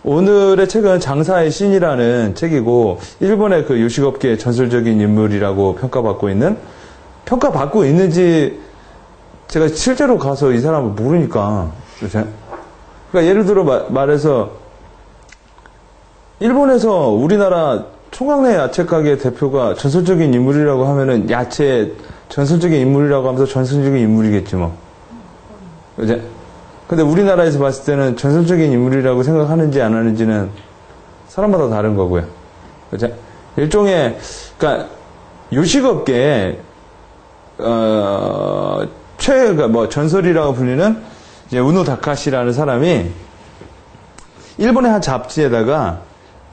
오늘의 책은 장사의 신이라는 책이고, 일본의 그 요식업계의 전설적인 인물이라고 평가받고 있는지, 제가 실제로 가서 이 사람을 모르니까, 그러니까 예를 들어 말해서, 일본에서 우리나라 총각내 야채 가게 대표가 전설적인 인물이라고 하면은 야채 전설적인 인물이라고 하면서 전설적인 인물이겠지 뭐. 그제? 근데 우리나라에서 봤을 때는 전설적인 인물이라고 생각하는지 안 하는지는 사람마다 다른 거고요. 그제? 일종의, 그러니까 요식업계에 뭐 전설이라고 불리는 이제 우노 다카시라는 사람이 일본의 한 잡지에다가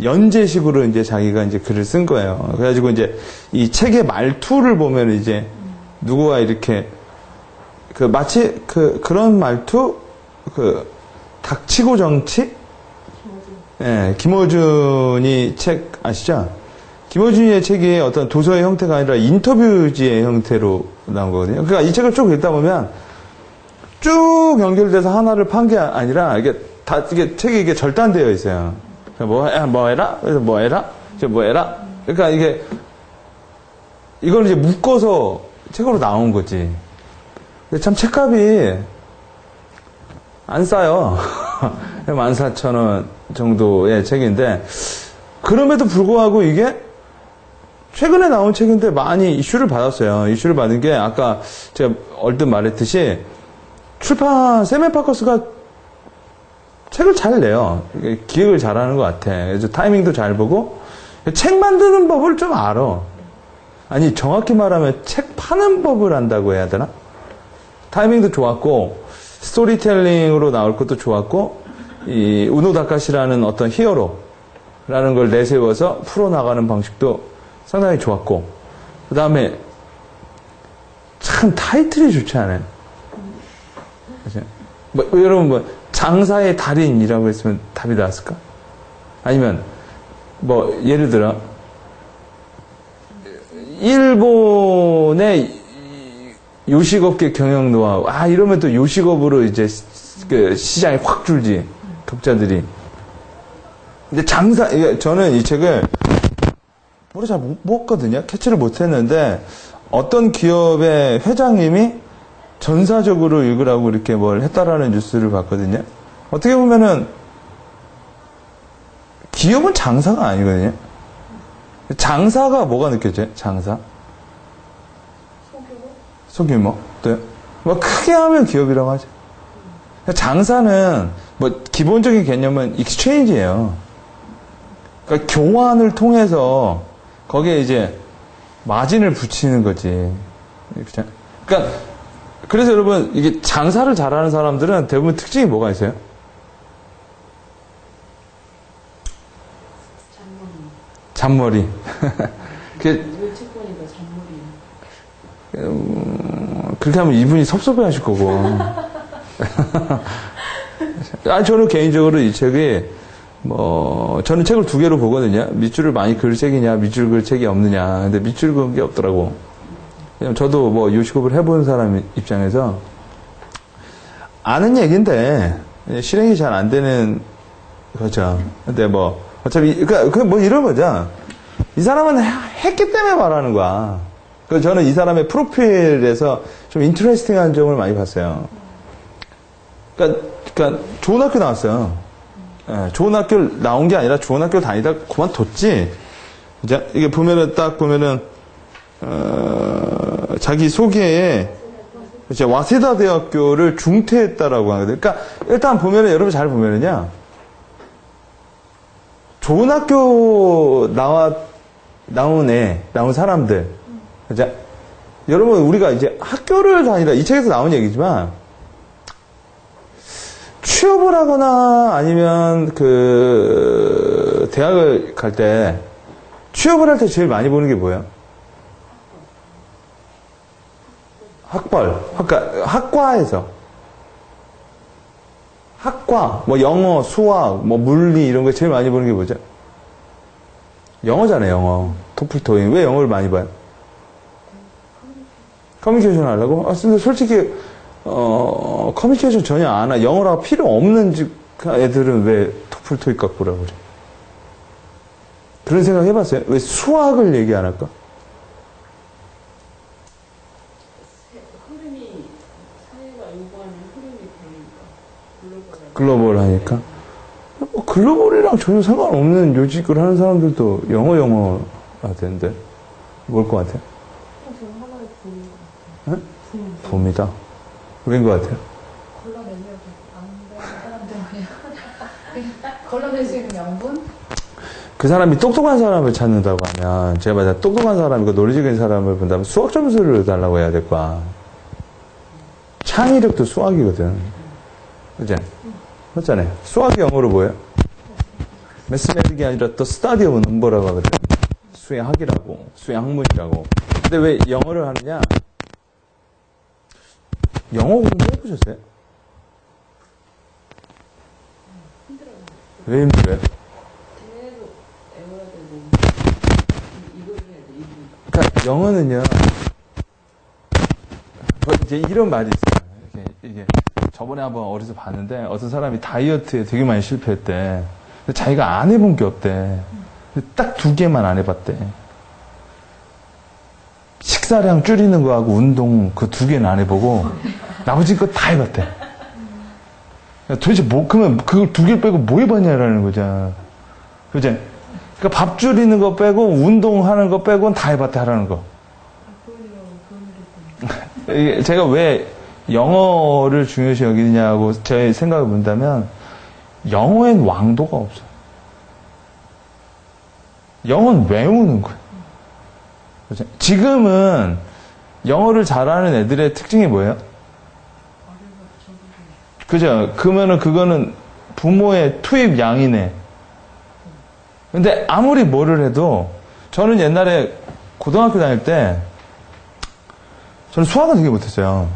연재식으로 이제 자기가 이제 글을 쓴 거예요. 그래가지고 이제 이 책의 말투를 보면 이제 누구와 이렇게 마치 그런 말투 닥치고 정치? 예, 김어준이 책 아시죠? 김어준이의 책이 어떤 도서의 형태가 아니라 인터뷰지의 형태로 나온 거거든요. 그러니까 이 책을 쭉 읽다 보면 쭉 연결돼서 하나를 판 게 아니라 이게 책이 이게 절단되어 있어요. 뭐 해라? 그래서 뭐 해라? 뭐 해라? 그러니까 이걸 이제 묶어서 책으로 나온 거지. 근데 참 책값이 안 싸요. 14,000원 정도의 책인데, 그럼에도 불구하고 이게 최근에 나온 책인데 많이 이슈를 받았어요. 이슈를 받은 게 아까 제가 얼핏 말했듯이 출판 세멘파커스가 책을 잘 내요. 기획을 잘하는 것 같아. 그래서 타이밍도 잘 보고 책 만드는 법을 좀 알아. 아니 정확히 말하면 책 파는 법을 안다고 해야 되나? 타이밍도 좋았고 스토리텔링으로 나올 것도 좋았고 이 우노 다카시라는 어떤 히어로라는 걸 내세워서 풀어나가는 방식도 상당히 좋았고 그 다음에 참 타이틀이 좋지 않아요? 여러분 장사의 달인이라고 했으면 답이 나왔을까? 아니면 예를 들어 일본의 요식업계 경영 노하우 이러면 또 요식업으로 이제 그 시장이 확 줄지 독자들이. 근데 저는 이 책을 뭐를 잘 못 봤거든요. 캐치를 못했는데 어떤 기업의 회장님이 전사적으로 읽으라고 이렇게 뭘 했다라는 뉴스를 봤거든요. 어떻게 보면은 기업은 장사가 아니거든요. 장사가 뭐가 느껴져요? 장사? 소규모? 네. 크게 하면 기업이라고 하죠. 장사는 기본적인 개념은 익스체인지예요. 그러니까 교환을 통해서 거기에 이제 마진을 붙이는 거지. 그러니까 그래서 여러분 이게 장사를 잘하는 사람들은 대부분 특징이 뭐가 있어요? 잔머리. 왜 책 보니까 잔머리. 그렇게 하면 이분이 섭섭해 하실 거고. 저는 개인적으로 이 책이 저는 책을 두 개로 보거든요. 밑줄을 많이 그을 책이냐, 밑줄 그을 책이 없느냐. 근데 밑줄 그은 게 없더라고. 왜냐면 저도 요식업을 해본 사람 입장에서 아는 얘기인데 실행이 잘 안 되는 거죠. 근데 어차피 이런 거죠. 이 사람은 했기 때문에 말하는 거야. 그래서 저는 이 사람의 프로필에서 좀 인터레스팅한 점을 많이 봤어요. 그러니까 좋은 학교 나왔어요. 좋은 학교 나온 게 아니라 좋은 학교 다니다 그만뒀지. 이게 딱 보면은 자기 소개에 이제 와세다 대학교를 중퇴했다라고 하거든요. 그러니까 일단 보면은 여러분 잘 보면은요. 좋은 학교 나온 사람들. 이제 여러분 우리가 이제 학교를 다니다 이 책에서 나온 얘기지만 취업을 하거나 아니면 대학을 갈 때 취업을 할 때 제일 많이 보는 게 뭐예요? 학과에서 학과 영어, 수학, 물리 이런 거 제일 많이 보는 게 뭐죠? 영어잖아요, 영어. 토플, 토익. 왜 영어를 많이 봐요? 커뮤니케이션 하려고? 근데 솔직히 커뮤니케이션 전혀 안 하. 영어라고 필요 없는 그 애들은 왜 토플 토익 갖고 오라고 그래? 그런 생각 해봤어요? 왜 수학을 얘기 안 할까? 흐름이, 사회가 요구하는 흐름이 되니까. 글로벌하니까. 글로벌이랑 전혀 상관없는 요직을 하는 사람들도 영어가 되는데. 뭘 것 같아요? 저는 하나의 봄인 것 같아요. 봄이다. 왜인 것 같아요? 걸러내려고 안 되는 사람들 그냥 걸러낼 수 있는 명분? 그 사람이 똑똑한 사람을 찾는다고 하면, 제가 봤을 때 똑똑한 사람이고 논리적인 사람을 본다면 수학 점수를 달라고 해야 될 거야. 창의력도 수학이거든. 그치? 맞잖아요. 수학이 영어로 뭐예요? 매스매틱이 아니라 또 스타디 오브 넘버라고 하거든. 수행학이라고, 수행학문이라고. 근데 왜 영어를 하느냐? 영어 공부해보셨어요? 왜 힘들어요? 계속 외워야 되고 이걸 해야 돼. 그러니까 영어는요. 이제 이런 말이 있어요. 이게 저번에 한번 어디서 봤는데 어떤 사람이 다이어트에 되게 많이 실패했대. 근데 자기가 안 해본 게 없대. 딱 2개만 안 해봤대. 식사량 줄이는 거하고 운동 그 2개는 안 해보고 나머지 거 다 해봤대. 도대체 그러면 그걸 2개 빼고 뭐 해봤냐라는 거죠. 그죠? 그러니까 밥 줄이는 거 빼고 운동하는 거 빼고는 다 해봤대 하라는 거. 이게 제가 왜 영어를 중요시 여기냐고 제 생각을 본다면 영어엔 왕도가 없어요. 영어는 외우는 거예요. 그렇죠? 지금은 영어를 잘하는 애들의 특징이 뭐예요? 그죠? 그러면은 그거는 부모의 투입 양이네. 근데 아무리 뭐를 해도 저는 옛날에 고등학교 다닐 때 저는 수학은 되게 못했어요.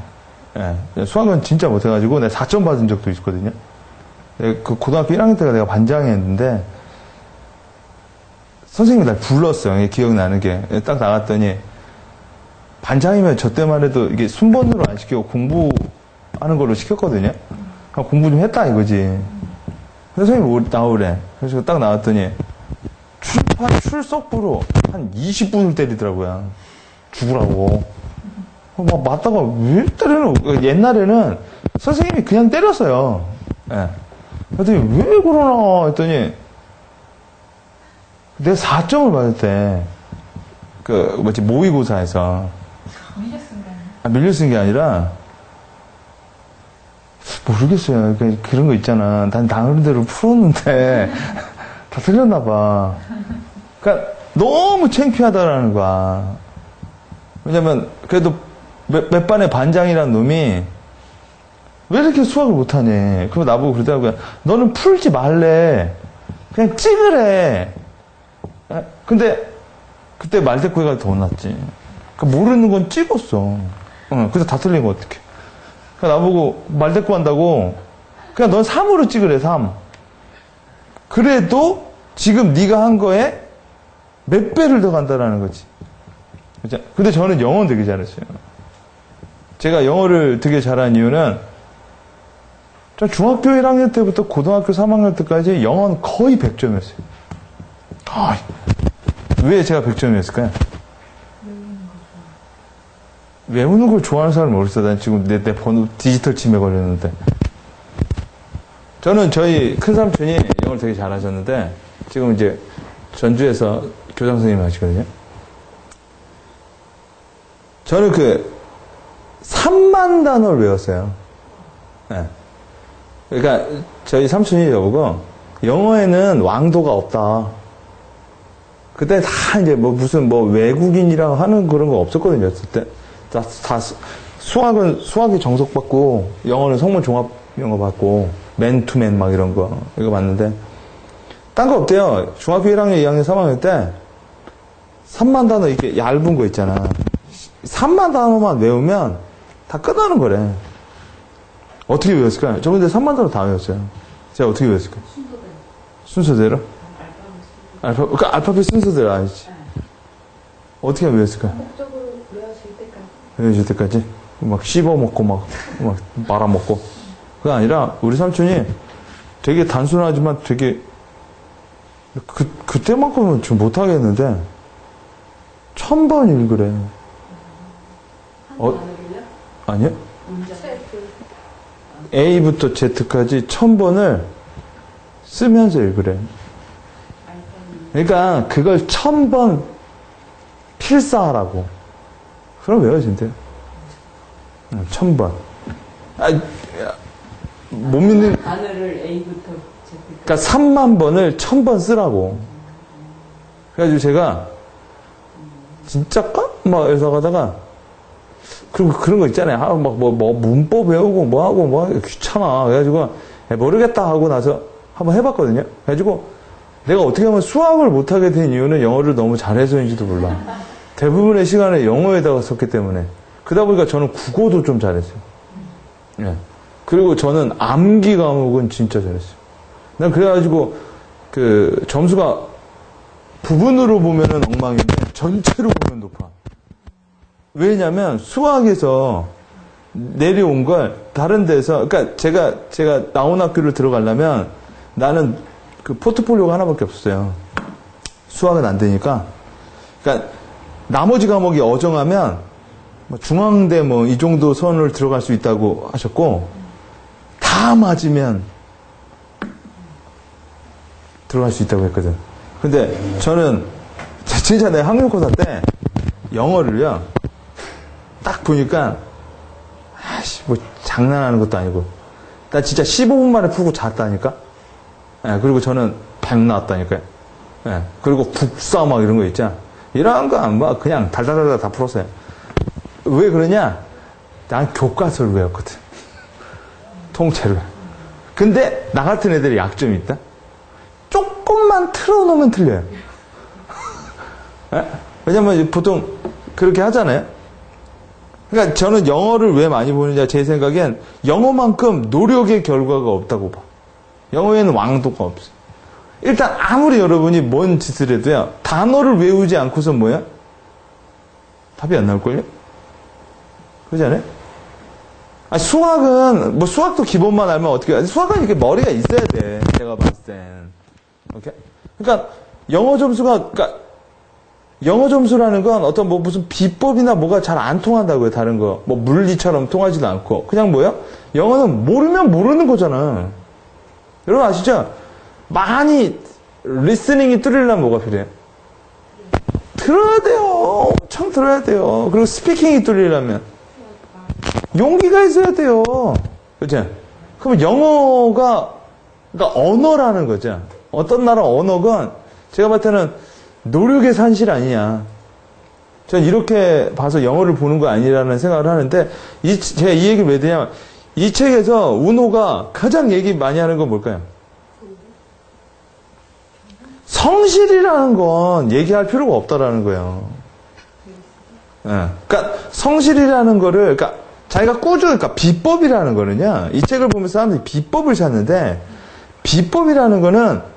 예, 수학은 진짜 못해가지고 내가 4점 받은 적도 있거든요. 그 고등학교 1학년 때가 내가 반장이었는데 선생님이 날 불렀어요. 기억나는 게. 딱 나갔더니 반장이면 저 때만 해도 이게 순번으로 안 시키고 공부하는 걸로 시켰거든요. 공부 좀 했다 이거지. 선생님이 나오래. 그래서 딱 나왔더니 출석부로 한 20분을 때리더라고요. 죽으라고. 막 맞다가 왜 때리는, 옛날에는 선생님이 그냥 때렸어요. 예. 그랬더니 왜 그러나 했더니 내가 4점을 받았대. 모의고사에서. 밀려 쓴 게 아니야? 밀려 쓴 게 아니라, 모르겠어요. 그런 거 있잖아. 난 나름대로 풀었는데, 다 틀렸나봐. 그러니까, 너무 창피하다라는 거야. 왜냐면, 그래도 몇 반의 반장이란 놈이, 왜 이렇게 수학을 못하니? 그거 나보고 그러더라고요. 너는 풀지 말래. 그냥 찍으래. 근데 그때 말대꾸해가 더 혼났지. 그러니까 모르는 건 찍었어. 그래서 다 틀린 거 어떡해. 그러니까 나보고 말대꾸 한다고 그냥 넌 3으로 찍으래 3. 그래도 지금 네가 한 거에 몇 배를 더 간다라는 거지. 그죠? 근데 저는 영어는 되게 잘했어요. 제가 영어를 되게 잘한 이유는 저 중학교 1학년 때부터 고등학교 3학년 때까지 영어는 거의 100점이었어요. 거의. 왜 제가 100점이었을까요? 외우는 걸 좋아하는 사람이 어딨어. 난 지금 내 번호 디지털 치매 걸렸는데. 저는 저희 큰 삼촌이 영어를 되게 잘하셨는데, 지금 이제 전주에서 교장 선생님 하시거든요. 저는 3만 단어를 외웠어요. 네. 그러니까 저희 삼촌이 저보고, 영어에는 왕도가 없다. 그때 다 이제 무슨 외국인이라고 하는 그런 거 없었거든요. 그때 다 수학이 정석받고 영어는 성문 종합 영어 받고 맨투맨 막 이런 거 이거 봤는데 딴 거 없대요. 중학교 1학년, 2학년, 3학년 때 3만 단어 이렇게 얇은 거 있잖아. 3만 단어만 외우면 다 끝나는 거래. 어떻게 외웠을까요? 저 근데 3만 단어 다 외웠어요. 제가 어떻게 외웠을까요? 순서대로? 알파벳 순서대로 아니지. 어떻게 외웠을까요? 반복적으로 외워질 때까지. 외워질 때까지? 막 씹어먹고 막 말아먹고. 그게 아니라 우리 삼촌이 되게 단순하지만 되게, 그때만큼은 좀 못하겠는데, 1000번 읽으래. 아니요? A부터 Z까지 1000번을 쓰면서 읽으래. 그러니까 그걸 1000번 필사하라고. 그럼 외워진대요. 1000번. 못 믿는. 단어를 A부터 Z. 그러니까 3만 번을 1000번 쓰라고. 그래가지고 제가 진짜까? 막 이러서 가다가 그리고 그런 거 있잖아요. 뭐 문법 외우고 뭐 하고 귀찮아. 그래가지고 모르겠다 하고 나서 한번 해봤거든요. 그래가지고 내가 어떻게 하면 수학을 못하게 된 이유는 영어를 너무 잘해서인지도 몰라. 대부분의 시간을 영어에다가 썼기 때문에. 그러다 보니까 저는 국어도 좀 잘했어요. 예. 그리고 저는 암기 과목은 진짜 잘했어요. 난 그래가지고 그 점수가 부분으로 보면은 엉망인데 전체로 보면 높아. 왜냐면 수학에서 내려온 걸 다른 데서, 그러니까 제가 나온 학교를 들어가려면 나는 그 포트폴리오가 하나밖에 없었어요. 수학은 안 되니까. 그러니까 나머지 과목이 어정하면 중앙대 뭐 이 정도 선을 들어갈 수 있다고 하셨고, 다 맞으면 들어갈 수 있다고 했거든. 근데 저는 진짜 내 학력고사 때 영어를요, 딱 보니까 뭐 장난하는 것도 아니고 나 진짜 15분 만에 풀고 잤다니까. 예, 그리고 저는 100 나왔다니까요. 예, 그리고 국사 막 이런 거 있잖아. 이런 거 막 그냥 달달달달 다 풀었어요. 왜 그러냐? 난 교과서를 외웠거든. 통째로. 근데 나 같은 애들이 약점이 있다. 조금만 틀어놓으면 틀려요. 예? 왜냐면 보통 그렇게 하잖아요. 그러니까 저는 영어를 왜 많이 보느냐, 제 생각엔 영어만큼 노력의 결과가 없다고 봐. 영어에는 왕도가 없어. 일단 아무리 여러분이 뭔 짓을 해도요, 단어를 외우지 않고서 뭐야? 답이 안 나올걸요? 그러지 않아요? 수학은, 뭐 수학도 기본만 알면 어떻게 해? 수학은 이렇게 머리가 있어야 돼. 제가 봤을 땐. 오케이? 그러니까 영어 점수가, 영어 점수라는 건 어떤 뭐 무슨 비법이나 뭐가 잘 안 통한다고요, 다른 거. 뭐 물리처럼 통하지도 않고. 그냥 뭐야? 영어는 모르면 모르는 거잖아. 여러분 아시죠? 많이 리스닝이 뚫리려면 뭐가 필요해요? 들어야 돼요. 엄청 들어야 돼요. 그리고 스피킹이 뚫리려면 용기가 있어야 돼요. 그렇죠? 그럼 영어가, 그러니까 언어라는 거죠. 어떤 나라 언어건 제가 봤을 때는 노력의 산실 아니냐. 전 이렇게 봐서 영어를 보는 거 아니라는 생각을 하는데, 제가 이 얘기를 왜 드냐면, 이 책에서 운호가 가장 얘기 많이 하는 건 뭘까요? 성실이라는 건 얘기할 필요가 없다라는 거예요. 예. 그러니까 성실이라는 거를, 그러니까 자기가 꾸준히, 그러니까 비법이라는 거는요, 이 책을 보면서 사람들이 비법을 찾는데, 비법이라는 거는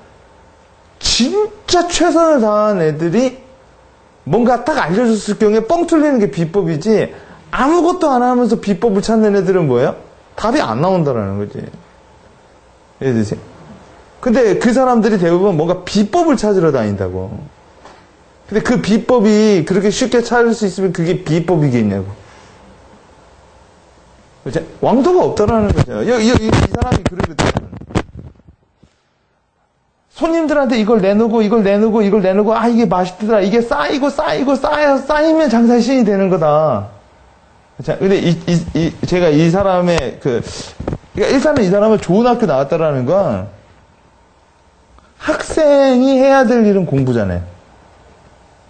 진짜 최선을 다한 애들이 뭔가 딱 알려줬을 경우에 뻥 뚫리는 게 비법이지, 아무것도 안 하면서 비법을 찾는 애들은 뭐예요? 답이 안 나온다라는 거지. 이해되지? 근데 그 사람들이 대부분 뭔가 비법을 찾으러 다닌다고. 근데 그 비법이 그렇게 쉽게 찾을 수 있으면 그게 비법이겠냐고. 그렇죠? 왕도가 없다라는 거죠. 이 사람이 그러거든. 손님들한테 이걸 내놓고, 아, 이게 맛있더라. 이게 쌓이면 장사의 신이 되는 거다. 자, 근데 제가 이 사람의 그러니까 일단은 이 사람은 좋은 학교 나왔다라는 건 학생이 해야 될 일은 공부잖아요.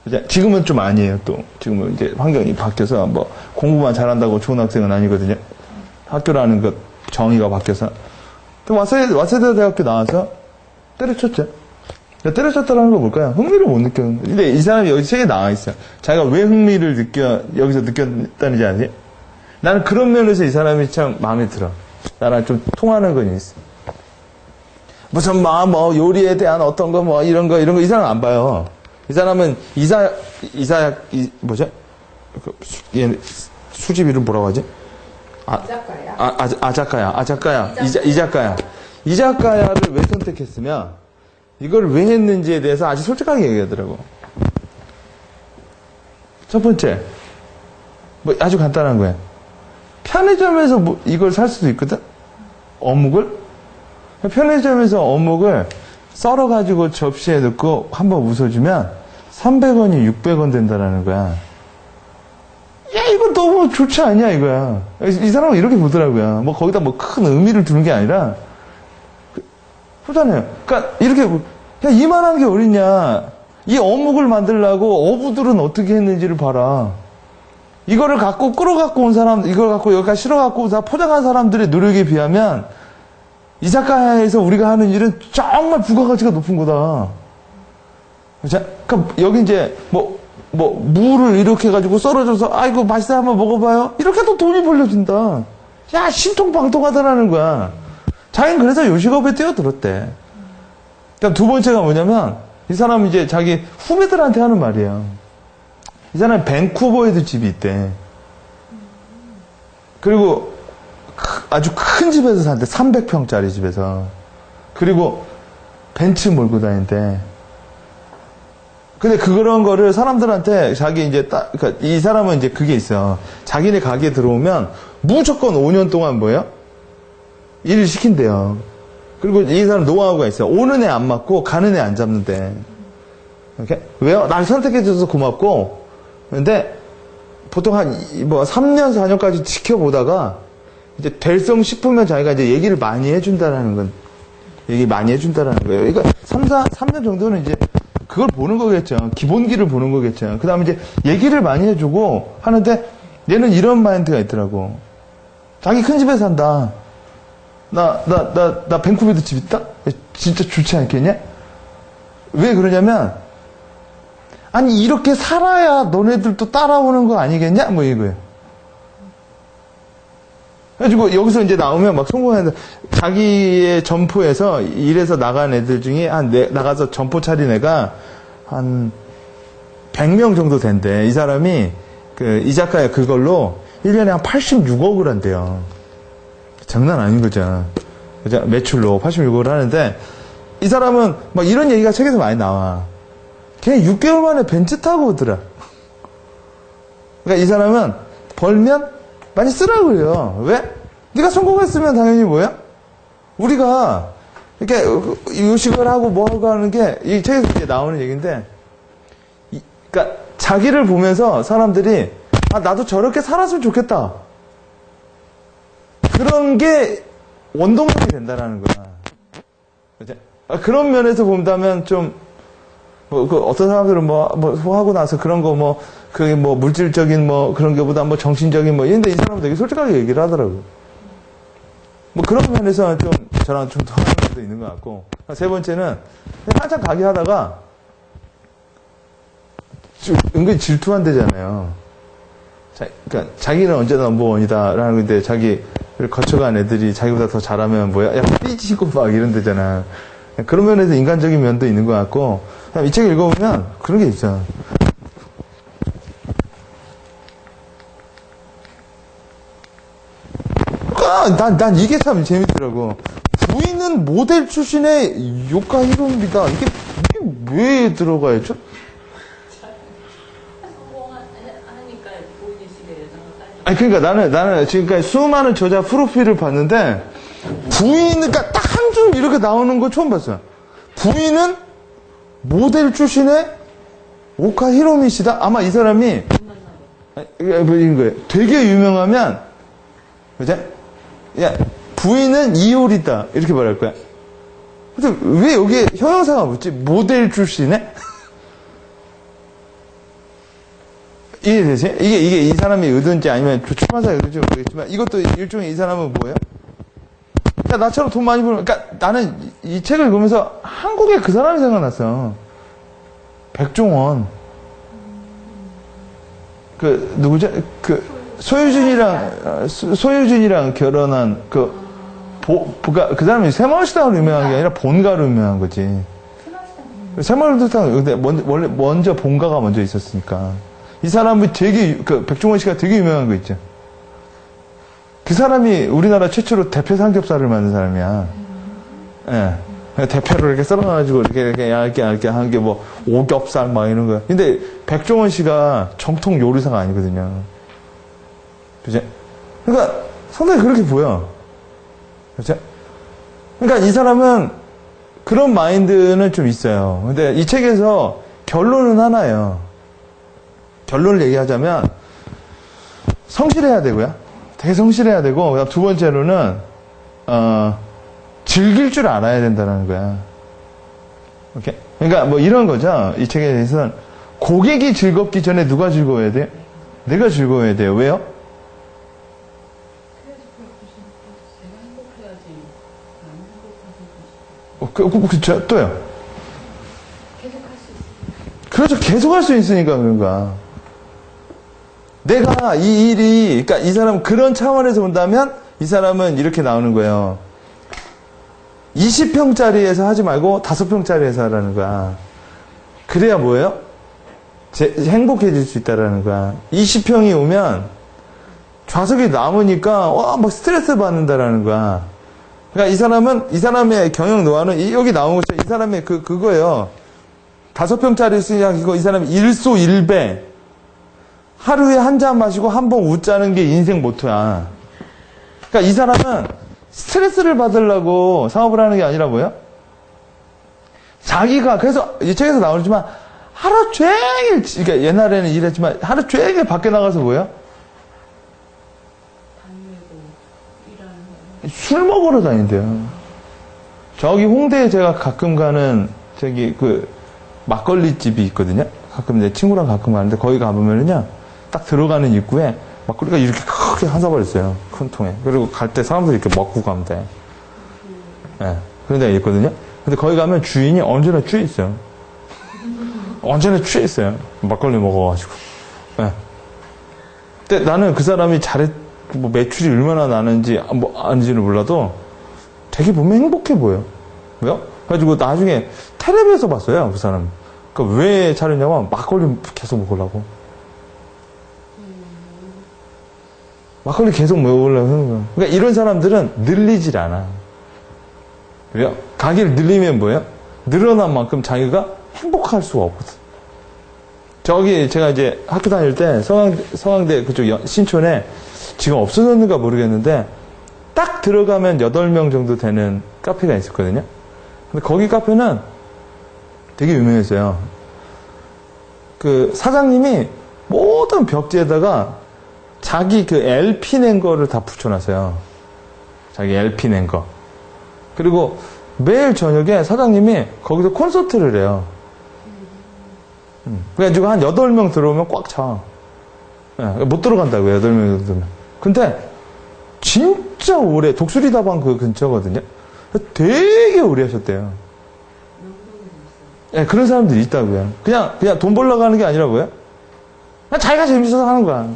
그죠? 지금은 좀 아니에요, 또. 지금은 이제 환경이 바뀌어서 뭐 공부만 잘한다고 좋은 학생은 아니거든요. 학교라는 것 정의가 바뀌어서. 또 와세다 대학교 나와서 때려쳤죠. 때려쳤다라는 건 뭘까요? 흥미를 못 느꼈는데. 근데 이 사람이 여기 책에 나와 있어요. 자기가 왜 흥미를 여기서 느꼈다는지 아세요? 나는 그런 면에서 이 사람이 참 마음에 들어. 나랑 좀 통하는 건 있어. 무슨 뭐 요리에 대한 어떤 거 뭐 이런 거 이 사람 안 봐요. 이 사람은 뭐죠? 수집 이름 뭐라고 하지? 아작가야. 이자카야를 왜 선택했으며 이걸 왜 했는지에 대해서 아주 솔직하게 얘기하더라고. 첫 번째, 뭐 아주 간단한 거야. 편의점에서 뭐 이걸 살 수도 있거든? 어묵을? 편의점에서 어묵을 썰어가지고 접시에 넣고 한번 웃어주면 300원이 600원 된다라는 거야. 야, 이거 너무 좋지 않냐, 이거야. 이 사람은 이렇게 보더라고요. 뭐 거기다 뭐 큰 의미를 두는 게 아니라, 그렇잖아요. 그러니까 이렇게, 야, 이만한 게 어딨냐. 이 어묵을 만들려고 어부들은 어떻게 했는지를 봐라. 이거를 갖고 끌어갖고 온 사람, 이걸 갖고 여기까지 실어갖고 다 포장한 사람들의 노력에 비하면 이자카야에서 우리가 하는 일은 정말 부가가치가 높은 거다. 자, 그러니까 여기 이제 물을 이렇게 해가지고 썰어줘서 아이고 맛있어 한번 먹어봐요. 이렇게 해도 돈이 벌려진다. 야, 신통방통하다라는 거야. 자기는 그래서 요식업에 뛰어들었대. 그러니까 두 번째가 뭐냐면 이 사람은 이제 자기 후배들한테 하는 말이에요. 이 사람은 밴쿠버에도 집이 있대. 그리고 아주 큰 집에서 산대. 300평짜리 집에서. 그리고 벤츠 몰고 다닌대. 근데 그런 거를 사람들한테 자기 이제 그러니까 이 사람은 이제 그게 있어. 자기네 가게에 들어오면 무조건 5년 동안 뭐예요? 일을 시킨대요. 그리고 이 사람 노하우가 있어요. 오는 애 안 맞고 가는 애 안 잡는데. 이렇게? 왜요? 날 선택해줘서 고맙고. 근데 보통 한 3년, 4년까지 지켜보다가 이제 될성 싶으면 자기가 이제 얘기를 많이 해준다라는 건, 얘기 많이 해준다라는 거예요. 그러니까 3년 정도는 이제 그걸 보는 거겠죠. 기본기를 보는 거겠죠. 그 다음에 이제 얘기를 많이 해주고 하는데 얘는 이런 마인드가 있더라고. 자기 큰 집에 산다. 나 밴쿠버에도 집 있다? 진짜 좋지 않겠냐? 왜 그러냐면, 아니, 이렇게 살아야 너네들도 따라오는 거 아니겠냐? 뭐 이거예요. 그래가지고 여기서 이제 나오면 막 성공하는데, 자기의 점포에서 일해서 나간 애들 중에 나가서 점포 차린 애가 한 100명 정도 된대. 이 사람이 이자카야 그걸로 1년에 한 86억을 한대요. 장난 아닌 거죠. 매출로 86억을 하는데, 이 사람은 막 이런 얘기가 책에서 많이 나와. 걔 6개월 만에 벤츠 타고 오더라. 그러니까 이 사람은 벌면 많이 쓰라고 그래요. 왜? 네가 성공했으면 당연히 뭐야? 우리가 이렇게 요식을 하고 뭐 하고 하는 게 이 책에서 이제 나오는 얘기인데, 그러니까 자기를 보면서 사람들이 아, 나도 저렇게 살았으면 좋겠다. 그런 게 원동력이 된다라는 거야. 그런 면에서 본다면 좀, 어떤 사람들은 하고 나서 그런 거 그게 물질적인 그런 게보다 정신적인 이런데 이 사람은 되게 솔직하게 얘기를 하더라고요. 그런 면에서 좀 저랑 좀 통하는 것도 있는 것 같고. 세 번째는 한참 가게 하다가 은근히 질투한대잖아요. 그러니까 자기는 언제나 넘버원이다라는 건데 자기를 거쳐간 애들이 자기보다 더 잘하면 뭐야? 약간 삐지고 막 이런 데잖아. 그런 면에서 인간적인 면도 있는 것 같고. 이 책 읽어보면 그런 게 있잖아. 난 이게 참 재밌더라고. 부인은 모델 출신의 요카 히로미다. 이게 왜 들어가 있죠? 성공하니까 보이시게 아니, 그러니까 나는 지금까지 수많은 저자 프로필을 봤는데, 그러니까 딱 한 줄 이렇게 나오는 거 처음 봤어요. 부인은 모델 출신의 오카 히로미 씨다? 아마 이 사람이, 이런 거예요. 되게 유명하면, 그죠? 야, 부인은 이효리다. 이렇게 말할 거야. 근데 왜 여기에 형용사가 뭐지? 모델 출신의? 이해되세요? 이게 이 사람이 의도인지 아니면 출판사가 의도인지 모르겠지만, 이것도 일종의 이 사람은 뭐예요? 야, 나처럼 돈 많이 벌면, 그러니까 나는 이 책을 읽으면서 한국에 그 사람이 생각났어. 백종원. 누구죠? 소유진이랑 결혼한 그 사람이 새마을시장으로 유명한 게 아니라 본가로 유명한 거지. 새마을시장, 근데 원래 먼저 본가가 먼저 있었으니까. 이 사람이 되게, 백종원 씨가 되게 유명한 거 있죠. 그 사람이 우리나라 최초로 대패 삼겹살을 만든 사람이야. 예. 대패로 이렇게 썰어가지고 이렇게 얇게 한 게 뭐 오겹살 막 이런 거. 근데 백종원 씨가 정통 요리사가 아니거든요. 그죠? 그러니까 상당히 그렇게 보여. 그죠? 그러니까 이 사람은 그런 마인드는 좀 있어요. 근데 이 책에서 결론은 하나예요. 결론을 얘기하자면 성실해야 되고요. 되게 성실해야 되고 두 번째로는 즐길 줄 알아야 된다는 거야. 오케이? 그러니까 뭐 이런 거죠. 이 책에 대해서는 고객이 즐겁기 전에 누가 즐거워야 돼요? 내가 즐거워야 돼요. 왜요? 내가 행복해야지. 나는 행복하고 싶어. 그렇죠. 또요. 계속 할 수 있어요. 그렇죠. 계속 할 수 있으니까 그런가. 내가 이 일이, 그러니까 이 사람은 그런 차원에서 본다면 이 사람은 이렇게 나오는 거예요. 20평짜리에서 하지 말고 5평짜리에서 하라는 거야. 그래야 뭐예요? 행복해질 수 있다라는 거야. 20평이 오면 좌석이 남으니까 막 스트레스 받는다라는 거야. 그러니까 이 사람의 경영 노하우는 여기 나온 것처럼 이 사람의 그거예요. 5평짜리 쓰이고 이 사람이 일소일배. 하루에 한 잔 마시고 한 번 웃자는 게 인생 모토야. 그러니까 이 사람은 스트레스를 받으려고 사업을 하는 게 아니라 뭐야? 자기가, 그래서 이 책에서 나오지만 하루 종일, 그러니까 옛날에는 이랬지만 하루 종일 밖에 나가서 뭐야? 다니고 일하는 거. 술 먹으러 다닌대요. 저기 홍대에 제가 가끔 가는 저기 막걸리 집이 있거든요. 가끔 내 친구랑 가끔 가는데 거기 가보면은요. 딱 들어가는 입구에 막걸리가 이렇게 크게 한 사발 있어요. 큰 통에. 그리고 갈 때 사람들이 이렇게 먹고 가면 돼. 예. 그런 데가 있거든요. 근데 거기 가면 주인이 언제나 취해 있어요. 언제나 취해 있어요. 막걸리 먹어가지고. 예. 근데 나는 그 사람이 뭐 매출이 얼마나 나는지, 아닌지는 몰라도 되게 보면 행복해 보여. 왜요? 그래가지고 나중에 텔레비에서 봤어요. 그 사람. 그러니까 왜 차렸냐면 막걸리 계속 먹으려고. 막걸리 계속 먹으려고 하는 거야. 그러니까 이런 사람들은 늘리질 않아. 그래요? 가게를 늘리면 뭐예요? 늘어난 만큼 자기가 행복할 수가 없거든. 저기 제가 이제 학교 다닐 때 서강대 그쪽 신촌에 지금 없어졌는가 모르겠는데 딱 들어가면 8명 정도 되는 카페가 있었거든요. 근데 거기 카페는 되게 유명했어요. 그 사장님이 모든 벽지에다가 자기 LP 낸 거를 다 붙여놨어요. 자기 LP 낸 거. 그리고 매일 저녁에 사장님이 거기서 콘서트를 해요. 그래가지고 한 8명 들어오면 꽉 차. 못 들어간다고요, 8명 들어오면. 근데 진짜 오래, 독수리다방 그 근처거든요. 되게 오래 하셨대요. 네, 그런 사람들이 있다고요. 그냥 돈 벌러 가는 게 아니라 뭐예요? 그냥 자기가 재밌어서 하는 거야.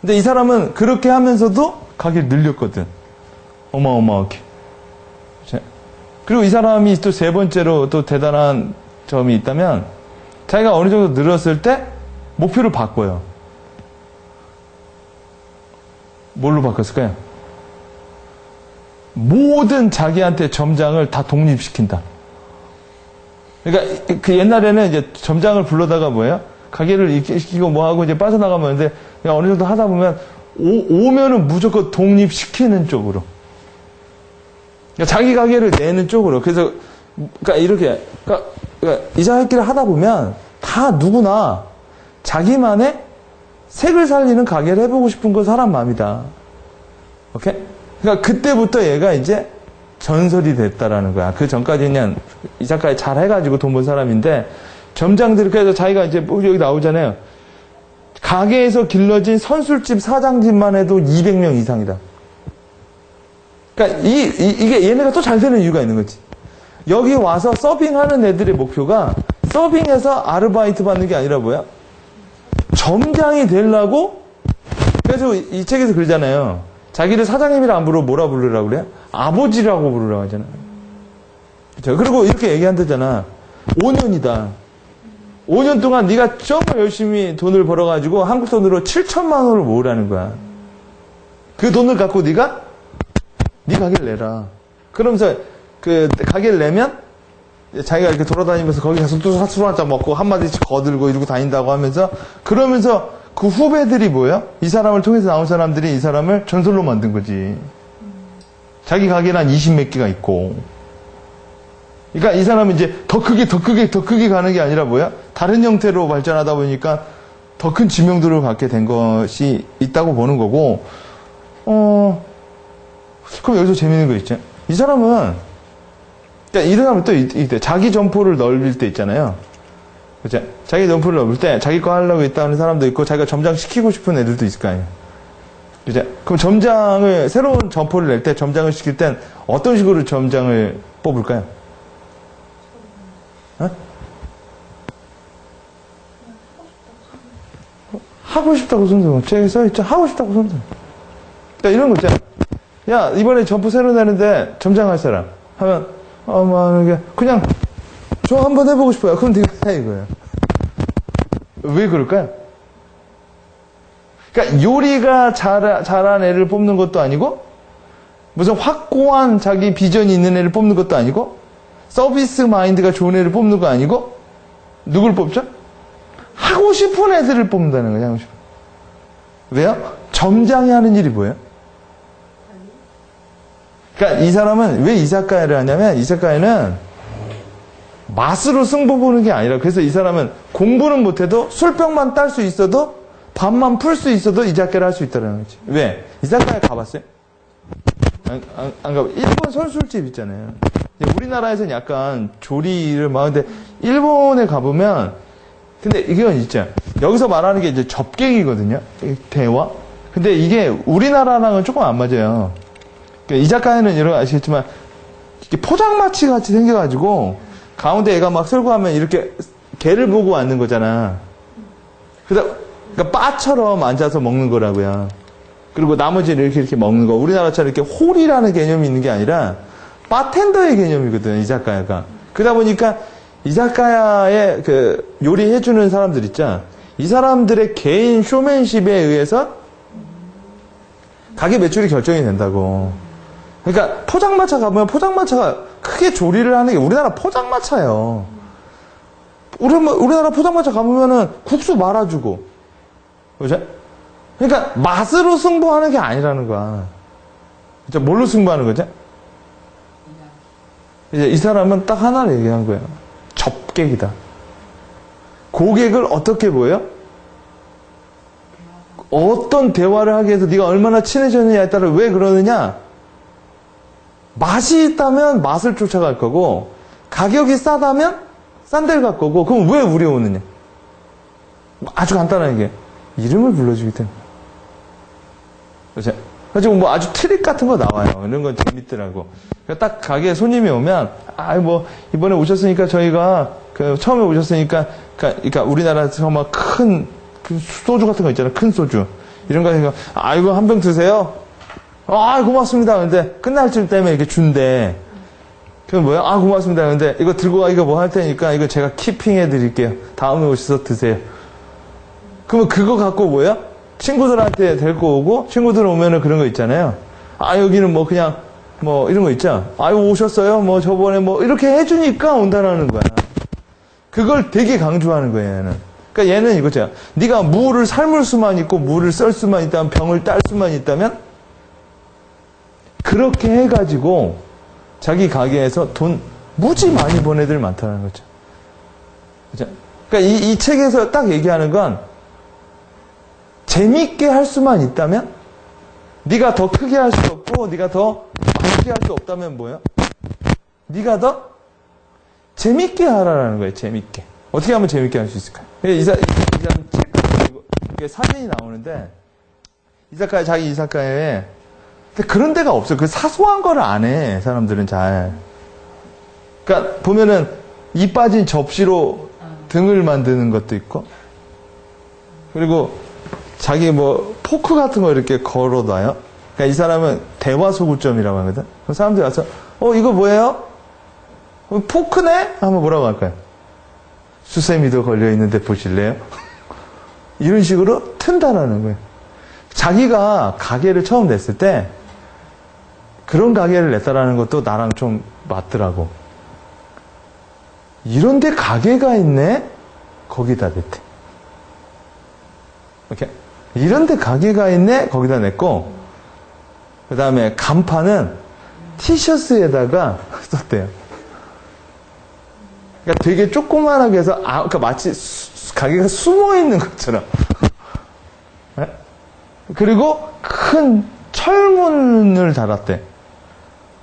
근데 이 사람은 그렇게 하면서도 가게를 늘렸거든. 어마어마하게. 그리고 이 사람이 또 세 번째로 또 대단한 점이 있다면 자기가 어느 정도 늘었을 때 목표를 바꿔요. 뭘로 바꿨을까요? 모든 자기한테 점장을 다 독립시킨다. 그러니까 그 옛날에는 이제 점장을 불러다가 뭐예요? 가게를 시키고 뭐하고 이제 빠져나가면 되는데 그냥 어느 정도 하다 보면 오면은 무조건 독립시키는 쪽으로. 그러니까 자기 가게를 내는 쪽으로. 그래서 그러니까 이렇게 그러니까 이자학기를 하다 보면 다 누구나 자기만의 색을 살리는 가게를 해보고 싶은 건 사람 마음이다. 오케이? 그러니까 그때부터 얘가 이제 전설이 됐다라는 거야. 그 전까지는 이 작가에 잘 해가지고 돈 번 사람인데 점장들 그래서 자기가 이제 여기 나오잖아요. 가게에서 길러진 선술집 사장집만 해도 200명 이상이다. 그러니까 이게 얘네가 또 잘 되는 이유가 있는 거지. 여기 와서 서빙하는 애들의 목표가 서빙해서 아르바이트 받는 게 아니라 뭐야? 점장이 되려고. 그래서 이 책에서 그러잖아요. 자기를 사장님이라 안 부르고 뭐라 부르라고 그래요? 아버지라고 부르라고 하잖아요. 그렇죠? 그리고 이렇게 얘기한다잖아. 5년이다. 5년 동안 네가 정말 열심히 돈을 벌어가지고 한국 돈으로 7천만 원을 모으라는 거야. 그 돈을 갖고 네가 네 가게를 내라. 그러면서 그 가게를 내면 자기가 이렇게 돌아다니면서 거기 가서 또 술 한잔 먹고 한마디씩 거들고 이러고 다닌다고 하면서 그러면서 그 후배들이 뭐예요? 이 사람을 통해서 나온 사람들이 이 사람을 전설로 만든 거지. 자기 가게는 한 20몇 개가 있고. 그러니까 이 사람은 이제 더 크게 가는 게 아니라 뭐야? 다른 형태로 발전하다 보니까 더 큰 지명도를 갖게 된 것이 있다고 보는 거고, 그럼 여기서 재밌는 거 있죠? 이 사람은, 그러니까 이런 사람은 또 이때 자기 점포를 넓힐 때 있잖아요. 그죠? 자기 점포를 넓을 때 자기 거 하려고 있다는 사람도 있고, 자기가 점장시키고 싶은 애들도 있을 거 아니에요. 그죠? 그럼 새로운 점포를 낼 때, 점장을 시킬 땐 어떤 식으로 점장을 뽑을까요? 어? 하고 싶다고 손들어. 책에 써있죠? 하고 싶다고 손들어. 그러니까 이런 거 있잖아. 야, 이번에 점포 새로 내는데 점장할 사람. 하면, 그냥, 저 한번 해보고 싶어요. 그럼 네가 해, 이거예요. 왜 그럴까요? 그러니까 요리가 잘한 애를 뽑는 것도 아니고, 무슨 확고한 자기 비전이 있는 애를 뽑는 것도 아니고, 서비스 마인드가 좋은 애를 뽑는 거 아니고, 누굴 뽑죠? 하고 싶은 애들을 뽑는다는 거예요, 하고 싶은. 왜요? 점장이 하는 일이 뭐예요? 그러니까 이 사람은 왜 이사카야를 하냐면, 이사카야는 맛으로 승부 보는 게 아니라, 그래서 이 사람은 공부는 못해도 술병만 딸 수 있어도, 밥만 풀 수 있어도 이자카야를 할 수 있다는 거지. 왜? 이사카야 가봤어요? 안 가봐. 일본 선술집 있잖아요. 우리나라에서는 약간 조리를 막 하는데, 일본에 가보면, 근데 이건 있죠. 여기서 말하는 게 이제 접객이거든요. 대화. 근데 이게 우리나라랑은 조금 안 맞아요. 그러니까 이자카야는 여러분 아시겠지만, 이렇게 포장마치 같이 생겨가지고, 가운데 애가 막 설거하면 이렇게 개를 보고 앉는 거잖아. 그러니까 바처럼 앉아서 먹는 거라고요. 그리고 나머지는 이렇게 먹는 거. 우리나라처럼 이렇게 홀이라는 개념이 있는 게 아니라 바텐더의 개념이거든, 이자카야가. 그러다 보니까 이자카야에 그 요리해주는 사람들 있잖아. 이 사람들의 개인 쇼맨십에 의해서 가게 매출이 결정이 된다고. 그러니까 포장마차 가보면 포장마차가 크게 조리를 하는 게 우리나라 포장마차예요. 우리나라 포장마차 가보면은 국수 말아주고. 그죠? 그러니까 맛으로 승부하는 게 아니라는 거야. 그죠? 뭘로 승부하는 거죠? 이제 이 사람은 딱 하나를 얘기한 거예요. 접객이다. 고객을 어떻게 보여? 어떤 대화를 하기 위해서 네가 얼마나 친해졌느냐에 따라 왜 그러느냐? 맛이 있다면 맛을 쫓아갈 거고, 가격이 싸다면 싼 데를 갈 거고, 그럼 왜 우리 오느냐? 아주 간단하게 이름을 불러주기 때문에. 그렇죠? 그래서 뭐 아주 트릭 같은 거 나와요. 이런 건 재밌더라고. 딱 가게에 손님이 오면, 이번에 오셨으니까 저희가, 처음에 오셨으니까, 그러니까 우리나라에서 막 큰, 소주 같은 거 있잖아요. 큰 소주. 이런 거 하니까, 이거 한 병 드세요? 고맙습니다. 근데 끝날 쯤 때문에 이렇게 준대. 그럼 뭐야? 고맙습니다. 근데 이거 들고 가, 이거 뭐 할 테니까 이거 제가 키핑해 드릴게요. 다음에 오셔서 드세요. 그러면 그거 갖고 뭐야? 친구들한테 데리고 오고, 친구들 오면은 그런 거 있잖아요. 여기는 뭐 그냥, 뭐 이런 거 있죠. 오셨어요? 뭐 저번에 뭐 이렇게 해주니까 온다라는 거야. 그걸 되게 강조하는 거예요, 얘는. 그러니까 얘는 이거죠. 네가 무를 삶을 수만 있고, 무를 썰 수만 있다면, 병을 딸 수만 있다면, 그렇게 해가지고, 자기 가게에서 돈 무지 많이 번 애들 많다는 거죠. 그죠? 그러니까 이 책에서 딱 얘기하는 건, 재밌게 할 수만 있다면, 네가 더 크게 할 수 없고, 네가 더 맛있게 할 수 없다면 뭐예요? 네가 더 재밌게 하라는 거예요. 재밌게. 어떻게 하면 재밌게 할 수 있을까요? 이 사람 책 사진이 나오는데, 자기 이사카야에 근데 그런 데가 없어요. 그 사소한 거를 안 해, 사람들은 잘. 그러니까 보면은 이 빠진 접시로 등을 만드는 것도 있고, 그리고 자기 뭐 포크 같은 거 이렇게 걸어놔요. 그러니까 이 사람은 대화 소구점이라고 하거든. 그럼 사람들이 와서 이거 뭐예요? 포크네? 하면 뭐라고 할까요? 수세미도 걸려 있는데 보실래요? 이런 식으로 튼다라는 거예요. 자기가 가게를 처음 냈을 때 그런 가게를 냈다라는 것도 나랑 좀 맞더라고. 이런데 가게가 있네? 거기다 냈대. 이렇게. 이런데 가게가 있네? 거기다 냈고, 그 다음에 간판은 티셔츠에다가 썼대요. 그러니까 되게 조그만하게 해서, 그러니까 마치 가게가 숨어 있는 것처럼. 네? 그리고 큰 철문을 달았대.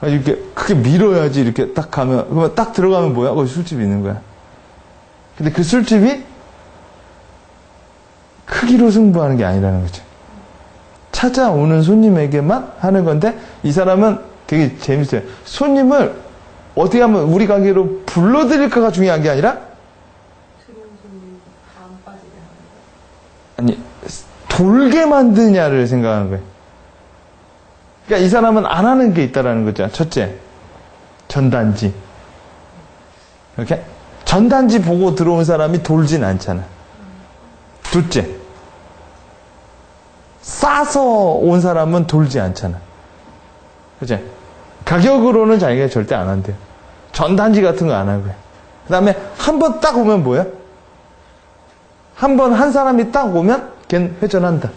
이렇게 크게 밀어야지 이렇게 딱 가면, 그러면 딱 들어가면 뭐야? 거기 술집이 있는 거야. 근데 그 술집이 크기로 승부하는 게 아니라는 거죠. 찾아오는 손님에게만 하는 건데, 이 사람은 되게 재밌어요. 손님을 어떻게 하면 우리 가게로 불러들일까가 중요한 게 아니라, 들어온 손님 다안 빠지게 하는 거. 아니, 돌게 만드냐를 생각하는 거예요. 그러니까 이 사람은 안 하는 게 있다라는 거죠. 첫째, 전단지. 이렇게? 전단지 보고 들어온 사람이 돌진 않잖아. 둘째, 싸서 온 사람은 돌지 않잖아. 그치? 가격으로는 자기가 절대 안 한대요. 전단지 같은 거 안 하고요. 그 다음에 한 번 딱 오면 뭐야? 한 번 한 사람이 딱 오면 걔는 회전한다.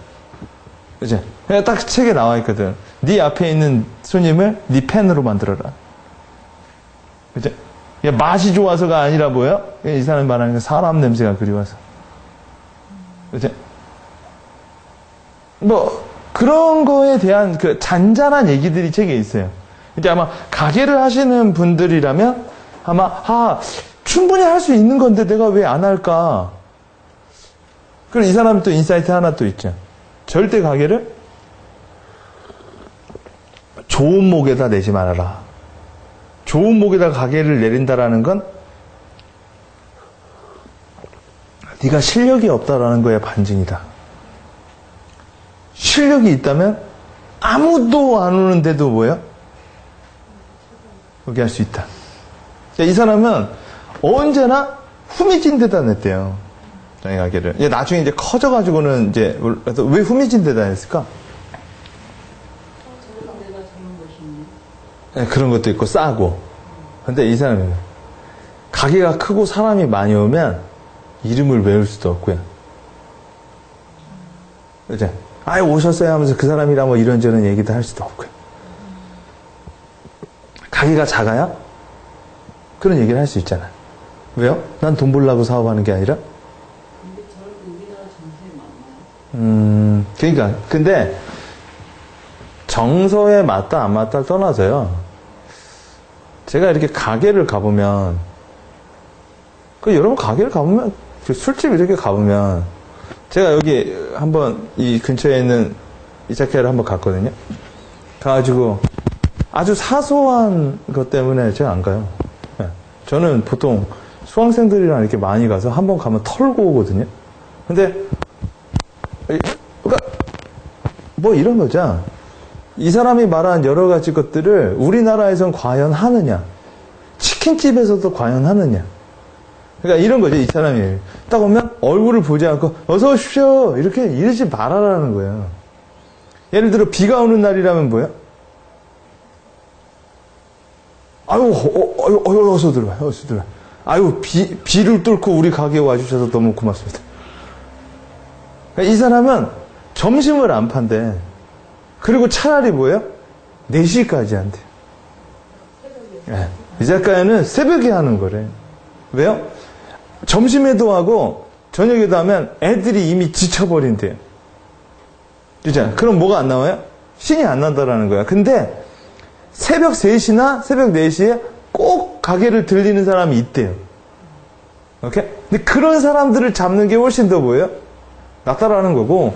그치? 딱 책에 나와 있거든. 네 앞에 있는 손님을 네 팬으로 만들어라. 그치? 맛이 좋아서가 아니라 뭐야? 이 사람이 말하는 건 사람 냄새가 그리워서. 그치? 뭐, 그런 거에 대한 그 잔잔한 얘기들이 책에 있어요. 이제 아마 가게를 하시는 분들이라면 아마, 충분히 할 수 있는 건데 내가 왜 안 할까? 그리고 이 사람이 또 인사이트 하나 또 있죠. 절대 가게를 좋은 목에다 내지 말아라. 좋은 목에다 가게를 내린다라는 건 네가 실력이 없다라는 거에 반증이다. 실력이 있다면 아무도 안 오는데도 뭐야? 여기 할 수 있다. 이 사람은 언제나 후미진 데다 냈대요. 자기 가게를. 나중에 이제 커져가지고는 이제 왜 후미진 데다 냈을까? 저런 데가 저런 것이 있네. 네, 그런 것도 있고 싸고. 근데 이 사람이 가게가 크고 사람이 많이 오면 이름을 외울 수도 없고요. 그죠? 오셨어요 하면서 그 사람이랑 뭐 이런저런 얘기도 할 수도 없고요. 가게가 작아야 그런 얘기를 할 수 있잖아. 왜요? 난 돈 벌려고 사업하는 게 아니라. 근데 저런 우리나라 정서에 맞나요? 그러니까 근데 정서에 맞다 안 맞다 떠나서요. 제가 이렇게 가게를 가보면, 여러분 가게를 가보면, 술집 이렇게 가보면, 제가 여기 한번 이 근처에 있는 이자카야를 한번 갔거든요. 가가지고 아주 사소한 것 때문에 제가 안 가요. 네. 저는 보통 수강생들이랑 이렇게 많이 가서 한번 가면 털고 오거든요. 근데, 그러니까 뭐 이런 거죠. 이 사람이 말한 여러 가지 것들을 우리나라에선 과연 하느냐? 치킨집에서도 과연 하느냐? 그러니까 이런 거죠, 이 사람이. 딱 오면 얼굴을 보지 않고, 어서 오십시오! 이렇게 이러지 말아라는 거예요. 예를 들어, 비가 오는 날이라면 뭐야? 어서 들어와요, 어서 들어와요. 비를 뚫고 우리 가게에 와주셔서 너무 고맙습니다. 그러니까 이 사람은 점심을 안 판대. 그리고 차라리 뭐예요? 4시까지 한대. 네. 이자카야는 새벽에 하는 거래. 왜요? 점심에도 하고 저녁에도 하면 애들이 이미 지쳐버린대요. 그죠? 그럼 뭐가 안 나와요? 신이 안 난다라는 거야. 근데 새벽 3시나 새벽 4시에 꼭 가게를 들리는 사람이 있대요. 오케이? 근데 그런 사람들을 잡는 게 훨씬 더 뭐예요? 낫다라는 거고,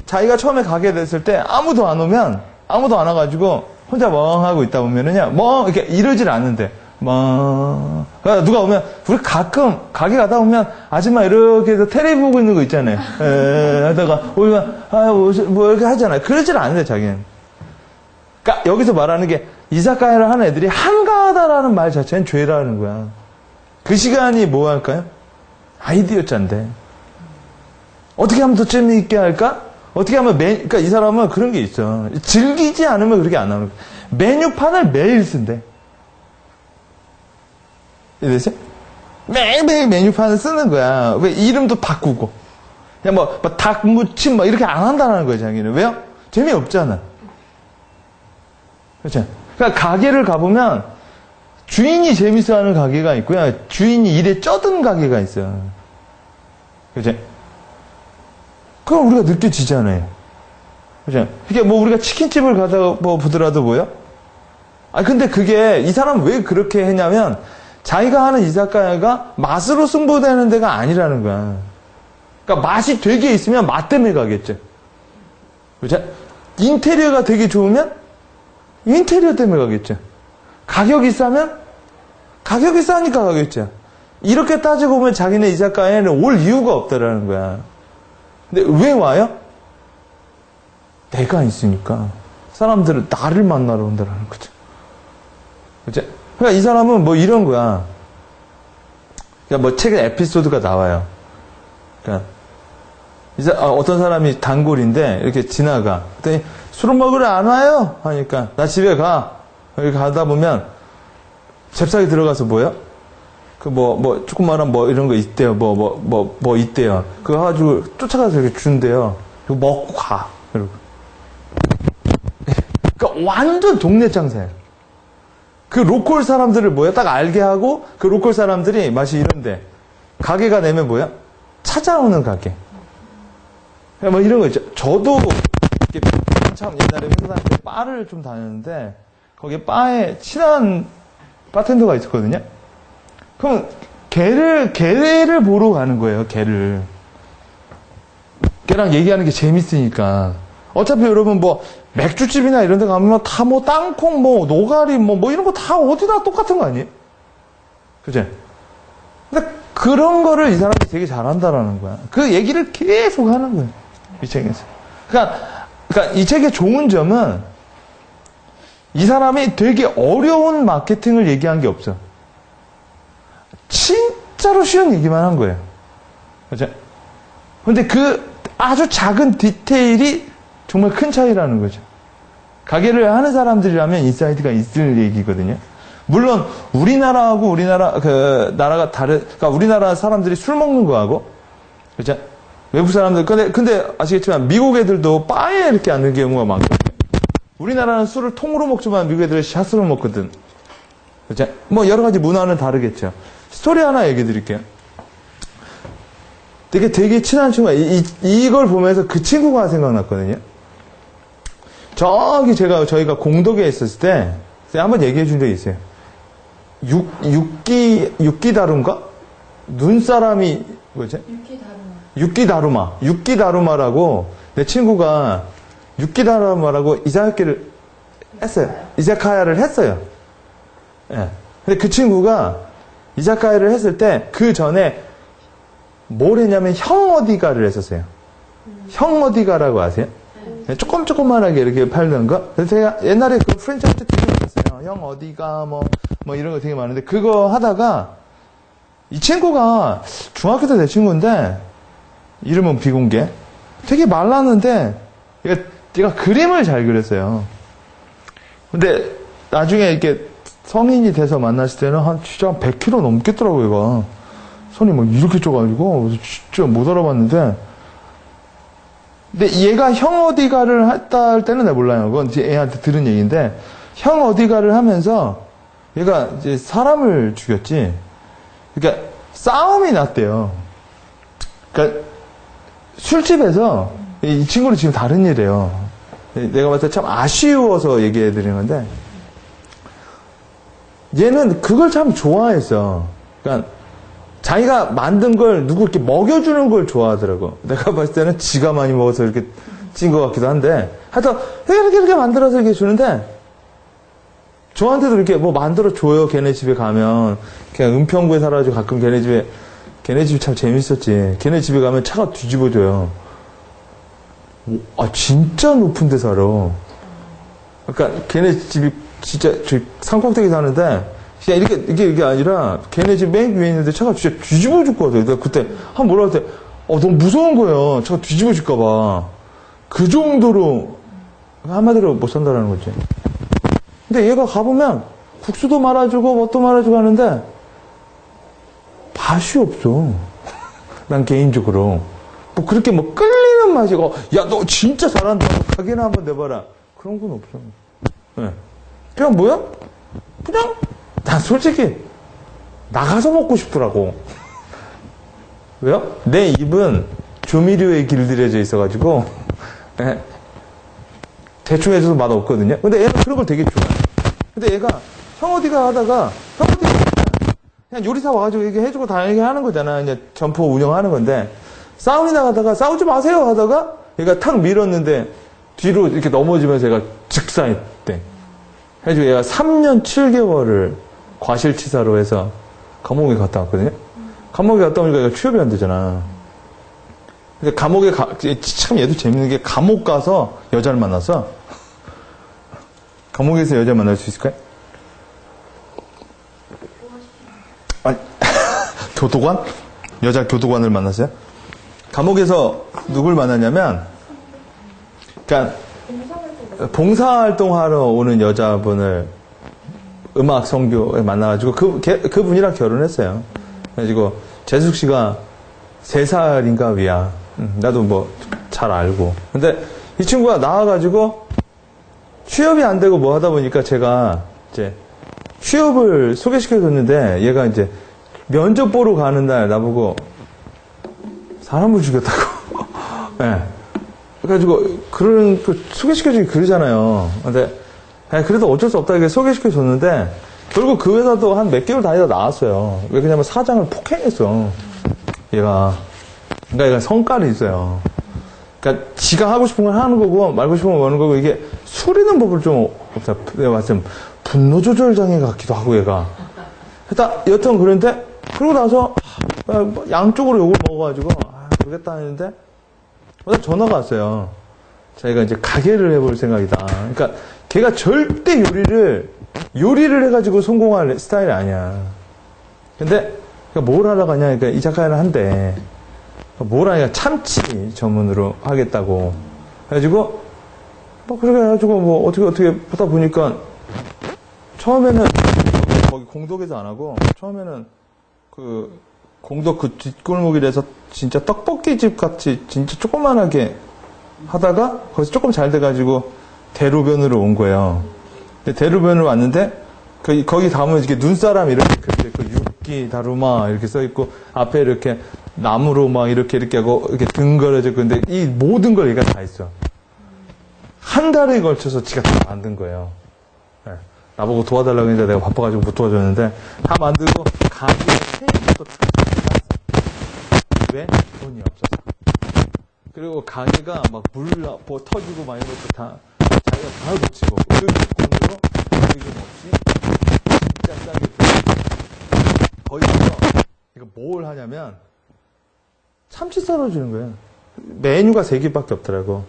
자기가 처음에 가게 됐을 때 아무도 안 오면, 아무도 안 와가지고 혼자 멍하고 있다 보면은요, 이렇게 이러질 않는데, 그러니까 누가 오면, 우리 가끔 가게 가다 보면 아줌마 이렇게 해서 테레비 보고 있는 거 있잖아요. 하다가 오면, 뭐 이렇게 하잖아요. 그러질 않는데, 자기는. 그러니까 여기서 말하는 게, 이사카야를 하는 애들이 한가하다라는 말 자체는 죄라는 거야. 그 시간이 뭐 할까요? 아이디어 짠데. 어떻게 하면 더 재미있게 할까? 어떻게 하면 그러니까 이 사람은 그런 게 있어. 즐기지 않으면 그렇게 안 나오는 거야. 메뉴판을 매일 쓴대. 이러지? 매일매일 메뉴판을 쓰는 거야. 왜 이름도 바꾸고. 그냥 닭 무침 이렇게 안 한다는 거야, 자기는. 왜요? 재미없잖아. 그렇죠? 그러니까 가게를 가보면 주인이 재밌어 하는 가게가 있고요. 주인이 일에 쩌든 가게가 있어요. 그죠? 그럼 우리가 느껴지잖아요. 그죠? 이게 우리가 치킨집을 가다 보더라도 뭐요? 근데 그게 이 사람은 왜 그렇게 했냐면 자기가 하는 이자카야가 맛으로 승부되는 데가 아니라는 거야. 그러니까 맛이 되게 있으면 맛 때문에 가겠죠. 그죠? 인테리어가 되게 좋으면 인테리어 때문에 가겠죠. 가격이 싸면 가격이 싸니까 가겠죠. 이렇게 따지고 보면 자기네 이자카야에는 올 이유가 없다라는 거야. 근데 왜 와요? 내가 있으니까. 사람들은 나를 만나러 온다라는 거죠. 그죠? 그러니까 이 사람은 이런 거야. 그러니까 책에 에피소드가 나와요. 그러니까 어떤 사람이 단골인데 이렇게 지나가. 그랬더니 술을 먹으러 안 와요? 하니까 나 집에 가. 여기 가다 보면 잽싸게 들어가서 뭐요? 조그마한 이런 거 있대요. 있대요. 그거 가지고 쫓아가서 이렇게 준대요. 그거 먹고 가. 이러고. 그러니까 완전 동네 장사예요. 그 로컬 사람들을 딱 알게 하고 그 로컬 사람들이 맛이 이런데 가게가 내면 찾아오는 가게. 이런 거 있죠. 저도 참 옛날에 회사 다닐 때 바를 좀 다녔는데 거기에 바에 친한 바텐더가 있었거든요. 그럼 걔를 보러 가는 거예요. 걔랑 얘기하는 게 재밌으니까. 어차피 여러분 맥주집이나 이런 데 가면 다 땅콩 노가리 이런 거 다 어디나 똑같은 거 아니에요? 그죠? 근데 그런 거를 이 사람이 되게 잘한다라는 거야. 그 얘기를 계속 하는 거예요. 이 책에서. 그러니까 이 책의 좋은 점은 이 사람이 되게 어려운 마케팅을 얘기한 게 없어. 진짜로 쉬운 얘기만 한 거예요. 그죠? 근데 그 아주 작은 디테일이 정말 큰 차이라는 거죠. 가게를 하는 사람들이라면 인사이드가 있을 얘기거든요. 물론 우리나라하고 나라가 그러니까 우리나라 사람들이 술 먹는 거하고 그죠? 외국 사람들 근데 아시겠지만 미국 애들도 바에 이렇게 앉는 경우가 많거든요. 우리나라는 술을 통으로 먹지만 미국 애들은 샷으로 먹거든. 그죠? 여러 가지 문화는 다르겠죠. 스토리 하나 얘기 드릴게요. 되게 친한 친구가 이걸 보면서 그 친구가 생각났거든요. 저희가 공덕에 있었을 때 한번 얘기해 준 적이 있어요. 육기다루인가? 눈사람이 뭐지? 육기다루마라고 내 친구가 육기다루마라고 이자카야를 했어요. 예. 근데 그 친구가 이자카야를 했을 때 그 전에 뭘 했냐면 형 어디가를 했었어요. 형 어디가라고 아세요? 조그만하게 이렇게 팔던 거. 그래서 제가 옛날에 그 프랜차이즈 되게 많았어요. 형 어디가 이런 거 되게 많은데 그거 하다가 이 친구가 중학교 때 내 친구인데 이름은 비공개. 되게 말랐는데 얘가 그림을 잘 그렸어요. 근데 나중에 이렇게 성인이 돼서 만났을 때는 진짜 한 100kg 넘겠더라고요, 얘가. 손이 이렇게 쪄가지고 진짜 못 알아봤는데 근데 얘가 형 어디가를 했다 할 때는 내가 몰라요. 그건 이제 애한테 들은 얘기인데 형 어디가를 하면서 얘가 이제 사람을 죽였지. 그러니까 싸움이 났대요. 그러니까 술집에서 이 친구는 지금 다른 일이에요. 내가 봤을 때 참 아쉬워서 얘기해 드리는 건데 얘는 그걸 참 좋아했어. 그러니까 자기가 만든 걸 누구 이렇게 먹여주는 걸 좋아하더라고. 내가 봤을 때는 지가 많이 먹어서 이렇게 찐 것 같기도 한데 하여튼 이렇게 만들어서 이렇게 주는데 저한테도 이렇게 만들어줘요. 걔네 집에 가면 그냥 은평구에 살아가지고 가끔 걔네 집이 참 재밌었지. 걔네 집에 가면 차가 뒤집어져요. 진짜 높은 데 살아. 그러니까 걔네 집이 진짜 산꼭대기 사는데 그냥 이게 아니라 걔네 집 맨 위에 있는데 차가 진짜 뒤집어질 것 같아요. 내가 그때 뭐라 할 때 너무 무서운 거예요. 차가 뒤집어질까 봐. 그 정도로 한마디로 못 산다라는 거지. 근데 얘가 가보면 국수도 말아주고 뭣도 말아주고 하는데 맛이 없어. 난 개인적으로. 뭐 그렇게 뭐 끌리는 맛이고, 야, 너 진짜 잘한다. 가게나 한번 내봐라. 그런 건 없어. 네. 그냥 뭐야? 그냥, 난 솔직히, 나가서 먹고 싶더라고. 왜요? 내 입은 조미료에 길들여져 있어가지고, 네. 대충 해줘도 맛없거든요. 근데 얘는 그런 걸 되게 좋아해. 근데 얘가 형 어디가 하다가, 형 어디가 그냥 요리사 와가지고 이렇게 해주고 다니게 하는 거잖아. 이제 점포 운영하는 건데, 싸움이 나가다가 싸우지 마세요 하다가 얘가 탁 밀었는데 뒤로 이렇게 넘어지면서 얘가 즉사했대. 그래가지고 얘가 3년 7개월을 과실치사로 해서 감옥에 갔다 왔거든요. 감옥에 갔다 오니까 얘가 취업이 안 되잖아. 근데 감옥에 참 얘도 재밌는 게 감옥 가서 여자를 만났어. 감옥에서 여자 만날 수 있을까요? 아니, 교도관? 여자 교도관을 만났어요? 감옥에서 누굴 만났냐면, 그러니까 봉사활동하러 오는 여자분을 음악 성교에 만나가지고 그분이랑 결혼했어요. 그래가지고 재숙 씨가 3살인가 위야. 나도 뭐 잘 알고. 근데 이 친구가 나와가지고 취업이 안 되고 뭐 하다 보니까 제가 이제 취업을 소개시켜줬는데 얘가 이제 면접 보러 가는 날 나보고 사람을 죽였다고. 예. 네. 그래가지고, 소개시켜주기 그러잖아요. 근데, 그래도 어쩔 수 없다, 이렇게 소개시켜줬는데, 결국 그 회사도 한 몇 개월 다니다 나왔어요. 왜 그러냐면 사장을 폭행했어. 얘가. 그러니까 얘가 성깔이 있어요. 그러니까 지가 하고 싶은 걸 하는 거고, 말고 싶은 걸 하는 거고, 이게 수리는 법을 좀, 내가 봤을 때 분노 조절 장애 같기도 하고, 얘가. 여튼 그런데, 그러고 나서, 양쪽으로 욕을 먹어가지고, 모르겠다 했는데, 전화가 왔어요. 자기가 이제 가게를 해볼 생각이다. 그러니까 걔가 절대 요리를 해가지고 성공할 스타일이 아니야. 근데 뭘 하러 가냐? 그러니까 이 작가는 한대. 뭘 하냐? 참치 전문으로 하겠다고. 그래가지고 뭐 그렇게 해가지고 뭐 어떻게 보다 보니까 처음에는 거기 공덕에서 안 하고 처음에는 공덕 뒷골목이라서 진짜 떡볶이집 같이 진짜 조그만하게 하다가 거기서 조금 잘 돼가지고 대로변으로 온 거예요. 근데 대로변으로 왔는데 거기 가면 이렇게 눈사람 이렇게 육기 다루마 이렇게 써 있고 앞에 이렇게 나무로 막 이렇게 하고 이렇게 등 걸어져. 근데 이 모든 걸 얘가 다 했어. 한 달에 걸쳐서 지가 다 만든 거예요. 네. 나보고 도와달라고 했는데 내가 바빠가지고 못 도와줬는데 다 만들고 가게 테이블도 왜? 돈이 없어서. 그리고 가게가 막 뭐 터지고 막 이런 것도 다 자기가 다 고치고 그 돈으로 보이금 없이 진짜 싸게 거기서 이거 뭘 하냐면 참치 썰어주는 거예요. 메뉴가 3개밖에 없더라고.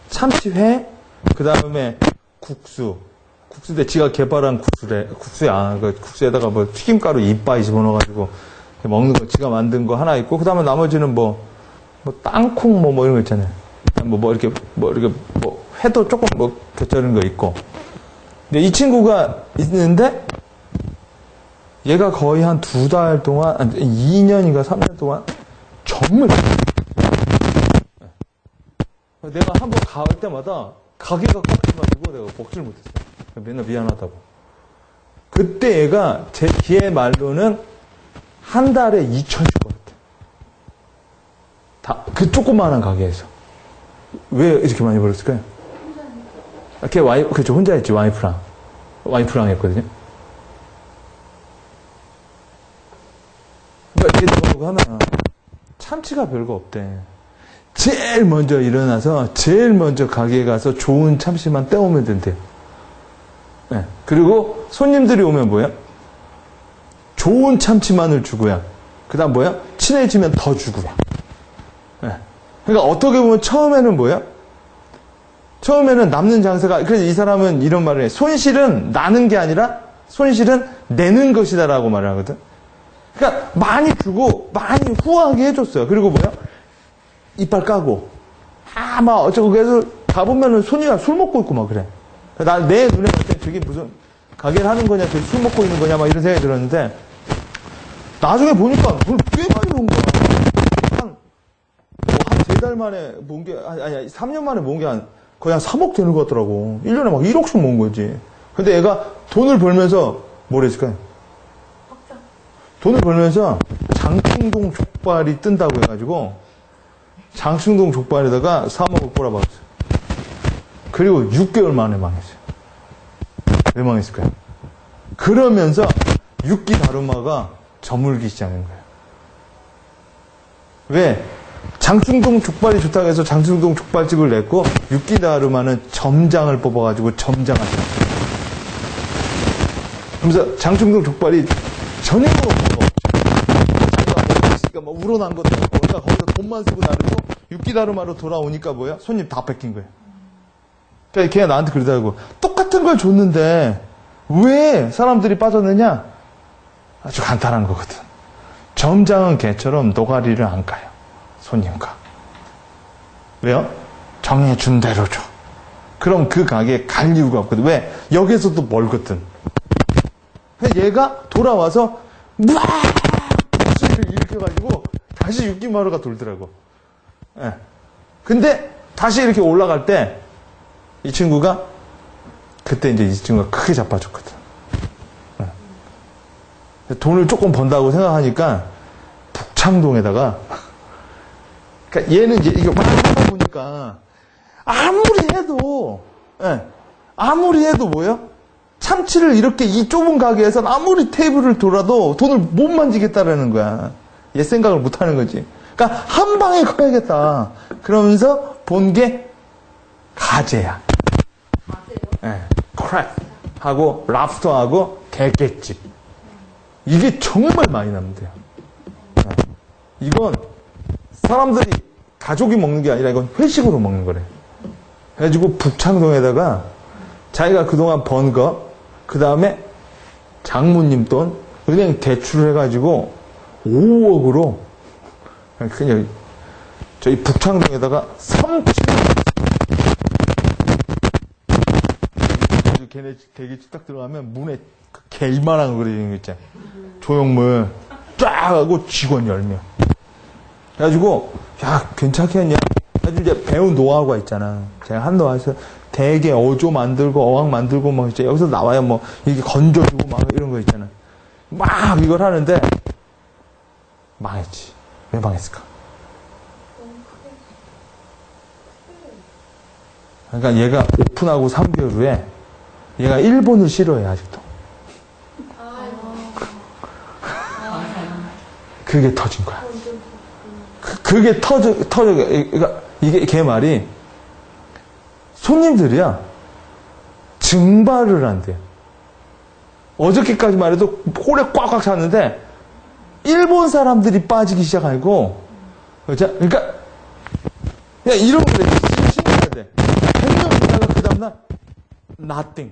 참치회, 그 다음에 국수인데 지가 개발한 국수야. 그 국수에다가 뭐 튀김가루 이빠이 집어넣어가지고 먹는 거 지가 만든 거 하나 있고, 그 다음에 나머지는 뭐 땅콩 뭐 이런 거 있잖아요. 이렇게 회도 조금 곁들인 거 있고. 근데 이 친구가 있는데 얘가 거의 한 2달 동안, 2년인가 3년 동안 정말 내가 한번 갈 때마다 가게가 꺾여가지고 내가 먹지를 못했어요. 맨날 미안하다고. 그때 얘가 걔 말로는 한 달에 2,000씩 벌었대. 그 조그마한 가게에서. 왜 이렇게 많이 벌었을까요? 걔 그렇죠. 혼자 했지, 와이프랑 했거든요. 그러니까 걔 그거 하나, 참치가 별거 없대. 제일 먼저 일어나서, 제일 먼저 가게에 가서 좋은 참치만 떼오면 된대요. 네. 그리고 손님들이 오면 뭐야? 좋은 참치만을 주고야. 그 다음 뭐야? 친해지면 더 주고야. 네. 그러니까 어떻게 보면 처음에는 뭐야? 처음에는 남는 장사가, 그래서 이 사람은 이런 말을 해. 손실은 나는 게 아니라 손실은 내는 것이다라고 말을 하거든. 그러니까 많이 주고 많이 후하게 해줬어요. 그리고 뭐야? 이빨 까고. 막 어쩌고 그래서 가보면은 손이가 술 먹고 있고 막 그래. 내 눈에 볼 때 저게 무슨 가게를 하는 거냐, 저기 술 먹고 있는 거냐 막 이런 생각이 들었는데 나중에 보니까 돈을 꽤 많이 번 거야. 한 3달 만에 본 게, 아니, 3년 만에 본 게 거의 한 3억 되는 것 같더라고. 1년에 막 1억씩 모은 거지. 근데 얘가 돈을 벌면서 뭘 했을까요? 돈을 벌면서 장충동 족발이 뜬다고 해가지고 장충동 족발에다가 3억을 꼬라박았어요. 그리고 6개월 만에 망했어요. 왜 망했을까요? 그러면서 육기 다루마가 저물기 시작한 거예요. 왜? 장충동 족발이 좋다고 해서 장충동 족발집을 냈고 육기 다루마는 점장을 뽑아가지고 점장을 했어요. 그러면서 장충동 족발이 전혀 없고 자기가 먹고 있으니까 막 우러난 것도 없고 그러니까 거기서 돈만 쓰고 나르고 육기 다루마로 돌아오니까 뭐야? 손님 다 뺏긴 거예요. 그러니까 걔가 나한테 그러더라고. 똑같은 걸 줬는데 왜 사람들이 빠졌느냐? 아주 간단한 거거든. 점장은 걔처럼 노가리를 안 까요. 손님과. 왜요? 정해준 대로 줘. 그럼 그 가게에 갈 이유가 없거든. 왜? 여기서도 멀거든. 얘가 돌아와서 막 박수를 일으켜가지고 다시 육기마루가 돌더라고. 예. 근데 다시 이렇게 올라갈 때 이 친구가 그때 이제 이 친구가 크게 자빠졌거든. 예. 돈을 조금 번다고 생각하니까 북창동에다가 그러니까 얘는 이제 이거 막 하다 보니까 아무리 해도 뭐예요? 참치를 이렇게 이 좁은 가게에서 아무리 테이블을 돌아도 돈을 못 만지겠다라는 거야. 얘 생각을 못 하는 거지. 그러니까 한 방에 커야겠다. 그러면서 본 게 가재야. 예, 크랩하고 랍스터하고 게get집. 이게 정말 많이 남는데요. 예. 이건 사람들이 가족이 먹는 게 아니라 이건 회식으로 먹는 거래. 그래가지고 북창동에다가 자기가 그동안 번 거, 그 다음에 장모님 돈, 은행 대출을 해가지고 5억으로 그냥 저희 북창동에다가 3층 걔네 대기집 딱 들어가면 문에 개 이만한 거 그려진 거 있잖아. 조형물 쫙 하고 직원 10명. 그래가지고 야 괜찮겠냐? 아주 이제 배운 노하우가 있잖아. 제가 한 노하우에서 대게 어조 만들고 어항 만들고 막 이제 여기서 나와야 뭐 이렇게 건져주고 막 이런 거 있잖아. 막 이걸 하는데 망했지. 왜 망했을까? 그러니까 얘가 오픈하고 3개월 후에 얘가 일본을 싫어해 아직도. 그게 터진 거야. 그게 터져. 그러니까 이게 걔 말이 손님들이야 증발을 한대. 어저께까지만 해도 홀에 꽉꽉 찼는데 일본 사람들이 빠지기 시작하고, 그러니까 그냥 이런 거래. 신기해야 돼. 100명 지나가 그 다음날 nothing.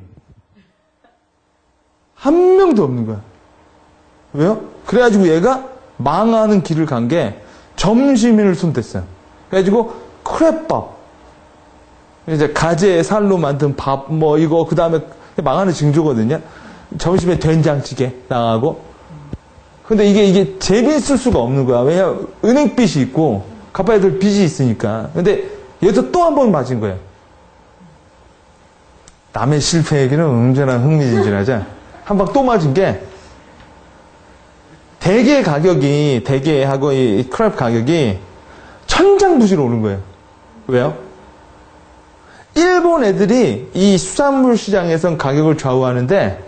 한 명도 없는 거야. 왜요? 그래가지고 얘가 망하는 길을 간 게 점심을 손댔어요. 그래가지고 크랩밥, 이제 가재 살로 만든 밥, 뭐 이거 그 다음에 망하는 징조거든요. 점심에 된장찌개 나가고. 근데 이게 재미있을 수가 없는 거야. 왜냐 은행빚이 있고 갚아야 될 빚이 있으니까. 근데 얘도 또 한 번 맞은 거예요. 남의 실패 얘기는 언제나 흥미진진하자. 한 방 또 맞은 게 대게하고 이 크랩 가격이 천장부지로 오른 거예요. 왜요? 일본 애들이 이 수산물 시장에선 가격을 좌우하는데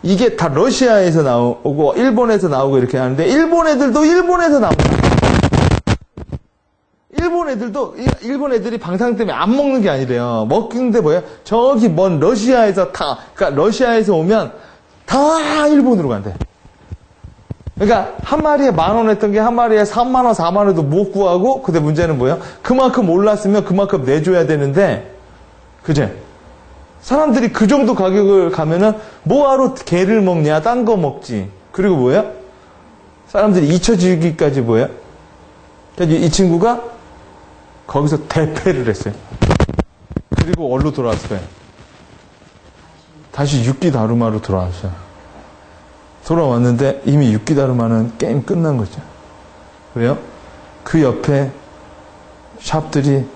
이게 다 러시아에서 나오고 일본에서 나오고 이렇게 하는데 일본 애들도 일본에서 나옵니다. 일본 애들이 방사능 때문에 안 먹는 게 아니래요. 먹는데 뭐예요? 저기 먼 러시아에서 그러니까 러시아에서 오면 다 일본으로 간대. 그러니까 한 마리에 10,000원 했던 게 한 마리에 30,000원, 40,000원도 못 구하고, 근데 문제는 뭐예요? 그만큼 올랐으면 그만큼 내줘야 되는데, 그제? 사람들이 그 정도 가격을 가면은 뭐하러 게를 먹냐, 딴 거 먹지. 그리고 뭐예요? 사람들이 잊혀지기까지 뭐예요? 이 친구가 거기서 대패를 했어요. 그리고 어디로 돌아왔어요? 다시 육기 다루마로 돌아왔어요. 돌아왔는데 이미 유키다르마는 게임 끝난 거죠. 왜요? 그 옆에 샵들이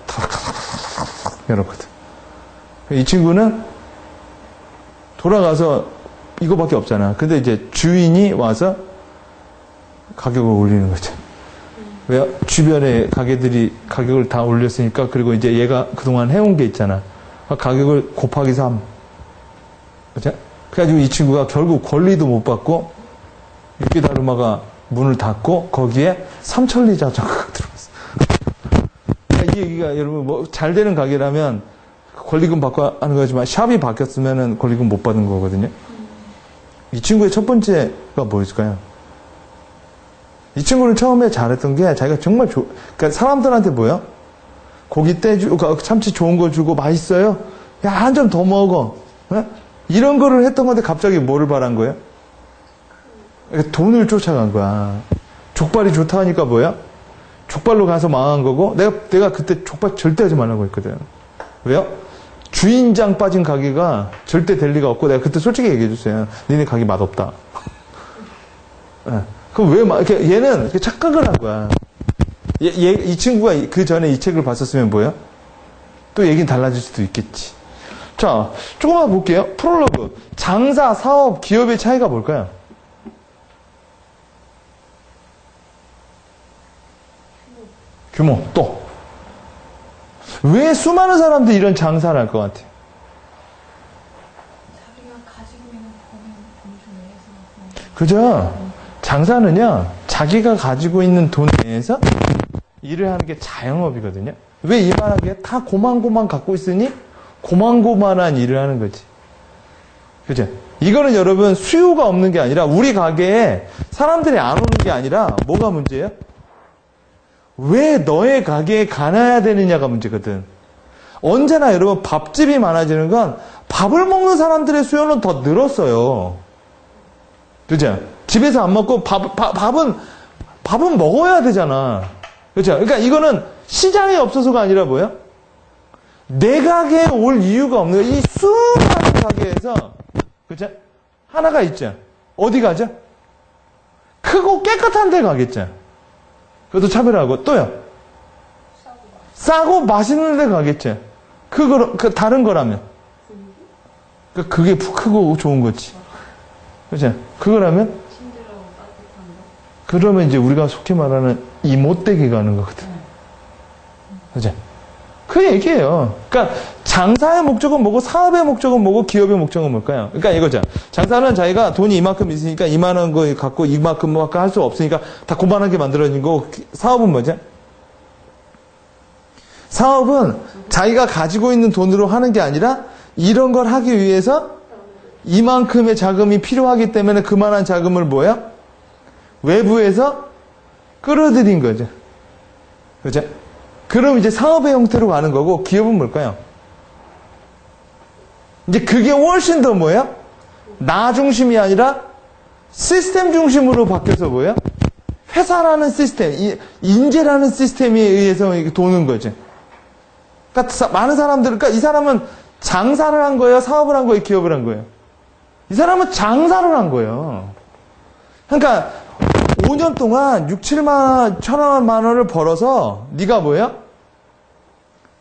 열었거든. 이 친구는 돌아가서 이거밖에 없잖아. 근데 이제 주인이 와서 가격을 올리는 거죠. 왜요? 주변에 가게들이 가격을 다 올렸으니까. 그리고 이제 얘가 그동안 해온 게 있잖아. 가격을 곱하기 3. 그죠? 그래가지고 이 친구가 결국 권리도 못 받고 유키다르마가 문을 닫고 거기에 삼천리 자전거가 들어왔어. 그러니까 이 얘기가 여러분 뭐 잘 되는 가게라면 권리금 받고 하는 거지만 샵이 바뀌었으면 권리금 못 받은 거거든요. 이 친구의 첫 번째가 뭐였을까요? 이 친구는 처음에 잘했던 게 자기가 정말 그러니까 사람들한테 뭐요? 고기 떼주고 참치 좋은 거 주고 맛있어요? 야, 한 점 더 먹어. 네? 이런 거를 했던 건데 갑자기 뭐를 바란 거예요? 그러니까 돈을 쫓아간 거야. 족발이 좋다 하니까 뭐야? 족발로 가서 망한 거고 내가 그때 족발 절대 하지 말라고 했거든. 왜요? 주인장 빠진 가게가 절대 될 리가 없고 내가 그때 솔직히 얘기해 줬어요. 니네 가게 맛없다. 네. 그럼 왜 얘는 이렇게 착각을 한 거야. 이 친구가 그 전에 이 책을 봤었으면 뭐야? 또 얘기는 달라질 수도 있겠지. 자, 조금만 볼게요. 프롤로그. 장사, 사업, 기업의 차이가 뭘까요? 규모. 또. 왜 수많은 사람들이 이런 장사를 할 것 같아요? 자기가 가지고 있는 돈 중에서. 그죠? 장사는요, 자기가 가지고 있는 돈 내에서 일을 하는 게 자영업이거든요. 왜 이만한 게 다 고만고만 갖고 있으니 고만고만한 일을 하는 거지. 그죠? 이거는 여러분 수요가 없는 게 아니라 우리 가게에 사람들이 안 오는 게 아니라 뭐가 문제예요? 왜 너의 가게에 가놔야 되느냐가 문제거든. 언제나 여러분 밥집이 많아지는 건 밥을 먹는 사람들의 수요는 더 늘었어요. 그죠? 집에서 안 먹고 밥은 먹어야 되잖아. 그렇죠? 그러니까 이거는 시장이 없어서가 아니라 뭐야? 내 가게에 올 이유가 없는 거야. 이 수많은 가게에서 그렇죠? 하나가 있죠. 어디 가죠? 크고 깨끗한 데 가겠죠. 그것도 차별하고 또요. 싸고 맛있는 데 가겠죠. 그 다른 거라면. 그게 크고 좋은 거지. 그렇죠? 그거라면 그러면 이제 우리가 속히 말하는 이 못되게 가는 거거든. 그죠? 그 얘기예요. 그러니까 장사의 목적은 뭐고 사업의 목적은 뭐고 기업의 목적은 뭘까요? 그러니까 이거죠. 장사는 자기가 돈이 이만큼 있으니까 이만한 거 갖고 이만큼 할 수 없으니까 다 고만하게 만들어진 거고 사업은 뭐죠? 사업은 자기가 가지고 있는 돈으로 하는 게 아니라 이런 걸 하기 위해서 이만큼의 자금이 필요하기 때문에 그만한 자금을 뭐야? 외부에서 끌어들인 거죠. 그죠? 그럼 이제 사업의 형태로 가는 거고 기업은 뭘까요? 이제 그게 훨씬 더 뭐야? 나 중심이 아니라 시스템 중심으로 바뀌어서 뭐야? 회사라는 시스템, 인재라는 시스템에 의해서 도는 거죠. 그러니까 많은 사람들, 그러니까 이 사람은 장사를 한 거예요? 사업을 한 거예요? 기업을 한 거예요? 이 사람은 장사를 한 거예요. 그러니까 5년 동안 6, 7만, 1,000만 원을 벌어서 네가 뭐야?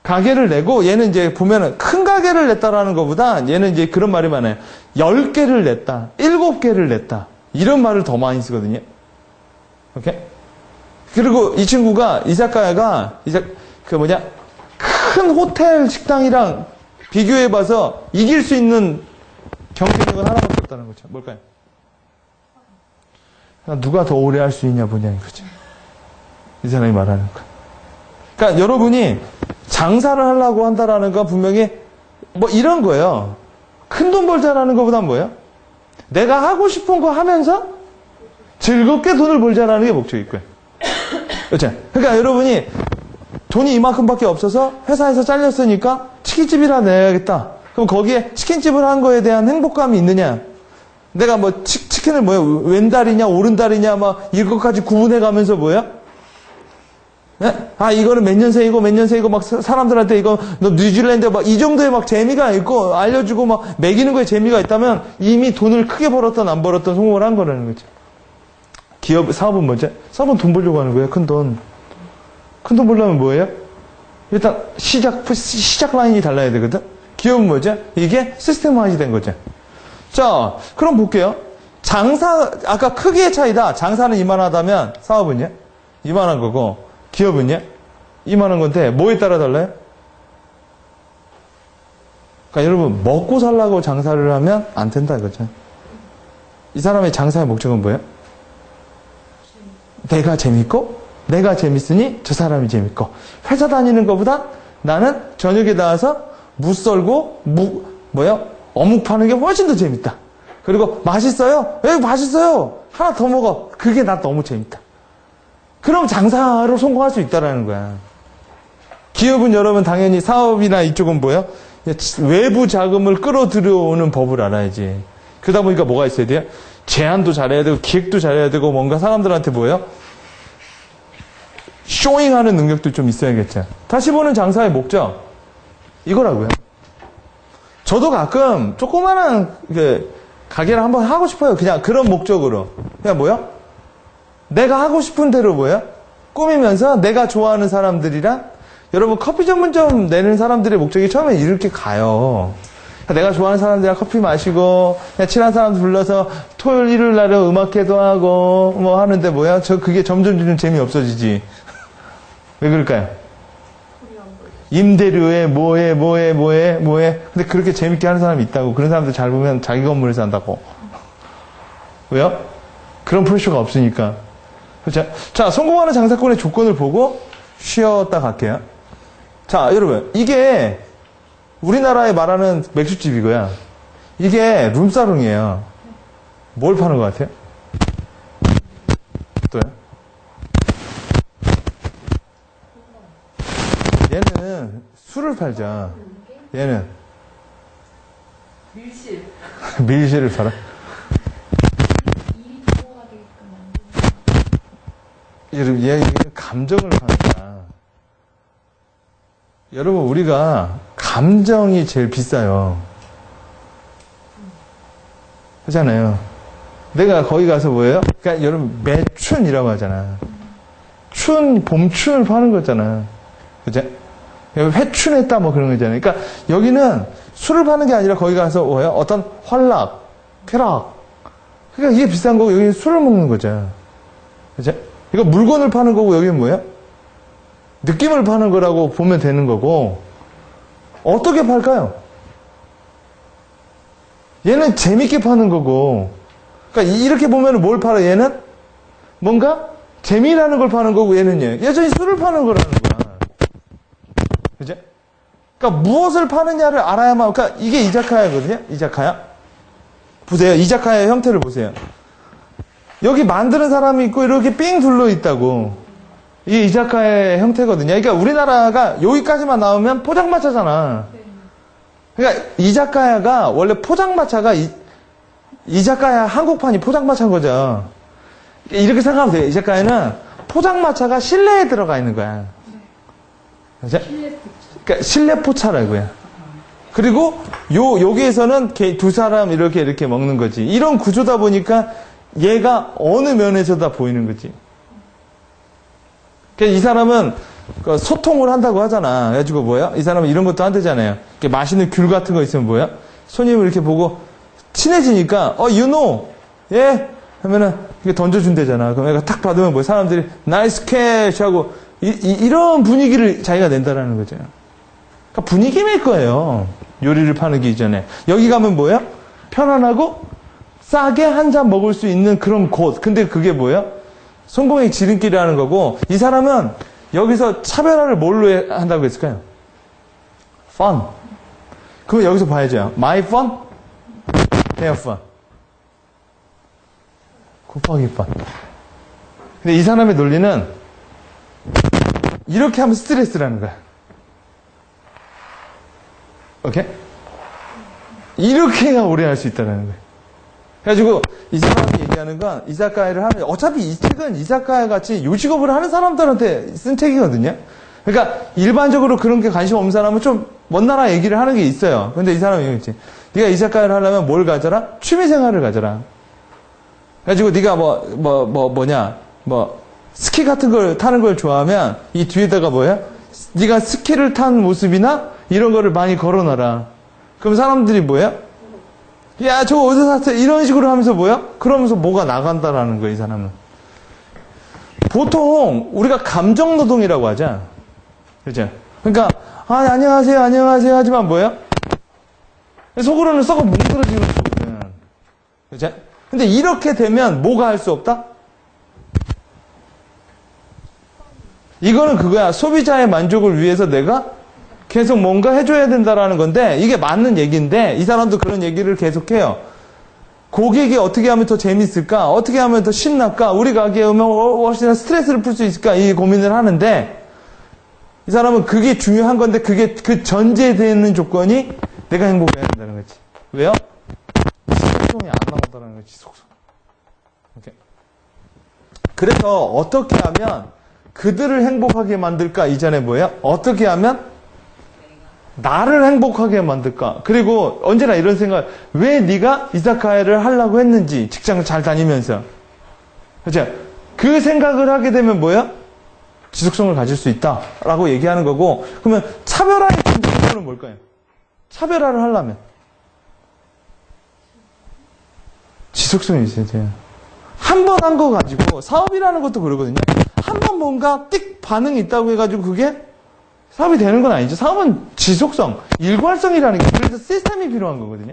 가게를 내고 얘는 이제 보면은 큰 가게를 냈다라는 것보다 얘는 이제 그런 말이 많아요. 10개를 냈다. 7개를 냈다. 이런 말을 더 많이 쓰거든요. 오케이? 그리고 이 친구가, 이자카야가, 큰 호텔 식당이랑 비교해봐서 이길 수 있는 경쟁력은 하나밖에 없다는 거죠. 뭘까요? 누가 더 오래 할 수 있냐 보냐 이거죠. 이 사람이 말하는 거. 그러니까 여러분이 장사를 하려고 한다라는 건 분명히 뭐 이런 거예요. 큰 돈 벌자라는 것보단 뭐예요? 내가 하고 싶은 거 하면서 즐겁게 돈을 벌자라는 게 목적일 거예요. 그렇죠? 그러니까 여러분이 돈이 이만큼밖에 없어서 회사에서 잘렸으니까 치킨집이라 내야겠다. 그럼 거기에 치킨집을 한 거에 대한 행복감이 있느냐? 내가 뭐 치킨을 뭐야 왼다리냐 오른다리냐 막 이것까지 구분해 가면서 뭐야? 네? 아, 이거는 몇 년생이고 몇 년생이고 막 사람들한테 이거 너 뉴질랜드 막 이 정도의 막 재미가 있고 알려주고 막 매기는 거에 재미가 있다면 이미 돈을 크게 벌었던 안 벌었던 성공을 한 거라는 거죠. 기업, 사업은 뭐죠? 사업은 돈 벌려고 하는 거예요. 큰 돈. 큰 돈 벌려면 뭐예요? 일단 시작 라인이 달라야 되거든. 기업은 뭐죠? 이게 시스템화이 된 거죠. 자, 그럼 볼게요. 장사, 아까 크기의 차이다. 장사는 이만하다면 사업은요? 이만한 거고, 기업은요? 이만한 건데, 뭐에 따라 달라요? 그러니까 여러분, 먹고 살라고 장사를 하면 안 된다, 이거죠. 이 사람의 장사의 목적은 뭐예요? 내가 재밌고, 내가 재밌으니 저 사람이 재밌고, 회사 다니는 것보다 나는 저녁에 나와서 무 썰고, 어묵 파는 게 훨씬 더 재밌다. 그리고 맛있어요? 왜 맛있어요? 하나 더 먹어. 그게 나 너무 재밌다. 그럼 장사로 성공할 수 있다라는 거야. 기업은 여러분 당연히 사업이나 이쪽은 뭐예요? 외부 자금을 끌어들여오는 법을 알아야지. 그러다 보니까 뭐가 있어야 돼요? 제안도 잘해야 되고 기획도 잘해야 되고 뭔가 사람들한테 뭐예요? 쇼잉하는 능력도 좀 있어야겠죠. 다시 보는 장사의 목적 이거라고요. 저도 가끔 조그마한 가게를 한번 하고 싶어요. 그냥 그런 목적으로. 그냥 뭐요? 내가 하고 싶은 대로 뭐요? 꾸미면서 내가 좋아하는 사람들이랑 여러분 커피 전문점 내는 사람들의 목적이 처음에 이렇게 가요. 내가 좋아하는 사람들이랑 커피 마시고 그냥 친한 사람들 불러서 토요일 일요일 날에 음악회도 하고 뭐 하는데 뭐야? 그게 점점 재미 없어지지. 왜 그럴까요? 임대료에 뭐해. 근데 그렇게 재밌게 하는 사람이 있다고. 그런 사람들 잘 보면 자기 건물에서 한다고. 왜요? 그런 프레셔가 없으니까. 그렇죠? 자, 성공하는 장사꾼의 조건을 보고 쉬었다 갈게요. 자, 여러분, 이게 우리나라에 말하는 맥주집 이거야. 이게 룸사롱이에요. 뭘 파는 것 같아요? 또요? 얘는 술을 팔죠. 얘는 밀실. 밀실을 팔아. 일이 넘어가게끔 만드는. 얘 감정을 파는 거야. 여러분, 우리가 감정이 제일 비싸요. 그렇잖아요. 내가 거기 가서 뭐예요? 그러니까 여러분, 매춘이라고 하잖아. 봄춘을 파는 거잖아. 그죠? 회춘했다 뭐 그런 거잖아요. 그러니까 여기는 술을 파는 게 아니라 거기 가서 뭐예요? 어떤 활락, 쾌락. 그러니까 이게 비싼 거고 여기는 술을 먹는 거죠. 그죠? 이거 물건을 파는 거고 여기는 뭐예요? 느낌을 파는 거라고 보면 되는 거고. 어떻게 팔까요? 얘는 재밌게 파는 거고. 그러니까 이렇게 보면 뭘 팔아? 얘는 뭔가 재미라는 걸 파는 거고 얘는요. 여전히 술을 파는 거라는 거야. 그죠? 그러니까 무엇을 파느냐를 알아야만, 그러니까 이게 이자카야거든요? 이자카야? 보세요. 이자카야의 형태를 보세요. 여기 만드는 사람이 있고 이렇게 삥 둘러 있다고. 이게 이자카야의 형태거든요. 그러니까 우리나라가 여기까지만 나오면 포장마차잖아. 그러니까 이자카야가 원래 포장마차가 이자카야 한국판이 포장마차인 거죠. 이렇게 생각하면 돼요. 이자카야는 포장마차가 실내에 들어가 있는 거야. 그죠? 그러니까 실내 포차라고요. 그리고 여기에서는 두 사람 이렇게 먹는 거지. 이런 구조다 보니까 얘가 어느 면에서 다 보이는 거지. 그러니까 이 사람은 소통을 한다고 하잖아. 그래가지고 뭐야? 이 사람은 이런 것도 한대잖아요. 이렇게 맛있는 귤 같은 거 있으면 뭐야? 손님을 이렇게 보고 친해지니까 you know, 예? 하면은 이렇게 던져준대잖아. 그럼 얘가 탁 받으면 뭐야? 사람들이 나이스 캐시 하고 이런 분위기를 자기가 낸다라는 거죠. 그러니까 분위기 메이커예요. 요리를 파는 게 이전에. 여기 가면 뭐야? 편안하고 싸게 한 잔 먹을 수 있는 그런 곳. 근데 그게 뭐야? 성공의 지름길이라는 거고, 이 사람은 여기서 차별화를 뭘로 한다고 했을까요? fun. 그럼 여기서 봐야죠. my fun, their fun. 곱하기 fun. 근데 이 사람의 논리는 이렇게 하면 스트레스라는 거야. 오케이? 이렇게 해야 오래 할 수 있다는 거야. 그래가지고 이 사람이 얘기하는 건 이자카야를 하면 어차피 이 책은 이자카야 같이 요식업을 하는 사람들한테 쓴 책이거든요. 그러니까 일반적으로 그런 게 관심 없는 사람은 좀 먼 나라 얘기를 하는 게 있어요. 근데 이 사람이 이거지. 네가 이자카야를 하려면 뭘 가져라? 취미생활을 가져라. 그래가지고 네가 스키 같은 걸 타는 걸 좋아하면 이 뒤에다가 뭐야? 네가 스키를 탄 모습이나 이런 거를 많이 걸어놔라. 그럼 사람들이 뭐야? 야, 저거 어디서 샀어? 이런 식으로 하면서 뭐야? 그러면서 뭐가 나간다라는 거야, 이 사람은. 보통 우리가 감정노동이라고 하자. 그죠? 그러니까 안녕하세요, 안녕하세요 하지만 뭐야? 속으로는 썩어 뭉그러지는 거거든. 그죠? 근데 이렇게 되면 뭐가 할 수 없다? 이거는 그거야. 소비자의 만족을 위해서 내가 계속 뭔가 해줘야 된다라는 건데, 이게 맞는 얘기인데, 이 사람도 그런 얘기를 계속해요. 고객이 어떻게 하면 더 재밌을까? 어떻게 하면 더 신날까? 우리 가게에 오면 훨씬 스트레스를 풀 수 있을까? 이 고민을 하는데, 이 사람은 그게 중요한 건데, 그게 그 전제되는 조건이 내가 행복해야 된다는 거지. 왜요? 지속성이 안 나온다는 거지, 지속성. 오케이. 그래서 어떻게 하면 그들을 행복하게 만들까? 이전에 뭐예요? 어떻게 하면 나를 행복하게 만들까? 그리고 언제나 이런 생각, 왜 네가 이자카야를 하려고 했는지, 직장을 잘 다니면서. 그죠? 그 생각을 하게 되면 뭐야? 지속성을 가질 수 있다라고 얘기하는 거고, 그러면 차별화의 근본은 뭘까요? 차별화를 하려면 지속성이 있어야 돼요. 한 번 한 거 가지고, 사업이라는 것도 그러거든요. 한 번 뭔가 띡 반응이 있다고 해가지고 그게 사업이 되는 건 아니죠. 사업은 지속성, 일관성이라는 게, 그래서 시스템이 필요한 거거든요.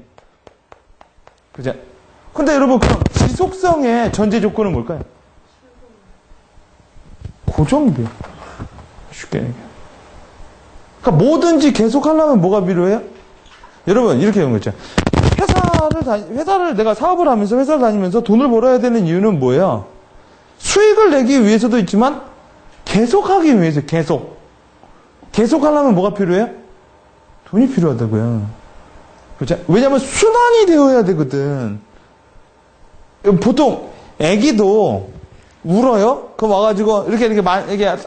그죠? 근데 여러분, 그럼 지속성의 전제 조건은 뭘까요? 고정비요. 쉽게 얘기해. 그러니까 뭐든지 계속 하려면 뭐가 필요해요? 여러분, 이렇게 하는 거죠. 회사를 내가 사업을 하면서 회사를 다니면서 돈을 벌어야 되는 이유는 뭐예요? 수익을 내기 위해서도 있지만 계속하기 위해서 계속 하려면 뭐가 필요해요? 돈이 필요하다고요. 그렇죠? 왜냐하면 순환이 되어야 되거든. 보통 애기도 울어요? 그럼 와가지고 이렇게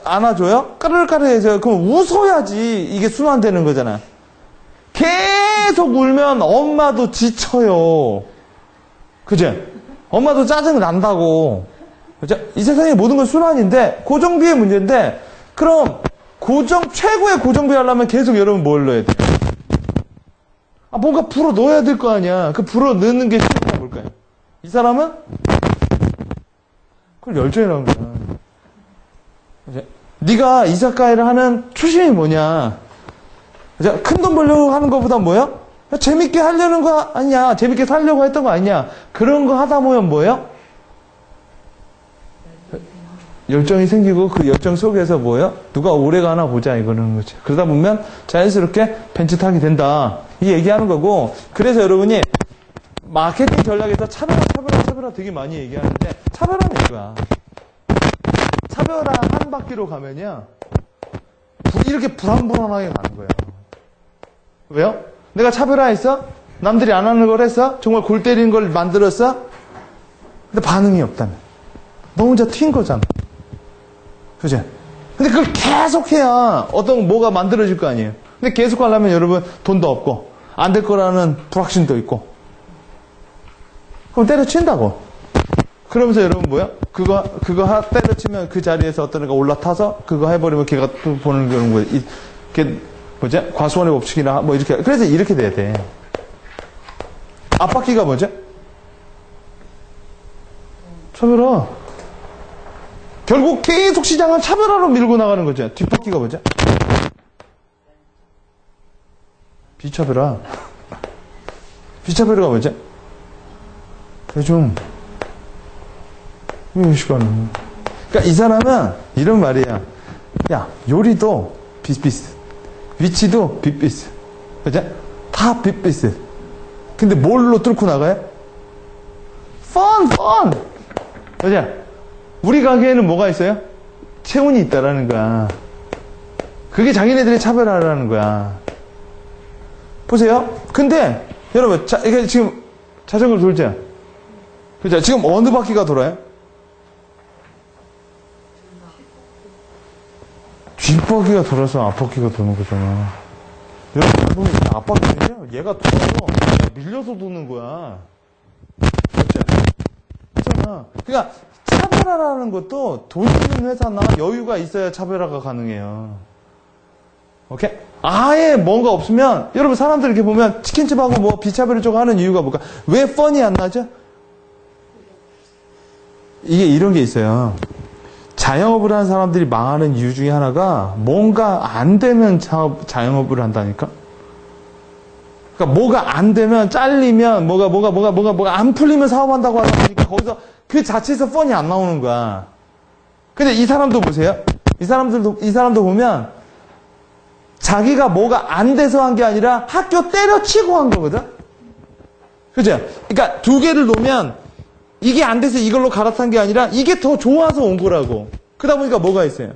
안아줘요? 까르르까르해져요? 그럼 웃어야지 이게 순환되는 거잖아. 계속 울면 엄마도 지쳐요. 그죠? 엄마도 짜증 난다고. 그죠? 이 세상의 모든 건 순환인데, 고정비의 문제인데, 그럼 최고의 고정비 하려면 계속 여러분 뭘 넣어야 돼요? 뭔가 불어 넣어야 될 거 아니야. 그 불어 넣는 게 실패가 뭘까요? 이 사람은 그걸 열정이라는 거야. 그죠? 네가 이자카야를 하는 초심이 뭐냐? 큰 돈 벌려고 하는 것보다 뭐야? 재밌게 하려는 거 아니냐? 재밌게 살려고 했던 거 아니냐? 그런 거 하다 보면 뭐예요? 열정이 생기고 그 열정 속에서 뭐예요? 누가 오래 가나 보자 이거는 거지. 그러다 보면 자연스럽게 벤츠 타게 된다. 이 얘기하는 거고. 그래서 여러분이 마케팅 전략에서 차별화 되게 많이 얘기하는데, 차별화는 이거야. 차별화 한 바퀴로 가면요, 이렇게 불안불안하게 가는 거예요. 왜요? 내가 차별화했어? 남들이 안 하는 걸 했어? 정말 골 때리는 걸 만들었어? 근데 반응이 없다면 너 혼자 튄 거잖아. 그죠? 근데 그걸 계속 해야 뭐가 만들어질 거 아니에요. 근데 계속 하려면 여러분 돈도 없고 안 될 거라는 불확신도 있고, 그럼 때려친다고. 그러면서 여러분 뭐야? 그거 때려치면 그 자리에서 어떤 애가 올라타서 그거 해버리면 걔가 또 보는 그런 거예요. 이게 뭐지? 과수원의 법칙이나 뭐 이렇게. 그래서 이렇게 돼야 돼. 앞바퀴가 뭐죠? 차별화. 결국 계속 시장은 차별화로 밀고 나가는 거죠. 뒷바퀴가 뭐죠? 비차별화. 비차별화가 뭐죠? 대중. 이 시간은. 그러니까 이 사람은 이런 말이야. 야, 요리도 비슷비슷. 위치도 비슷비슷. 그죠? 다 비슷비슷. 근데 뭘로 뚫고 나가요? 펀! 그죠? 우리 가게에는 뭐가 있어요? 체온이 있다라는 거야. 그게 자기네들의 차별화라는 거야. 보세요. 근데, 여러분, 이게 지금 자전거 돌죠? 그죠? 지금 어느 바퀴가 돌아요? 뒷바퀴가 돌아서 앞바퀴가 도는 거잖아. 여러분, 보면 앞바퀴는요, 얘가 돌아서 밀려서 도는 거야. 그렇죠? 그렇잖아. 그러니까 차별화라는 것도 돈 있는 회사나 여유가 있어야 차별화가 가능해요. 오케이? 아예 뭔가 없으면, 여러분 사람들 이렇게 보면 치킨집하고 뭐 비차별을 좀 하는 이유가 뭘까? 왜 펀이 안 나죠? 이게 이런 게 있어요. 자영업을 하는 사람들이 망하는 이유 중에 하나가 뭔가 안 되면 자영업을 한다니까? 그러니까 뭐가 안 되면 잘리면 뭐가 안 풀리면 사업한다고 하다 보니까 거기서 그 자체에서 펀이 안 나오는 거야. 근데 이 사람도 보세요. 이 사람도 보면 자기가 뭐가 안 돼서 한 게 아니라 학교 때려치고 한 거거든? 그죠? 그러니까 두 개를 놓으면 이게 안 돼서 이걸로 갈아탄 게 아니라 이게 더 좋아서 온 거라고. 그러다 보니까 뭐가 있어요?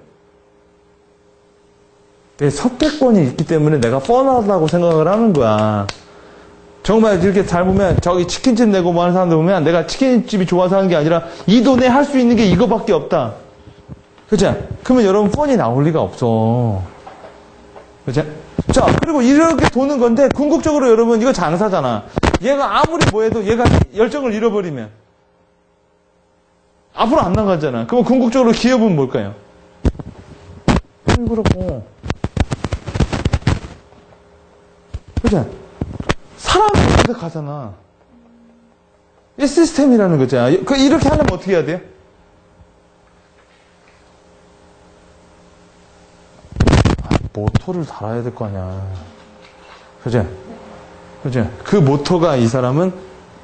내 선택권이 있기 때문에 내가 뻔하다고 생각을 하는 거야. 정말 이렇게 잘 보면 저기 치킨집 내고 뭐 하는 사람들 보면 내가 치킨집이 좋아서 하는 게 아니라 이 돈에 할 수 있는 게 이거밖에 없다. 그죠? 그러면 여러분 뻔히 나올 리가 없어. 그죠? 자, 그리고 이렇게 도는 건데 궁극적으로 여러분 이거 장사잖아. 얘가 아무리 뭐 해도 얘가 열정을 잃어버리면 앞으로 안 나가잖아. 그럼 궁극적으로 기업은 뭘까요? 그렇고. 그죠? 사람이 그런데 가잖아. 이 시스템이라는 거죠. 이렇게 하려면 어떻게 해야 돼요? 모토를 달아야 될 거 아니야. 그죠? 그죠? 그 모토가 이 사람은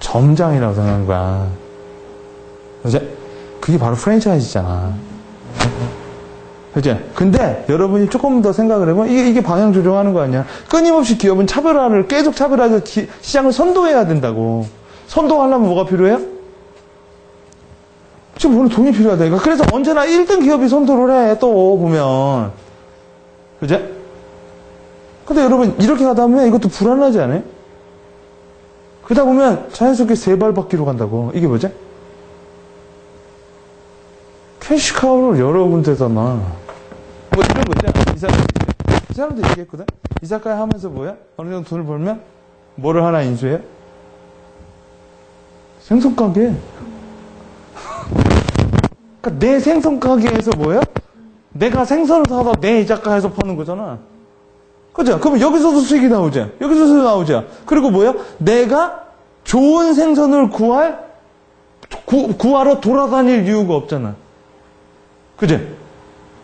점장이라고 생각하는 거야. 그죠? 그게 바로 프랜차이즈잖아. 그죠? 근데 여러분이 조금 더 생각을 해보면 이게 방향 조정하는 거 아니야? 끊임없이 기업은 계속 차별화해서 시장을 선도해야 된다고. 선도하려면 뭐가 필요해요? 지금 오늘 돈이 필요하다니까. 그래서 언제나 1등 기업이 선도를 해, 또 보면. 그죠? 근데 여러분, 이렇게 가다 보면 이것도 불안하지 않아요? 그러다 보면 자연스럽게 세 발 바퀴로 간다고. 이게 뭐지? 캐시카우를 여러 군데다 놔. 뭐 이런 거 있잖아. 이 사람도 얘기했거든? 이사카야 하면서 뭐야? 어느 정도 돈을 벌면 뭐를 하나 인수해요? 생선가게. 그러니까 내 생선가게에서 뭐야? 내가 생선을 사다 내 이자카에서 파는 거잖아. 그죠? 그러면 여기서도 수익이 나오죠. 여기서도 나오죠. 그리고 뭐야? 내가 좋은 생선을 구하러 돌아다닐 이유가 없잖아. 그죠?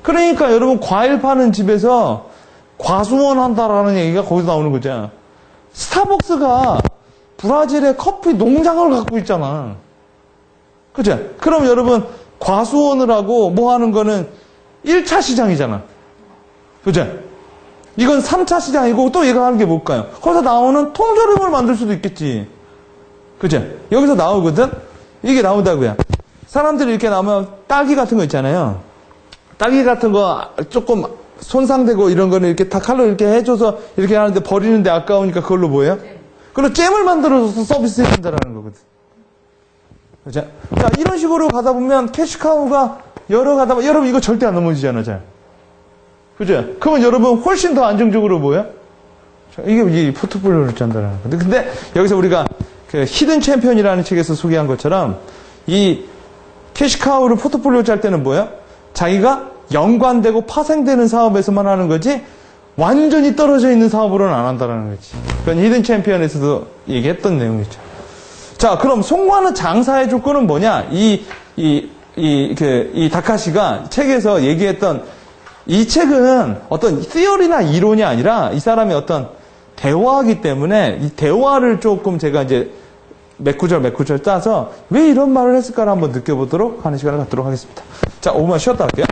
그러니까 여러분 과일 파는 집에서 과수원 한다라는 얘기가 거기서 나오는 거죠. 스타벅스가 브라질의 커피 농장을 갖고 있잖아. 그죠? 그럼 여러분 과수원을 하고 뭐 하는 거는 1차 시장이잖아. 그죠? 이건 3차 시장이고 또 얘가 하는 게 뭘까요? 거기서 나오는 통조림을 만들 수도 있겠지. 그죠? 여기서 나오거든? 이게 나온다고요. 사람들이 이렇게 나오면 딸기 같은 거 있잖아요. 딸기 같은 거 조금 손상되고 이런 거는 이렇게 다 칼로 이렇게 해줘서 이렇게 하는데 버리는데 아까우니까 그걸로 뭐예요? 그걸로 잼을 만들어서 서비스 해준다라는 거거든. 그죠? 자, 이런 식으로 가다 보면 캐시카우가 가다 보면 여러분 이거 절대 안 넘어지잖아, 잘. 그죠? 그러면 여러분 훨씬 더 안정적으로 뭐야? 이게 포트폴리오를 짠다라는 건데. 근데 여기서 우리가 그 히든 챔피언이라는 책에서 소개한 것처럼 이 캐시카우를 포트폴리오 짤 때는 뭐야? 자기가 연관되고 파생되는 사업에서만 하는 거지 완전히 떨어져 있는 사업으로는 안 한다라는 거지. 그건 히든 챔피언에서도 얘기했던 내용이죠. 자, 그럼 성공하는 장사의 조건은 뭐냐? 이 다카시가 책에서 얘기했던 이 책은 어떤 시어리나 이론이 아니라 이 사람의 어떤 대화이기 때문에 이 대화를 조금 제가 이제 몇 구절 따서 왜 이런 말을 했을까를 한번 느껴보도록 하는 시간을 갖도록 하겠습니다. 자, 5분만 쉬었다 할게요.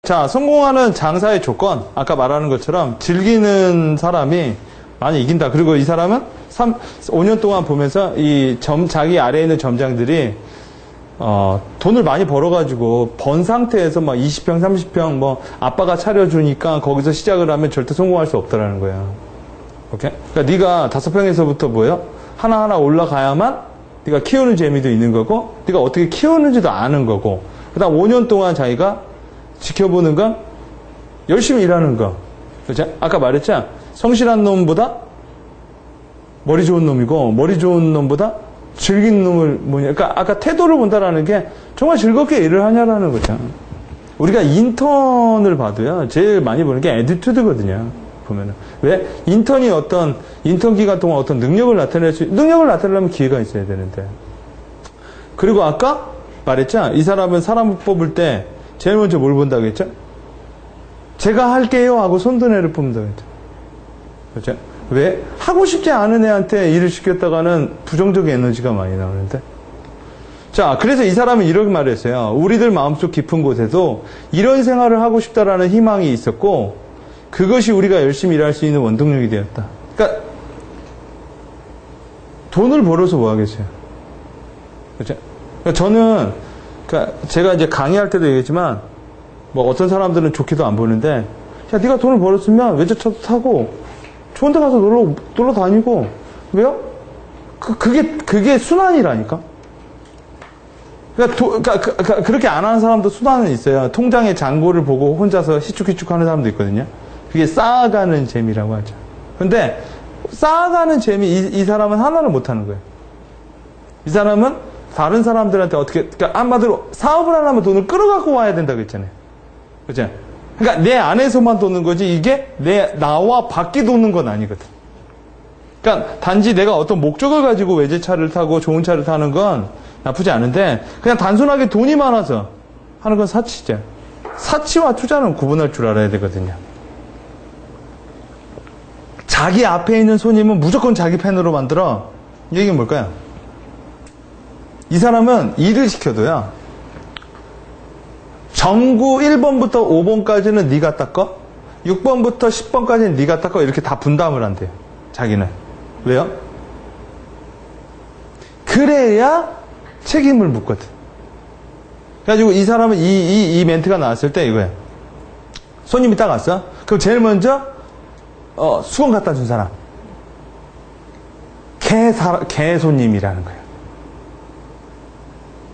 자, 성공하는 장사의 조건, 아까 말하는 것처럼 즐기는 사람이 많이 이긴다. 그리고 이 사람은 5년 동안 보면서 자기 아래에 있는 점장들이 돈을 많이 벌어가지고 번 상태에서 막 20평, 30평 뭐 아빠가 차려주니까 거기서 시작을 하면 절대 성공할 수 없다라는 거야. 오케이? 그러니까 네가 5평에서부터 뭐예요? 하나하나 올라가야만 네가 키우는 재미도 있는 거고 네가 어떻게 키우는지도 아는 거고 그 다음 5년 동안 자기가 지켜보는 건 열심히 일하는 거. 그렇죠? 아까 말했죠? 성실한 놈보다 머리 좋은 놈이고 머리 좋은 놈보다 즐긴 놈을 뭐냐. 그러니까 아까 태도를 본다라는 게 정말 즐겁게 일을 하냐라는 거죠. 우리가 인턴을 봐도요. 제일 많이 보는 게 애티튜드거든요. 보면은. 왜? 인턴 기간 동안 어떤 능력을 나타내려면 기회가 있어야 되는데. 그리고 아까 말했죠? 이 사람은 사람을 뽑을 때 제일 먼저 뭘 본다고 했죠? 제가 할게요 하고 손든 애를 뽑는다고 했죠. 그렇죠? 왜? 하고 싶지 않은 애한테 일을 시켰다가는 부정적인 에너지가 많이 나오는데. 자, 그래서 이 사람은 이렇게 말했어요. 우리들 마음속 깊은 곳에도 이런 생활을 하고 싶다라는 희망이 있었고 그것이 우리가 열심히 일할 수 있는 원동력이 되었다. 그러니까 돈을 벌어서 뭐 하겠어요? 그렇죠? 그러니까 저는 제가 이제 강의할 때도 얘기했지만 뭐 어떤 사람들은 좋게도 안 보는데 야, 네가 돈을 벌었으면 외제차도 타고 좋은 데 가서 놀러 다니고 왜요? 그게 순환이라니까. 그러니까 그렇게 안 하는 사람도 순환은 있어요. 통장의 잔고를 보고 혼자서 희축희축 하는 사람도 있거든요. 그게 쌓아가는 재미라고 하죠. 근데 쌓아가는 재미 이 사람은 하나를 못 하는 거예요. 이 사람은 다른 사람들한테 어떻게 그러니까 한마디로 사업을 하려면 돈을 끌어갖고 와야 된다고 했잖아요. 그렇죠? 그러니까 내 안에서만 도는 거지 이게 나와 밖에 도는 건 아니거든. 그러니까 단지 내가 어떤 목적을 가지고 외제차를 타고 좋은 차를 타는 건 나쁘지 않은데 그냥 단순하게 돈이 많아서 하는 건 사치죠. 사치와 투자는 구분할 줄 알아야 되거든요. 자기 앞에 있는 손님은 무조건 자기 펜으로 만들어. 이 얘기는 뭘까요? 이 사람은 일을 시켜도요. 전구 1번부터 5번까지는 네가 닦어. 6번부터 10번까지는 네가 닦어. 이렇게 다 분담을 한대요. 자기는. 왜요? 그래야 책임을 묻거든. 그래가지고 이 사람은 이 멘트가 나왔을 때 이거예요. 손님이 딱 왔어. 그럼 제일 먼저 수건 갖다 준 사람. 개 손님이라는 거예요.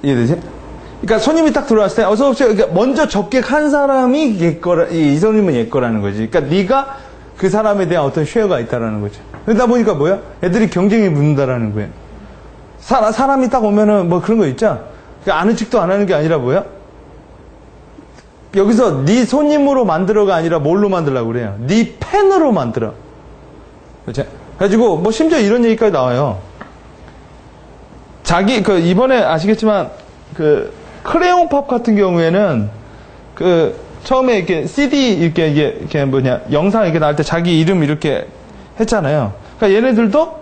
이해되지? 그러니까 손님이 딱 들어왔을 때 어서 오십시오. 그러니까 먼저 접객한 사람이 이 손님은 얘 거라는 거지. 그러니까 네가 그 사람에 대한 어떤 쉐어가 있다라는 거죠. 그러다 보니까 뭐야? 애들이 경쟁이 붙는다라는 거예요. 사람이 딱 오면은 뭐 그런 거 있죠? 그러니까 아는 척도 안 하는 게 아니라 뭐야? 여기서 네 손님으로 만들어가 아니라 뭘로 만들려고 그래요? 네 팬으로 만들어. 그렇죠? 그래가지고 뭐 심지어 이런 얘기까지 나와요. 이번에 아시겠지만 크레용 팝 같은 경우에는 처음에 이렇게 CD 이렇게 영상 이렇게 나올 때 자기 이름 이렇게 했잖아요. 그러니까 얘네들도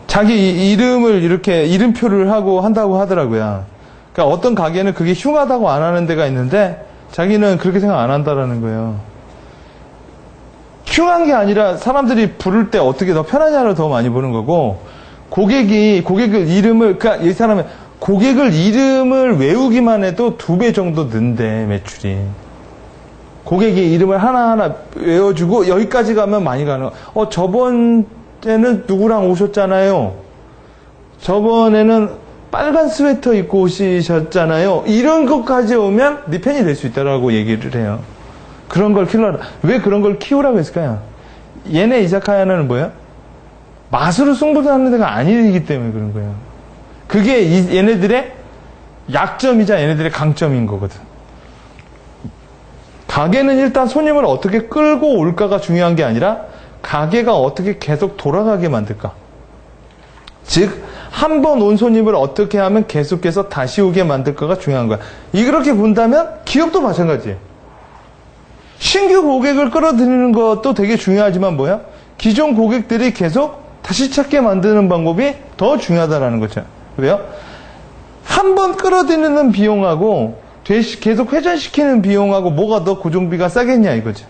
자기 이름을 이렇게 이름표를 하고 한다고 하더라고요. 그러니까 어떤 가게는 그게 흉하다고 안 하는 데가 있는데 자기는 그렇게 생각 안 한다라는 거예요. 흉한 게 아니라 사람들이 부를 때 어떻게 더 편하냐를 더 많이 보는 거고 고객을 이름을 그러니까 이 사람은 고객을 이름을 외우기만 해도 2배 정도 는데 매출이. 고객의 이름을 하나하나 외워주고 여기까지 가면 많이 가는 저번에는 누구랑 오셨잖아요. 저번에는 빨간 스웨터 입고 오시셨잖아요. 이런 것까지 오면 네 팬이 될 수 있다라고 얘기를 해요. 그런 걸 키우라. 왜 그런 걸 키우라고 했을까요? 얘네 이자카야는 뭐야? 맛으로 승부하는 데가 아니기 때문에 그런 거예요. 그게 얘네들의 약점이자 얘네들의 강점인 거거든. 가게는 일단 손님을 어떻게 끌고 올까가 중요한 게 아니라 가게가 어떻게 계속 돌아가게 만들까. 즉, 한 번 온 손님을 어떻게 하면 계속해서 다시 오게 만들까가 중요한 거야. 이렇게 본다면 기업도 마찬가지예요. 신규 고객을 끌어들이는 것도 되게 중요하지만 뭐야? 기존 고객들이 계속 다시 찾게 만드는 방법이 더 중요하다는 거죠. 왜요? 한 번 끌어들이는 비용하고 계속 회전시키는 비용하고 뭐가 더 고정비가 싸겠냐 이거죠.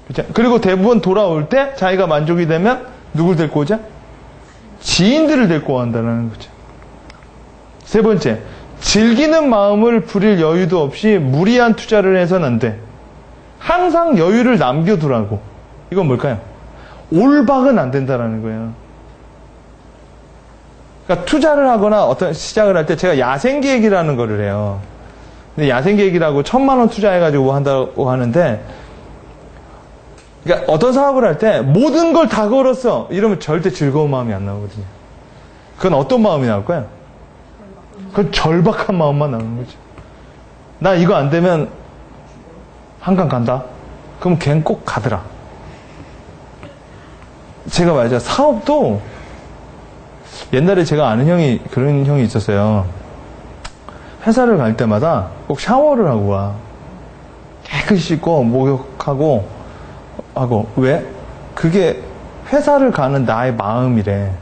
그렇죠? 그리고 대부분 돌아올 때 자기가 만족이 되면 누굴 데리고 오자? 지인들을 데리고 온다는 거죠. 세 번째, 즐기는 마음을 부릴 여유도 없이 무리한 투자를 해서는 안 돼. 항상 여유를 남겨두라고. 이건 뭘까요? 올박은 안 된다라는 거예요. 그러니까 투자를 하거나 어떤 시작을 할 때 제가 야생계획이라는 거를 해요. 근데 야생계획이라고 1,000만 원 투자해가지고 한다고 하는데, 그러니까 어떤 사업을 할 때 모든 걸 다 걸었어 이러면 절대 즐거운 마음이 안 나오거든요. 그건 어떤 마음이 나올까요? 그건 절박한 마음만 나오는 거죠. 나 이거 안 되면 한강 간다. 그럼 걔는 꼭 가더라. 제가 말이죠. 사업도 옛날에 제가 아는 형이 그런 형이 있었어요. 회사를 갈 때마다 꼭 샤워를 하고 와. 깨끗이 씻고 목욕하고 하고. 왜? 그게 회사를 가는 나의 마음이래.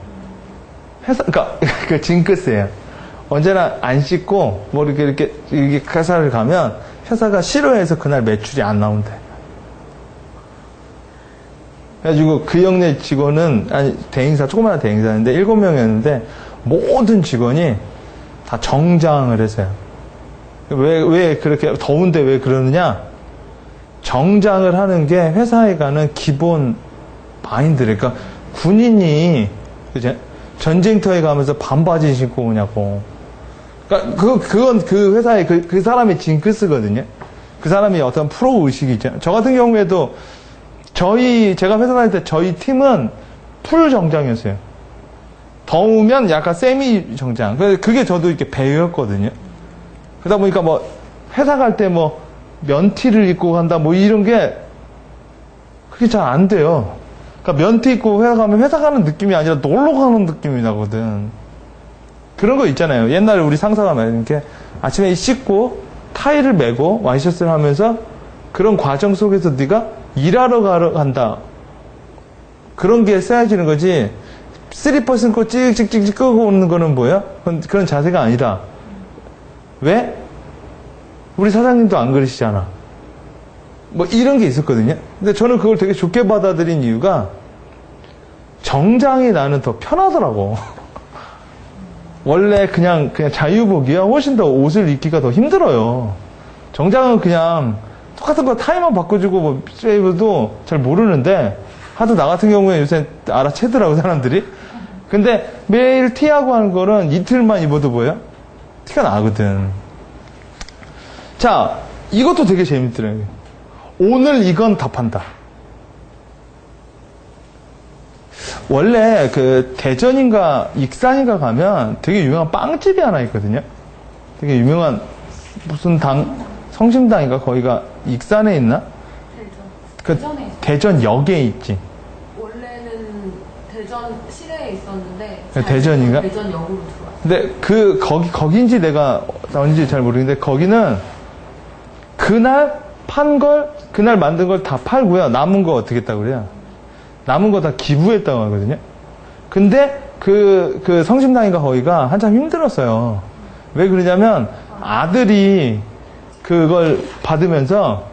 그러니까 그 징크스예요. 언제나 안 씻고 뭐 이렇게 회사를 가면 회사가 싫어해서 그날 매출이 안 나온대. 그래가지고 그 형네 직원은, 아니, 대행사, 조그마한 대행사인데 7명이었는데 모든 직원이 다 정장을 했어요. 왜 그렇게, 더운데 왜 그러느냐? 정장을 하는 게 회사에 가는 기본 마인드래. 그러니까 군인이, 그죠? 전쟁터에 가면서 반바지 신고 오냐고. 그러니까 그건 그 회사의 그 사람의 징크스거든요. 그 사람이 어떤 프로 의식이 있잖아요. 저 같은 경우에도 제가 회사 다닐 때 저희 팀은 풀 정장이었어요. 더우면 약간 세미 정장. 그게 저도 이렇게 배였거든요. 그러다 보니까 뭐 회사 갈 때 뭐 면티를 입고 간다 뭐 이런 게 그게 잘 안 돼요. 그러니까 면티 입고 회사 가면 회사 가는 느낌이 아니라 놀러 가는 느낌이 나거든. 그런 거 있잖아요. 옛날에 우리 상사가 말하는 게 아침에 씻고 타이를 메고 와이셔츠를 하면서 그런 과정 속에서 네가 일하러 간다. 그런 게 써야지는 거지. 슬리퍼 신고 찍찍찍찍 끄고 오는 거는 뭐야? 그런 자세가 아니다. 왜? 우리 사장님도 안 그러시잖아. 뭐 이런 게 있었거든요. 근데 저는 그걸 되게 좋게 받아들인 이유가 정장이 나는 더 편하더라고. 원래 그냥 자유복이야 훨씬 더 옷을 입기가 더 힘들어요. 정장은 그냥 똑같은 거 타이만 바꿔주고 뭐 쉐이브도 잘 모르는데 하도 나 같은 경우에 요새 알아채더라고 사람들이. 근데 매일 티하고 하는 거는 이틀만 입어도 뭐예요? 티가 나거든. 자, 이것도 되게 재밌더라고요. 오늘 이건 답한다. 원래 그 대전인가 익산인가 가면 되게 유명한 빵집이 하나 있거든요. 되게 유명한 무슨 성심당인가 거기가 익산에 있나? 대전에 있어요. 대전역에 있지. 원래는 대전 시내에 있었는데 대전인가? 대전역으로 들어왔어요. 근데 거긴지 내가 어딘지 잘 모르겠는데 거기는 그날 그날 만든 걸 다 팔고요. 남은 거 어떻게 했다고 그래요? 남은 거 다 기부했다고 하거든요. 근데 그 성심당인가 거기가 한참 힘들었어요. 왜 그러냐면 아들이 그걸 받으면서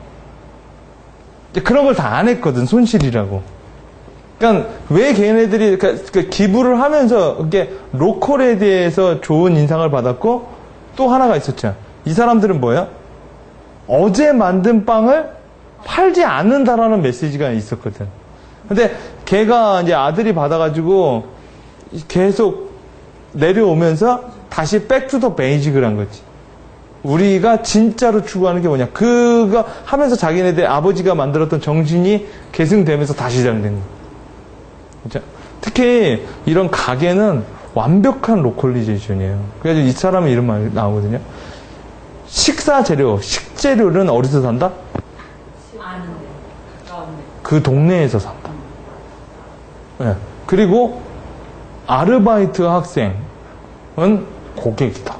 그런 걸 다 안 했거든. 손실이라고. 그러니까 왜 걔네들이 그 기부를 하면서 이게 로컬에 대해서 좋은 인상을 받았고 또 하나가 있었죠. 이 사람들은 뭐예요? 어제 만든 빵을 팔지 않는다라는 메시지가 있었거든. 근데 걔가 이제 아들이 받아가지고 계속 내려오면서 다시 백투더 베이직을 한 거지. 우리가 진짜로 추구하는 게 뭐냐. 그거 하면서 자기네들 아버지가 만들었던 정신이 계승되면서 다시 시작된 거야. 그렇죠? 특히 이런 가게는 완벽한 로컬리제이션이에요. 그래서 이 사람의 이런 말이 나오거든요. 식재료는 어디서 산다? 아는데. 그 동네에서 산다. 네. 그리고 아르바이트 학생은 고객이다.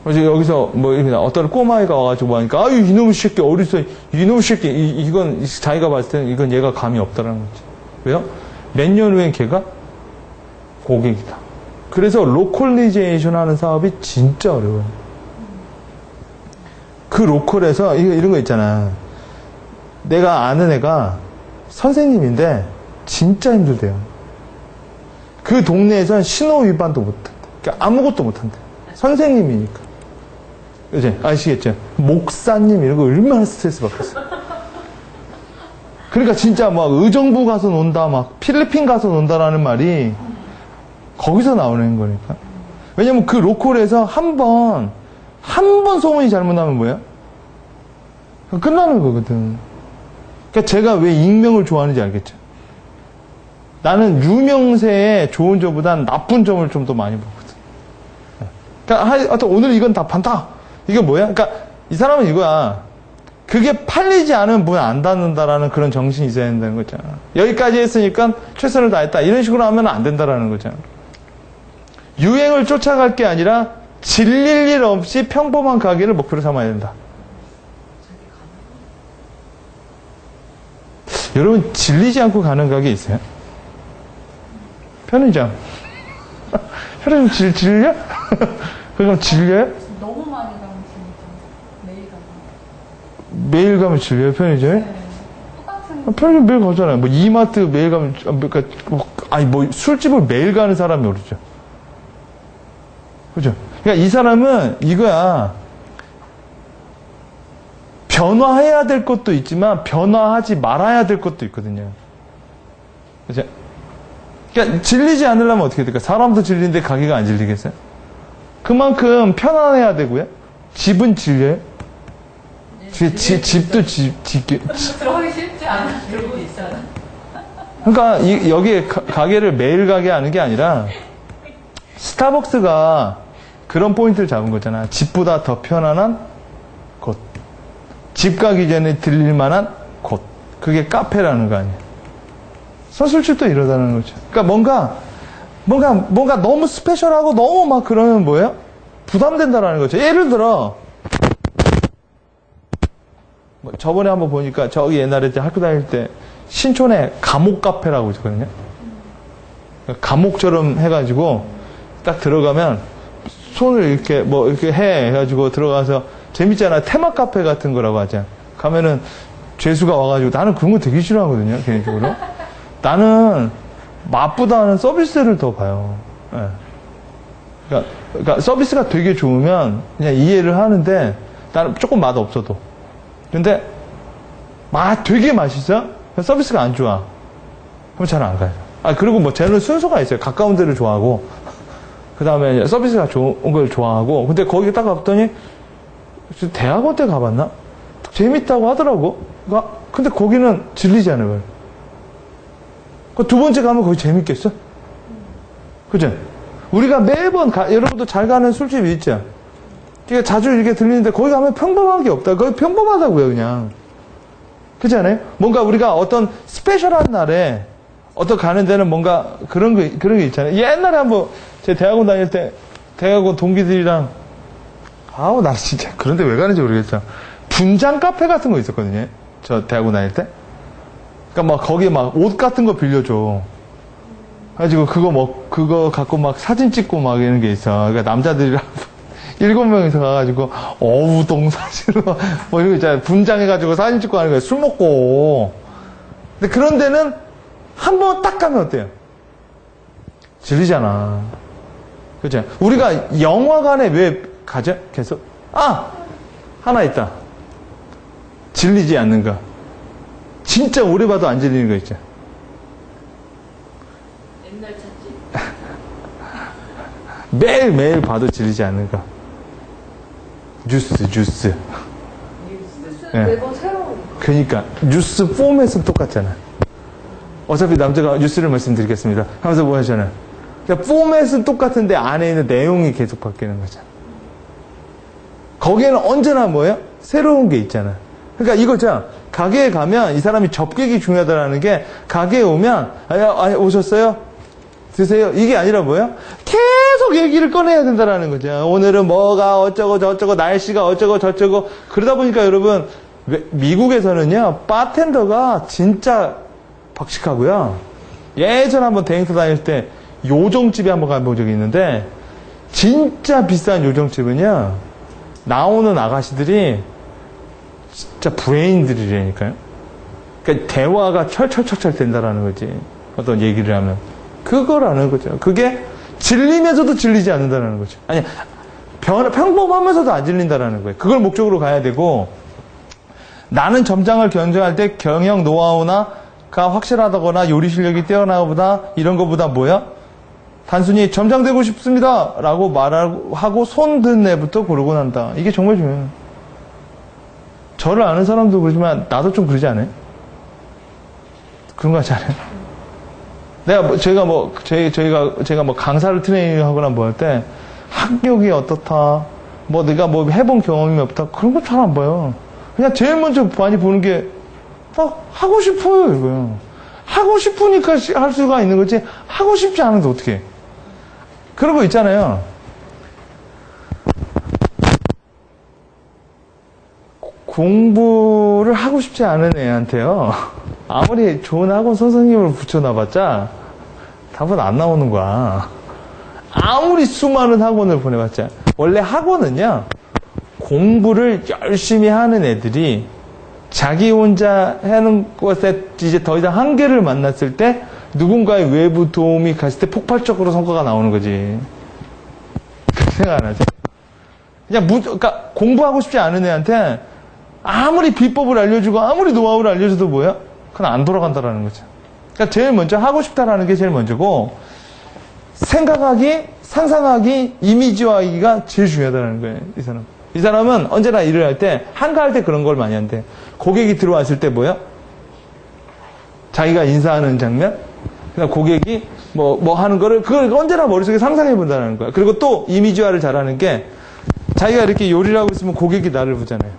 그래서 여기서 뭐 어떤 꼬마애가 와가지고 하니까 아유 이놈의 새끼 어디서 이놈의 새끼 이건 자기가 봤을 때는 이건 얘가 감이 없다라는 거지. 왜요? 몇 년 후엔 걔가 고객이다. 그래서 로컬리제이션 하는 사업이 진짜 어려워요. 그 로컬에서 이런 거 있잖아. 내가 아는 애가 선생님인데 진짜 힘들대요. 그 동네에선 신호 위반도 못한대. 그러니까 아무것도 못한대. 선생님이니까. 그치? 아시겠죠? 목사님 이런 거 얼마나 스트레스 받겠어. 그러니까 진짜 막 의정부 가서 논다, 막 필리핀 가서 논다라는 말이 거기서 나오는 거니까. 왜냐면 그 로컬에서 한 번 소문이 잘못나면 뭐야? 끝나는 거거든. 그러니까 제가 왜 익명을 좋아하는지 알겠죠? 나는 유명세의 좋은 점보단 나쁜 점을 좀 더 많이 보거든. 그러니까 하여튼 오늘 이건 다 판다. 이게 뭐야? 그러니까 이 사람은 이거야. 그게 팔리지 않으면 문 안 닫는다라는 그런 정신이 있어야 된다는 거잖아. 여기까지 했으니까 최선을 다했다. 이런 식으로 하면 안 된다라는 거잖아. 유행을 쫓아갈 게 아니라 질릴 일 없이 평범한 가게를 목표로 삼아야 된다. 여러분 질리지 않고 가는 가게 있어요? 편의점. 편의점 질려? 그럼 질려요? 너무 많이 가면 진짜 매일 가면. 매일 가면 질려요, 편의점에? 네. 똑같은 편의점 매일 가잖아요. 뭐 이마트 매일 가면, 그러니까 아니 뭐 술집을 매일 가는 사람이 어렵죠. 그죠? 그러니까 이 사람은 이거야. 변화해야 될 것도 있지만 변화하지 말아야 될 것도 있거든요. 그죠? 그러니까 질리지 않으려면 어떻게 될까? 사람도 질리는데 가게가 안 질리겠어요? 그만큼 편안해야 되고요. 집은 질려요? 집도 들어가기 쉽지 않아. 그러고 있어요. 그러니까 여기에 가게를 매일 가게 하는 게 아니라 스타벅스가 그런 포인트를 잡은 거잖아. 집보다 더 편안한 곳. 집 가기 전에 들릴 만한 곳. 그게 카페라는 거 아니에요. 서술집도 이러다는 거죠. 그러니까 뭔가 너무 스페셜하고 너무 막 그러면 뭐예요? 부담된다라는 거죠. 예를 들어 저번에 한번 보니까 저기 옛날에 학교 다닐 때 신촌에 감옥 카페라고 있었거든요. 감옥처럼 해가지고 딱 들어가면 손을 이렇게 이렇게 해가지고 들어가서 재밌잖아. 테마 카페 같은 거라고 하자. 가면은 죄수가 와가지고 나는 그런 거 되게 싫어하거든요. 개인적으로. 나는 맛보다는 서비스를 더 봐요. 네. 그러니까 서비스가 되게 좋으면 그냥 이해를 하는데 나는 조금 맛 없어도. 근데 되게 맛있어? 서비스가 안 좋아. 그럼 잘 안 가요. 그리고 쟤는 순서가 있어요. 가까운 데를 좋아하고 그 다음에 서비스가 좋은 걸 좋아하고 근데 거기 딱 갔더니 대학원 때 가봤나? 재밌다고 하더라고. 근데 거기는 질리지 않아요. 두 번째 가면 거기 재밌겠어? 그죠? 우리가 매번 여러분도 잘 가는 술집이 있죠? 그러니까 자주 이렇게 들리는데 거기 가면 평범한 게 없다. 거기 평범하다고요, 그냥. 그렇지 않아요? 뭔가 우리가 어떤 스페셜한 날에 가는 데는 뭔가 그런 게 있잖아요. 옛날에 한번 제 대학원 다닐 때 대학원 동기들이랑 나 진짜 그런데 왜 가는지 모르겠어. 분장 카페 같은 거 있었거든요. 저 대학원 다닐 때. 그러니까 거기에 옷 같은 거 빌려줘. 그래가지고 그거 갖고 사진 찍고 이런 게 있어. 그러니까 남자들이랑 7명이서 가가지고 어우동 사진으로 이런 거 있잖아요. 분장해가지고 사진 찍고 하는 거예요. 술 먹고. 근데 그런 데는 한 번 딱 가면 어때요? 질리잖아. 그죠? 우리가 영화관에 왜 가죠? 계속? 하나 있다. 질리지 않는 거. 진짜 오래 봐도 안 질리는 거 있죠? 옛날 찾지. 매일 봐도 질리지 않는 거. 뉴스. 네. 매번 새로운. 그러니까 뉴스 포맷은 똑같잖아. 어차피 남자가 뉴스를 말씀드리겠습니다 하면서 뭐 하잖아요. 그러니까 포맷은 똑같은데 안에 있는 내용이 계속 바뀌는 거잖아. 거기에는 언제나 뭐예요? 새로운 게 있잖아. 그러니까 이거죠. 가게에 가면 이 사람이 접객이 중요하다는 게 가게에 오면 오셨어요? 드세요? 이게 아니라 뭐예요? 계속 얘기를 꺼내야 된다는 거죠. 오늘은 뭐가 어쩌고 저쩌고 날씨가 어쩌고 저쩌고 그러다 보니까 여러분 미국에서는요 바텐더가 진짜 박식하고요. 예전에 한번 데이트 다닐 때 요정집에 한번 가본 적이 있는데 진짜 비싼 요정집은요 나오는 아가씨들이 진짜 브레인들이라니까요. 그러니까 대화가 철철철철 된다라는 거지. 어떤 얘기를 하면 그거라는 거죠. 그게 질리면서도 질리지 않는다는 거죠. 아니 평범하면서도 안 질린다라는 거예요. 그걸 목적으로 가야 되고 나는 점장을 경영할 때 경영 노하우가 확실하다거나 요리 실력이 뛰어나보다 이런 거보다 뭐야? 단순히 점장 되고 싶습니다 라고 말하고 손 든 애부터 고르고 난다. 이게 정말 중요해요. 저를 아는 사람도 그러지만 나도 좀 그러지 않아요? 그런 거 같지 않아요? 제가 강사를 트레이닝하거나 뭐 할 때 학력이 어떻다, 내가 해본 경험이 없다, 그런 거 잘 안 봐요. 그냥 제일 먼저 많이 보는 게, 하고 싶어요, 이거요. 하고 싶으니까 할 수가 있는 거지, 하고 싶지 않은데 어떻게 해. 그런 거 있잖아요. 공부를 하고 싶지 않은 애한테요, 아무리 좋은 학원 선생님을 붙여놔봤자 답은 안 나오는 거야. 아무리 수많은 학원을 보내봤자. 원래 학원은요, 공부를 열심히 하는 애들이 자기 혼자 하는 것에 이제 더 이상 한계를 만났을 때 누군가의 외부 도움이 갔을 때 폭발적으로 성과가 나오는 거지. 그렇게 생각 안 하죠? 그냥 그러니까 공부하고 싶지 않은 애한테 아무리 비법을 알려주고 아무리 노하우를 알려줘도 뭐야? 그건 안 돌아간다라는 거죠. 그러니까 제일 먼저 하고 싶다라는 게 제일 먼저고, 생각하기, 상상하기, 이미지화하기가 제일 중요하다는 거예요, 이 사람. 이 사람은 언제나 일을 할 때, 한가할 때 그런 걸 많이 한대. 고객이 들어왔을 때 뭐야? 자기가 인사하는 장면? 그러니까 고객이 뭐 하는 거를, 그걸 언제나 머릿속에 상상해 본다는 거야. 그리고 또 이미지화를 잘하는 게, 자기가 이렇게 요리를 하고 있으면 고객이 나를 보잖아요.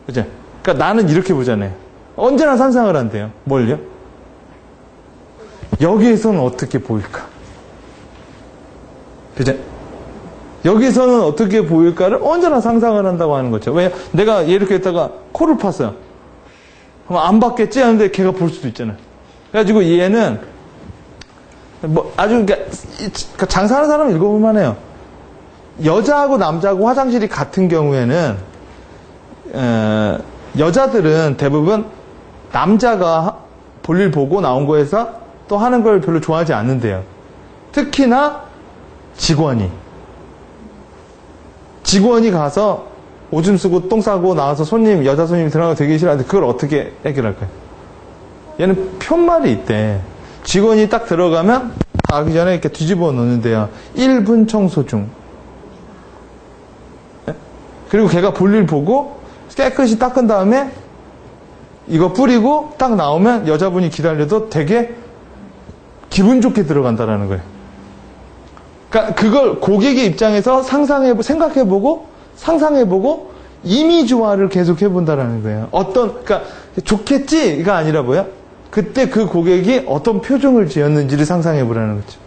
그죠? 그러니까 나는 이렇게 보잖아요. 언제나 상상을 한대요. 뭘요? 여기에서는 어떻게 보일까? 그죠? 여기서는 어떻게 보일까를 언제나 상상을 한다고 하는 거죠. 왜? 내가 얘 이렇게 했다가 코를 팠어요. 그럼 안 봤겠지 하는데 걔가 볼 수도 있잖아요. 그래가지고 얘는 아주 그러니까 장사하는 사람은 읽어볼만 해요. 여자하고 남자하고 화장실이 같은 경우에는 여자들은 대부분 남자가 볼일 보고 나온 거에서 또 하는 걸 별로 좋아하지 않는데요. 특히나 직원이 가서 오줌 쓰고 똥 싸고 나와서 여자 손님이 들어가고 되게 싫어하는데 그걸 어떻게 해결할까요? 얘는 편말이 있대. 직원이 딱 들어가면 가기 전에 이렇게 뒤집어 놓는데요. 1분 청소 중. 그리고 걔가 볼일 보고 깨끗이 닦은 다음에 이거 뿌리고 딱 나오면 여자분이 기다려도 되게 기분 좋게 들어간다라는 거예요. 그러니까 그걸 고객의 입장에서 생각해보고 상상해보고 이미지화를 계속 해본다라는 거예요. 그러니까 좋겠지가 아니라 뭐야? 그때 그 고객이 어떤 표정을 지었는지를 상상해보라는 거죠.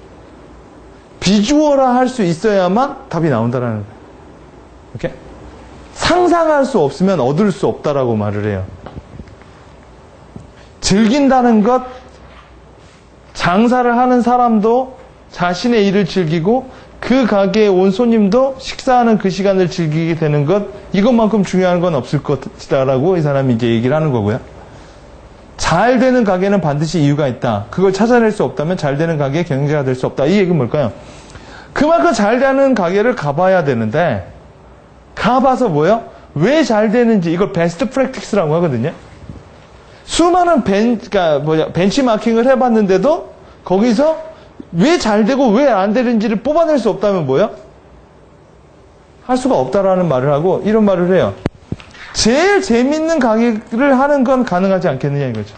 비주얼화 할 수 있어야만 답이 나온다라는 거예요. 오케이? 상상할 수 없으면 얻을 수 없다라고 말을 해요. 즐긴다는 것, 장사를 하는 사람도 자신의 일을 즐기고 그 가게에 온 손님도 식사하는 그 시간을 즐기게 되는 것, 이것만큼 중요한 건 없을 것이다라고 이 사람이 이제 얘기를 하는 거고요. 잘 되는 가게는 반드시 이유가 있다. 그걸 찾아낼 수 없다면 잘 되는 가게의 경쟁자가 될 수 없다. 이 얘기는 뭘까요? 그만큼 잘 되는 가게를 가봐야 되는데, 가봐서 뭐요? 왜 잘 되는지, 이걸 베스트 프랙티스라고 하거든요. 수많은 벤치마킹을 해봤는데도 거기서 왜 잘 되고 왜 안 되는지를 뽑아낼 수 없다면 뭐요? 할 수가 없다라는 말을 하고 이런 말을 해요. 제일 재밌는 가게를 하는 건 가능하지 않겠느냐 이거죠.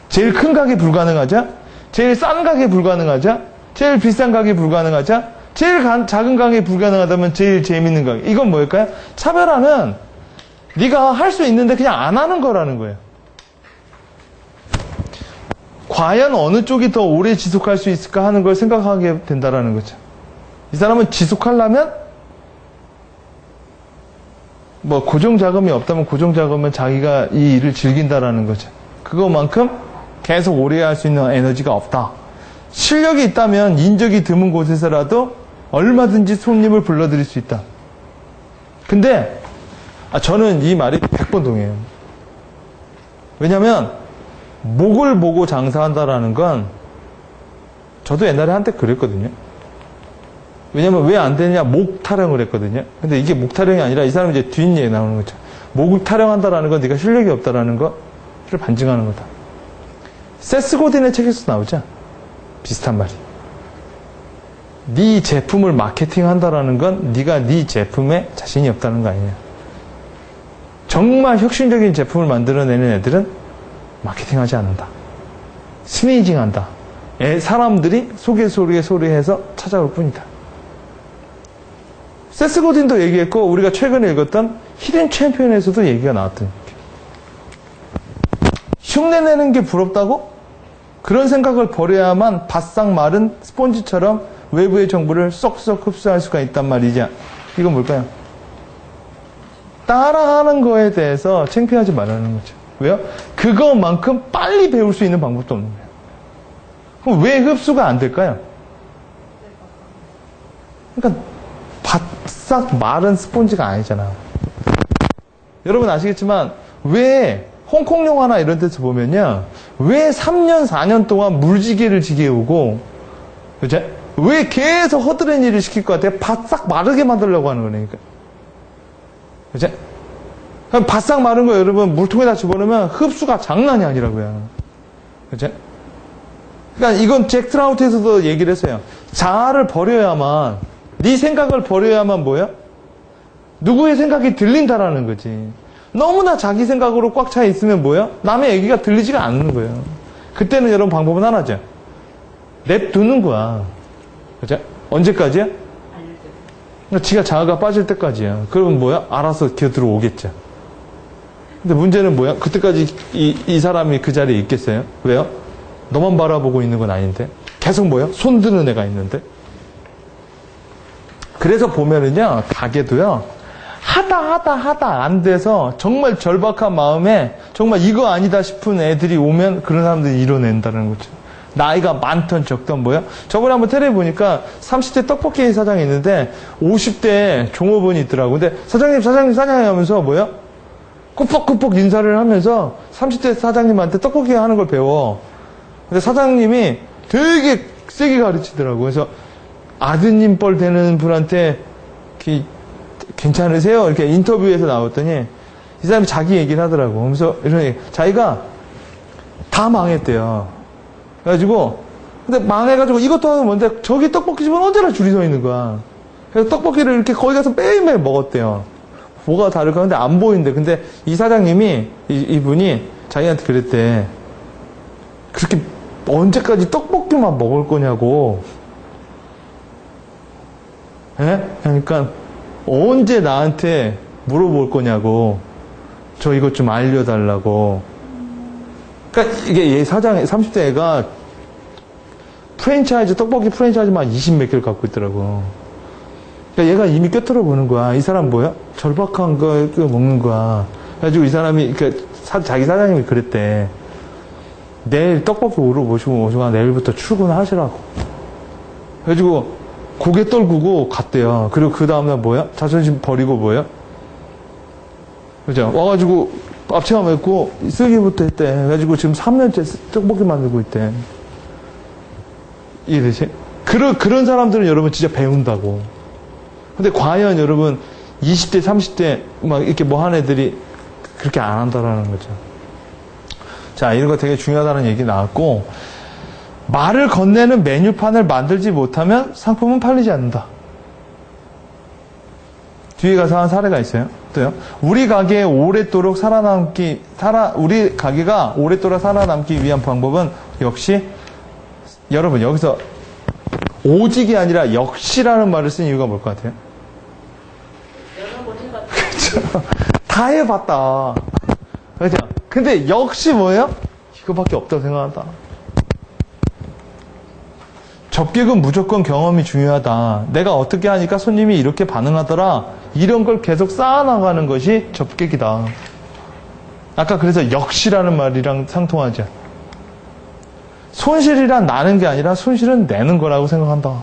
제일 큰 가게 불가능하자? 제일 싼 가게 불가능하자? 제일 비싼 가게 불가능하자? 제일 작은 가게 불가능하다면 제일 재밌는 가게. 이건 뭘까요? 차별화는 네가 할 수 있는데 그냥 안 하는 거라는 거예요. 과연 어느 쪽이 더 오래 지속할 수 있을까 하는 걸 생각하게 된다라는 거죠. 이 사람은 지속하려면 고정 자금이 없다면 고정 자금은 자기가 이 일을 즐긴다라는 거죠. 그것만큼 계속 오래 할 수 있는 에너지가 없다. 실력이 있다면 인적이 드문 곳에서라도 얼마든지 손님을 불러들일 수 있다. 근데 저는 이 말이 100번 동의해요. 왜냐하면 목을 보고 장사한다라는 건 저도 옛날에 한때 그랬거든요. 왜냐면 왜 안 되냐? 목 타령을 했거든요. 근데 이게 목 타령이 아니라 이 사람이 이제 뒷얘에 나오는 거죠. 목을 타령한다라는 건 네가 실력이 없다라는 거를 반증하는 거다. 세스 고딘의 책에서 나오죠. 비슷한 말이. 네 제품을 마케팅한다라는 건 네가 네 제품에 자신이 없다는 거 아니냐. 정말 혁신적인 제품을 만들어내는 애들은 마케팅하지 않는다. 스네이징한다. 사람들이 소리해서 찾아올 뿐이다. 세스 고딘도 얘기했고 우리가 최근에 읽었던 히든 챔피언에서도 얘기가 나왔던 흉내내는 게 부럽다고? 그런 생각을 버려야만 바싹 마른 스폰지처럼 외부의 정보를 쏙쏙 흡수할 수가 있단 말이죠. 이건 뭘까요? 따라하는 거에 대해서 창피하지 말라는 거죠. 왜요? 그것만큼 빨리 배울 수 있는 방법도 없는 거예요. 그럼 왜 흡수가 안 될까요? 그러니까 바싹 마른 스폰지가 아니잖아. 여러분 아시겠지만 왜 홍콩 영화나 이런 데서 보면요, 왜 3년 4년 동안 물지개를 지게우고, 그죠? 왜 계속 허드렛 일을 시킬 것 같아요? 바싹 마르게 만들려고 하는 거니까. 그죠? 그럼 바싹 마른 거 여러분 물통에다 집어넣으면 흡수가 장난이 아니라고요. 그죠? 그러니까 이건 잭 트라우트에서도 얘기를 했어요. 자아를 버려야만, 네 생각을 버려야만 뭐야? 누구의 생각이 들린다라는 거지. 너무나 자기 생각으로 꽉 차 있으면 뭐야? 남의 얘기가 들리지가 않는 거예요. 그때는 여러분 방법은 하나죠. 냅두는 거야. 그죠? 언제까지야? 그러니까 지가 자아가 빠질 때까지야. 그러면 뭐야? 알아서 기어 들어오겠죠. 근데 문제는 뭐야? 그때까지 이 사람이 그 자리에 있겠어요? 왜요? 너만 바라보고 있는 건 아닌데. 계속 뭐야? 손 드는 애가 있는데. 그래서 보면은요, 가게도요, 하다 안 돼서 정말 절박한 마음에 정말 이거 아니다 싶은 애들이 오면 그런 사람들이 이뤄낸다는 거죠. 나이가 많던 적던 뭐야? 저번에 한번 텔레비 보니까 30대 떡볶이 사장이 있는데 50대 종업원이 있더라고. 근데 사장님 하면서 뭐야? 꾸벅꾸벅 인사를 하면서 30대 사장님한테 떡볶이 하는 걸 배워. 근데 사장님이 되게 세게 가르치더라고. 그래서 아드님 뻘 되는 분한테 괜찮으세요? 이렇게 인터뷰에서 나왔더니 이 사람이 자기 얘기를 하더라고. 그러면서 자기가 다 망했대요. 그래가지고 근데 망해가지고 이것도 하면 뭔데 저기 떡볶이집은 언제나 줄이 서 있는 거야. 그래서 떡볶이를 이렇게 거기 가서 매일매일 먹었대요. 뭐가 다를까? 근데 안 보이는데. 근데 이 사장님이 이분이 자기한테 그랬대. 그렇게 언제까지 떡볶이만 먹을 거냐고. 예? 그러니까 언제 나한테 물어볼 거냐고. 저 이것 좀 알려달라고. 그러니까 이게 얘 사장 30대 애가 떡볶이 프랜차이즈만 20몇 개를 갖고 있더라고. 그러니까 얘가 이미 꿰뚫어 보는 거야. 이 사람 뭐야? 절박한 거 먹는 거야. 그래가지고 이 사람이 그러니까 자기 사장님이 그랬대. 내일 떡볶이 오시고 내일부터 출근하시라고. 그래가지고 고개 떨구고 갔대요. 그리고 그 다음날 뭐야? 자존심 버리고 뭐야? 그죠? 와가지고 앞치마 맺고 쓰기부터 했대. 그래가지고 지금 3년째 떡볶이 만들고 있대. 이해되지? 그런 사람들은 여러분 진짜 배운다고. 근데 과연 여러분 20대, 30대 막 이렇게 뭐 하는 애들이 그렇게 안 한다라는 거죠. 자, 이런 거 되게 중요하다는 얘기 나왔고, 말을 건네는 메뉴판을 만들지 못하면 상품은 팔리지 않는다. 뒤에 가서 한 사례가 있어요. 또요. 우리 가게가 오랫도록 살아남기 위한 방법은 역시 여러분 여기서 오직이 아니라 역시라는 말을 쓴 이유가 뭘 것 같아요? 여러 번 해봤다. 그렇죠. 다 해봤다. 그렇죠. 근데 역시 뭐예요? 이거밖에 없다고 생각한다. 접객은 무조건 경험이 중요하다. 내가 어떻게 하니까 손님이 이렇게 반응하더라. 이런 걸 계속 쌓아나가는 것이 접객이다. 아까 그래서 역시라는 말이랑 상통하죠. 손실이란 나는 게 아니라 손실은 내는 거라고 생각한다.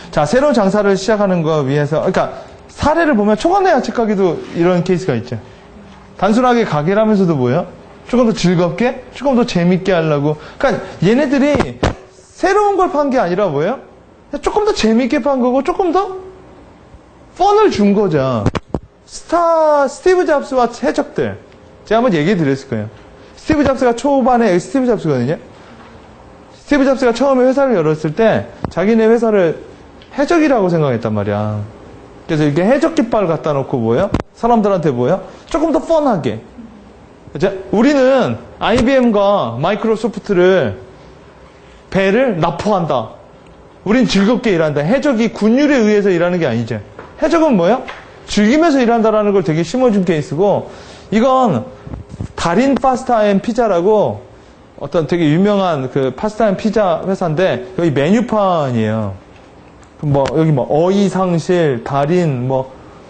자, 새로운 장사를 시작하는 거 위해서, 그러니까 사례를 보면 초간내 야채 가게도 이런 케이스가 있죠. 단순하게 가게라면서도 뭐예요? 조금 더 즐겁게, 조금 더 재밌게 하려고. 그러니까 얘네들이 새로운 걸 판 게 아니라 뭐예요? 조금 더 재밌게 판 거고, 조금 더 펀을 준 거죠. 스티브 잡스와 해적들. 제가 한번 얘기해 드렸을 거예요. 스티브 잡스가 초반에, 스티브 잡스거든요. 스티브 잡스가 처음에 회사를 열었을 때, 자기네 회사를 해적이라고 생각했단 말이야. 그래서 이렇게 해적 깃발 갖다 놓고 뭐예요? 사람들한테 뭐예요? 조금 더 펀하게. 그죠? 우리는 IBM과 마이크로소프트를 배를 납포한다. 우린 즐겁게 일한다. 해적이 군율에 의해서 일하는 게 아니죠. 해적은 뭐예요? 즐기면서 일한다라는 걸 되게 심어준 케이스고, 이건 달인 파스타 앤 피자라고 어떤 되게 유명한 그 파스타 앤 피자 회사인데, 여기 메뉴판이에요. 여기 어이상실, 달인,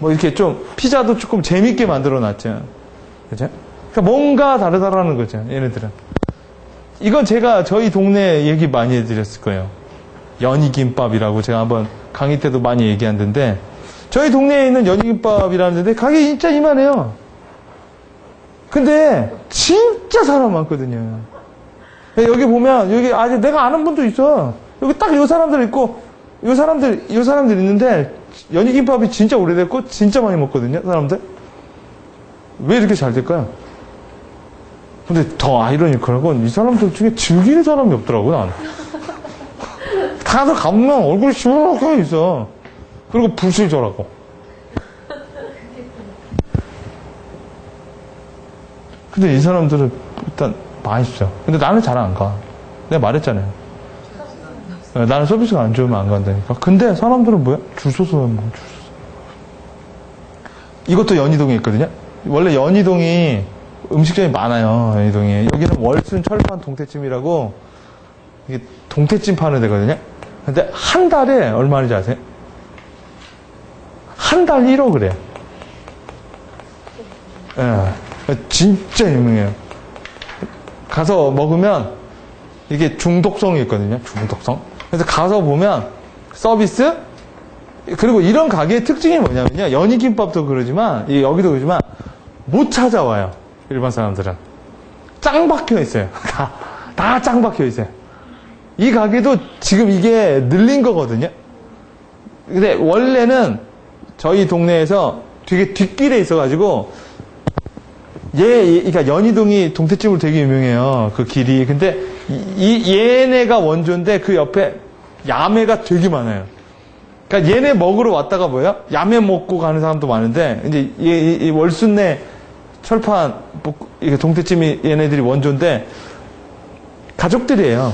이렇게 좀, 피자도 조금 재밌게 만들어 놨죠. 그죠? 그러니까 뭔가 다르다라는 거죠, 얘네들은. 이건 제가 저희 동네 얘기 많이 해드렸을 거예요. 연희김밥이라고 제가 한번 강의 때도 많이 얘기했는데, 저희 동네에 있는 연희김밥이라는 데인데, 가격이 진짜 이만해요. 근데, 진짜 사람 많거든요. 여기 보면, 여기 아직 내가 아는 분도 있어. 여기 딱 요 사람들 있고, 요 사람들 있는데, 연희김밥이 진짜 오래됐고, 진짜 많이 먹거든요, 사람들. 왜 이렇게 잘 될까요? 근데 더 아이러니컬한 건 이 사람들 중에 즐기는 사람이 없더라고, 나는. 다들 가보면 얼굴이 시무룩하게 있어. 그리고 불실절하고. 근데 이 사람들은 일단 맛있어. 근데 나는 잘 안 가. 내가 말했잖아요. 나는 서비스가 안 좋으면 안 간다니까. 근데 사람들은 뭐야? 줄 서서 먹어, 줄 서서. 이것도 연희동에 있거든요. 원래 연희동이 음식점이 많아요, 연희동에. 여기는 월순 철판 동태찜이라고, 이게 동태찜 파는 데거든요. 근데 한 달에 얼마인지 아세요? 한 달 1억을 해요. 예, 진짜 유명해요. 가서 먹으면 이게 중독성이 있거든요, 중독성. 그래서 가서 보면 서비스, 그리고 이런 가게의 특징이 뭐냐면요. 연희김밥도 그러지만, 여기도 그러지만, 못 찾아와요. 일반 사람들은. 짱 박혀 있어요. 다 짱 박혀 있어요. 이 가게도 지금 이게 늘린 거거든요. 근데 원래는 저희 동네에서 되게 뒷길에 있어가지고, 그러니까 연희동이 동태찜으로 되게 유명해요. 그 길이. 근데 얘네가 원조인데 그 옆에 야매가 되게 많아요. 그러니까 얘네 먹으러 왔다가 뭐야? 야매 먹고 가는 사람도 많은데, 이제 이 월순내 철판, 이게 동태찜이 얘네들이 원조인데, 가족들이에요.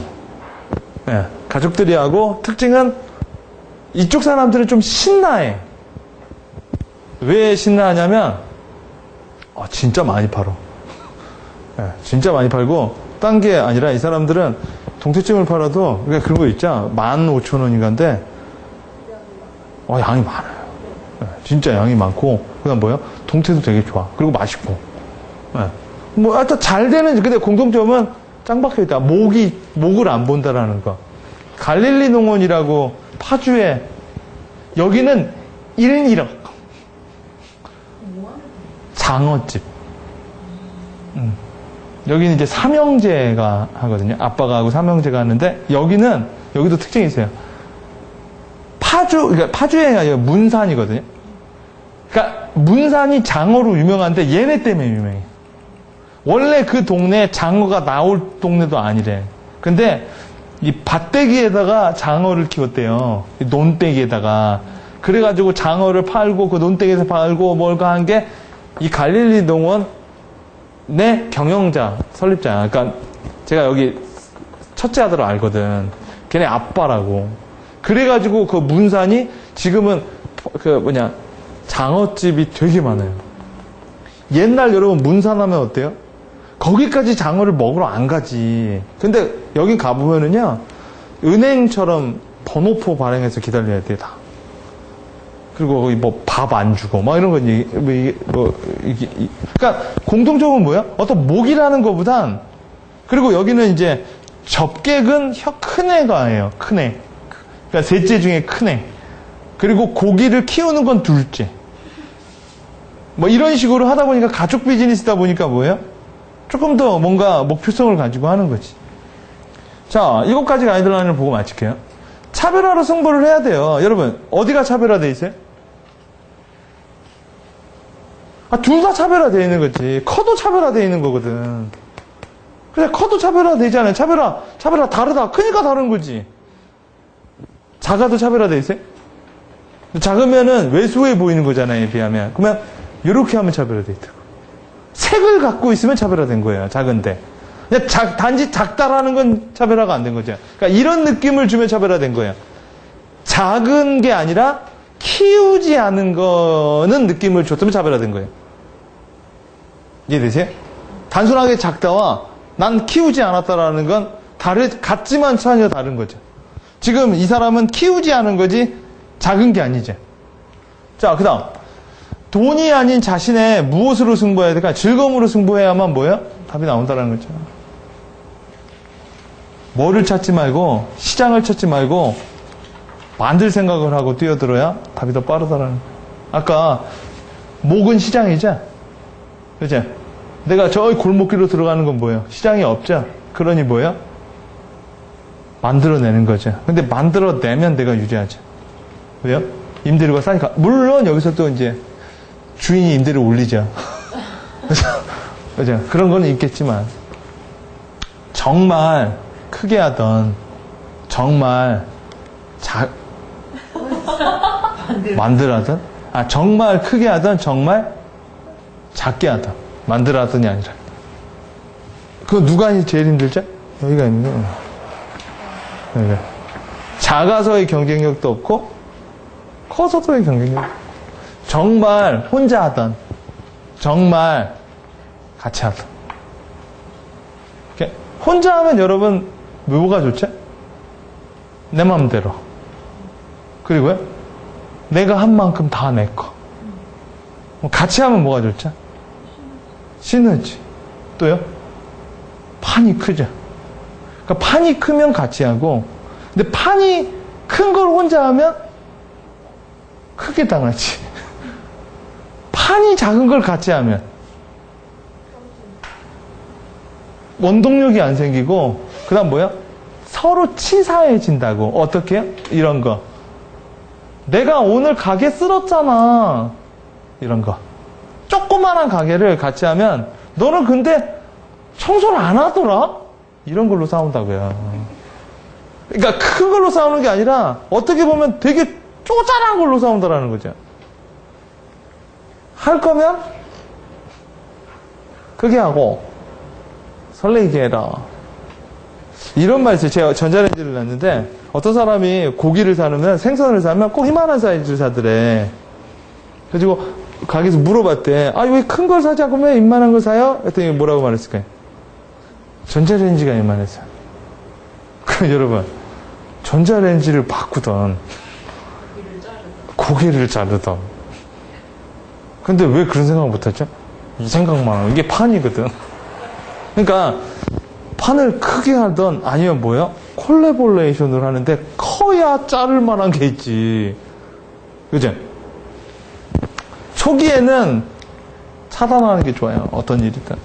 네, 가족들이 하고, 특징은 이쪽 사람들은 좀 신나해. 왜 신나하냐면, 진짜 많이 팔어. 네, 진짜 많이 팔고, 딴 게 아니라 이 사람들은 동태찜을 팔아도, 그러니까 그런 거 있죠? 15,000원인가인데, 양이 많아요. 네, 진짜 양이 많고, 그 다음 뭐요? 동태도 되게 좋아. 그리고 맛있고. 네. 하여튼 잘 되는, 근데 공통점은 짱 박혀 있다. 목을 안 본다라는 거. 갈릴리 농원이라고 파주에, 여기는 1억. 장어집. 여기는 이제 삼형제가 하거든요. 아빠가 하고 삼형제가 하는데, 여기도 특징이 있어요. 그러니까 파주에 아니라 문산이거든요. 그러니까 문산이 장어로 유명한데 얘네 때문에 유명해. 원래 그 동네에 장어가 나올 동네도 아니래. 근데 이 밭대기에다가 장어를 키웠대요. 논대기에다가. 그래가지고 장어를 팔고 그 논대기에서 팔고 뭘까 한 게 이 갈릴리 농원의 경영자, 설립자야. 그러니까 제가 여기 첫째 아들을 알거든. 걔네 아빠라고. 그래가지고 그 문산이 지금은 장어집이 되게 많아요. 옛날 여러분 문산하면 어때요? 거기까지 장어를 먹으러 안 가지. 근데 여긴 가보면은요, 은행처럼 번호표 발행해서 기다려야 돼, 다. 그리고 거기 밥 안 주고, 이런 건 그러니까 공통점은 뭐야? 어떤 목이라는 것보단, 그리고 여기는 이제 접객은 큰 애가 해요, 큰 애. 그러니까 셋째 중에 큰 애. 그리고 고기를 키우는 건 둘째. 이런 식으로 하다 보니까 가족 비즈니스다 보니까 뭐예요? 조금 더 뭔가 목표성을 가지고 하는 거지. 자, 7가지 가이드라인을 보고 마칠게요. 차별화로 승부를 해야 돼요. 여러분, 어디가 차별화되어 있어요? 둘 다 차별화되어 있는 거지. 커도 차별화되어 있는 거거든. 그래, 커도 차별화되잖아요. 차별화 다르다. 크니까 다른 거지. 작아도 차별화되어 있어요? 작으면은 왜소해 보이는 거잖아요, 비하면. 그러면, 이렇게 하면 차별화되어 있다고. 색을 갖고 있으면 차별화된 거예요, 작은데. 그냥 단지 작다라는 건 차별화가 안 된 거죠. 그러니까 이런 느낌을 주면 차별화된 거예요. 작은 게 아니라 키우지 않은 거는 느낌을 줬으면 차별화된 거예요. 이해되세요? 단순하게 작다와 난 키우지 않았다라는 건 같지만 전혀 다른 거죠. 지금 이 사람은 키우지 않은 거지 작은 게 아니죠. 자, 그 다음. 돈이 아닌 자신의 무엇으로 승부해야 될까? 즐거움으로 승부해야만 뭐예요? 답이 나온다는 거죠. 뭐를 찾지 말고, 시장을 찾지 말고, 만들 생각을 하고 뛰어들어야 답이 더 빠르다라는 거예요. 아까, 목은 시장이죠? 그죠? 내가 저기 골목길로 들어가는 건 뭐예요? 시장이 없죠? 그러니 뭐예요? 만들어내는 거죠. 근데 만들어내면 내가 유리하죠. 왜요? 임대료가 싸니까. 물론 여기서 또 이제, 주인이 임대료 올리죠. 그죠? 그런 거는 있겠지만, 정말 크게 하던, 정말 만들하던, 정말 크게 하던, 정말 작게 하던, 만들하던이 아니라. 그거 누가 제일 힘들죠? 여기가 있는 거예요. 여기가. 작아서의 경쟁력도 없고, 커서도의 경쟁력. 정말 혼자 하던, 정말 같이 하던. 혼자 하면 여러분 뭐가 좋죠? 내 마음대로. 그리고요, 내가 한 만큼 다 내 거. 같이 하면 뭐가 좋죠? 시너지. 또요? 판이 크죠. 그러니까 판이 크면 같이 하고, 근데 판이 큰 걸 혼자 하면 크게 당하지. 판이 작은 걸 같이 하면 원동력이 안 생기고, 그 다음 뭐야? 서로 치사해진다고. 어떻게 해요? 이런 거. 내가 오늘 가게 쓸었잖아. 이런 거. 조그만한 가게를 같이 하면, 너는 근데 청소를 안 하더라? 이런 걸로 싸운다고요. 그러니까 큰 걸로 싸우는 게 아니라, 어떻게 보면 되게 쪼잔한 걸로 싸운다라는 거죠. 할 거면 크게 하고 설레게 해라. 이런 말 있어요. 제가 전자레인지를 놨는데 어떤 사람이 고기를 사면, 생선을 사면 꼭 이만한 사이즈를 사더래. 그래가지고 가게에서 물어봤대. 왜 큰 걸 사지 않고 왜 이만한 걸 사요? 했더니 뭐라고 말했을까요? 전자레인지가 이만해서. 그럼 여러분, 전자레인지를 바꾸던, 고기를 자르던. 근데 왜 그런 생각을 못했죠? 이 생각만 하고. 이게 판이거든. 그러니까 판을 크게 하던, 아니면 뭐요? 콜라보레이션을 하는데 커야 자를 만한 게 있지. 그죠? 초기에는 차단하는 게 좋아요. 어떤 일이든.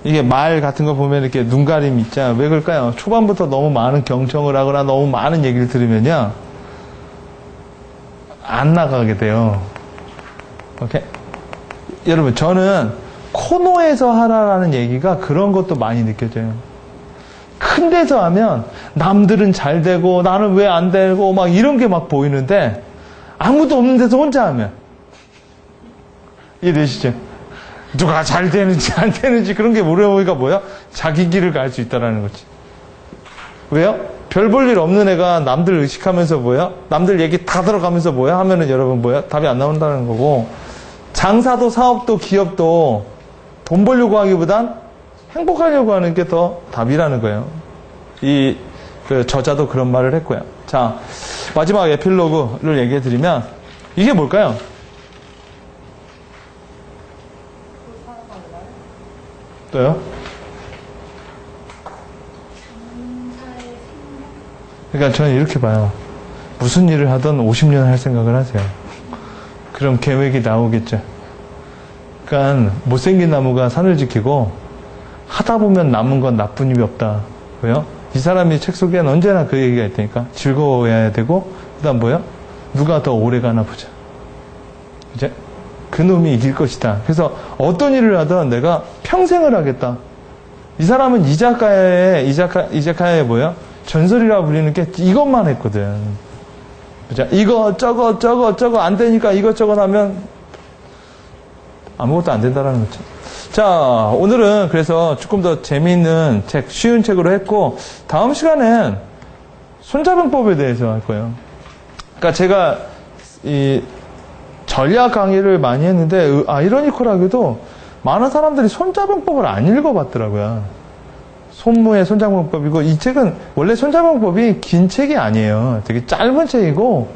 이게 말 같은 거 보면 이렇게 눈가림 있잖아요. 왜 그럴까요? 초반부터 너무 많은 경청을 하거나 너무 많은 얘기를 들으면요, 안 나가게 돼요. 오케이? 여러분, 저는 코너에서 하라라는 얘기가 그런 것도 많이 느껴져요. 큰 데서 하면 남들은 잘 되고 나는 왜 안 되고 막 이런 게 막 보이는데, 아무도 없는 데서 혼자 하면, 이해되시죠? 누가 잘 되는지 안 되는지 그런 게 물어보니까 뭐야? 자기 길을 갈 수 있다라는 거지. 왜요? 별 볼 일 없는 애가 남들 의식하면서 뭐야? 남들 얘기 다 들어가면서 뭐야? 하면은 여러분 뭐야? 답이 안 나온다는 거고, 장사도 사업도 기업도 돈 벌려고 하기보단 행복하려고 하는 게 더 답이라는 거예요. 그 저자도 그런 말을 했고요. 자, 마지막 에필로그를 얘기해 드리면, 이게 뭘까요? 또요? 그러니까 저는 이렇게 봐요. 무슨 일을 하든 50년 할 생각을 하세요. 그럼 계획이 나오겠죠. 그러니까 못생긴 나무가 산을 지키고, 하다 보면 남은 건 나쁜 잎이 없다. 왜요? 이 사람이 책 속에는 언제나 그 얘기가 있다니까. 즐거워야 되고, 그 다음 뭐야? 누가 더 오래 가나 보자. 이제 그 놈이 이길 것이다. 그래서 어떤 일을 하든 내가 평생을 하겠다. 이 사람은 이자카야의 뭐야? 전설이라 불리는 게 이것만 했거든. 그죠? 이거, 저거 안 되니까 이것저것 하면 아무것도 안 된다라는 거죠. 자, 오늘은 그래서 조금 더 재미있는 책, 쉬운 책으로 했고, 다음 시간엔 손자병법에 대해서 할 거예요. 그러니까 제가 이 전략 강의를 많이 했는데, 아이러니컬하게도 많은 사람들이 손자병법을 안 읽어봤더라고요. 손무의 손자병법이고, 이 책은 원래 손자병법이 긴 책이 아니에요. 되게 짧은 책이고,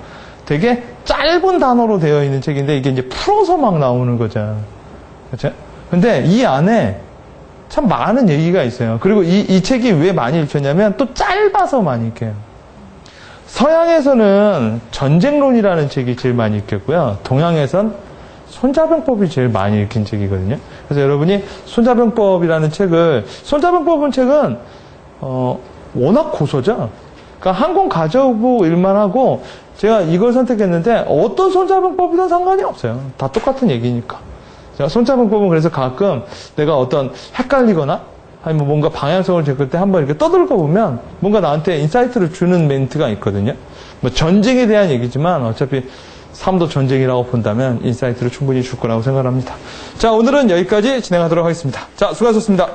되게 짧은 단어로 되어 있는 책인데, 이게 이제 풀어서 막 나오는 거죠. 그렇죠? 근데 이 안에 참 많은 얘기가 있어요. 그리고 이 책이 왜 많이 읽혔냐면 또 짧아서 많이 읽혀요. 서양에서는 전쟁론이라는 책이 제일 많이 읽혔고요. 동양에선 손자병법이 제일 많이 읽힌 책이거든요. 그래서 여러분이 손자병법이라는 책을, 손자병법은 책은 워낙 고서죠. 그러니까 한 권 가져오고 일만 하고 제가 이걸 선택했는데 어떤 손자병법이든 상관이 없어요. 다 똑같은 얘기니까. 손자병법은 그래서 가끔 내가 어떤 헷갈리거나 아니면 뭔가 방향성을 잡을 때 한번 이렇게 떠들고 보면 뭔가 나한테 인사이트를 주는 멘트가 있거든요. 뭐 전쟁에 대한 얘기지만 어차피 삶도 전쟁이라고 본다면 인사이트를 충분히 줄 거라고 생각합니다. 자, 오늘은 여기까지 진행하도록 하겠습니다. 자, 수고하셨습니다.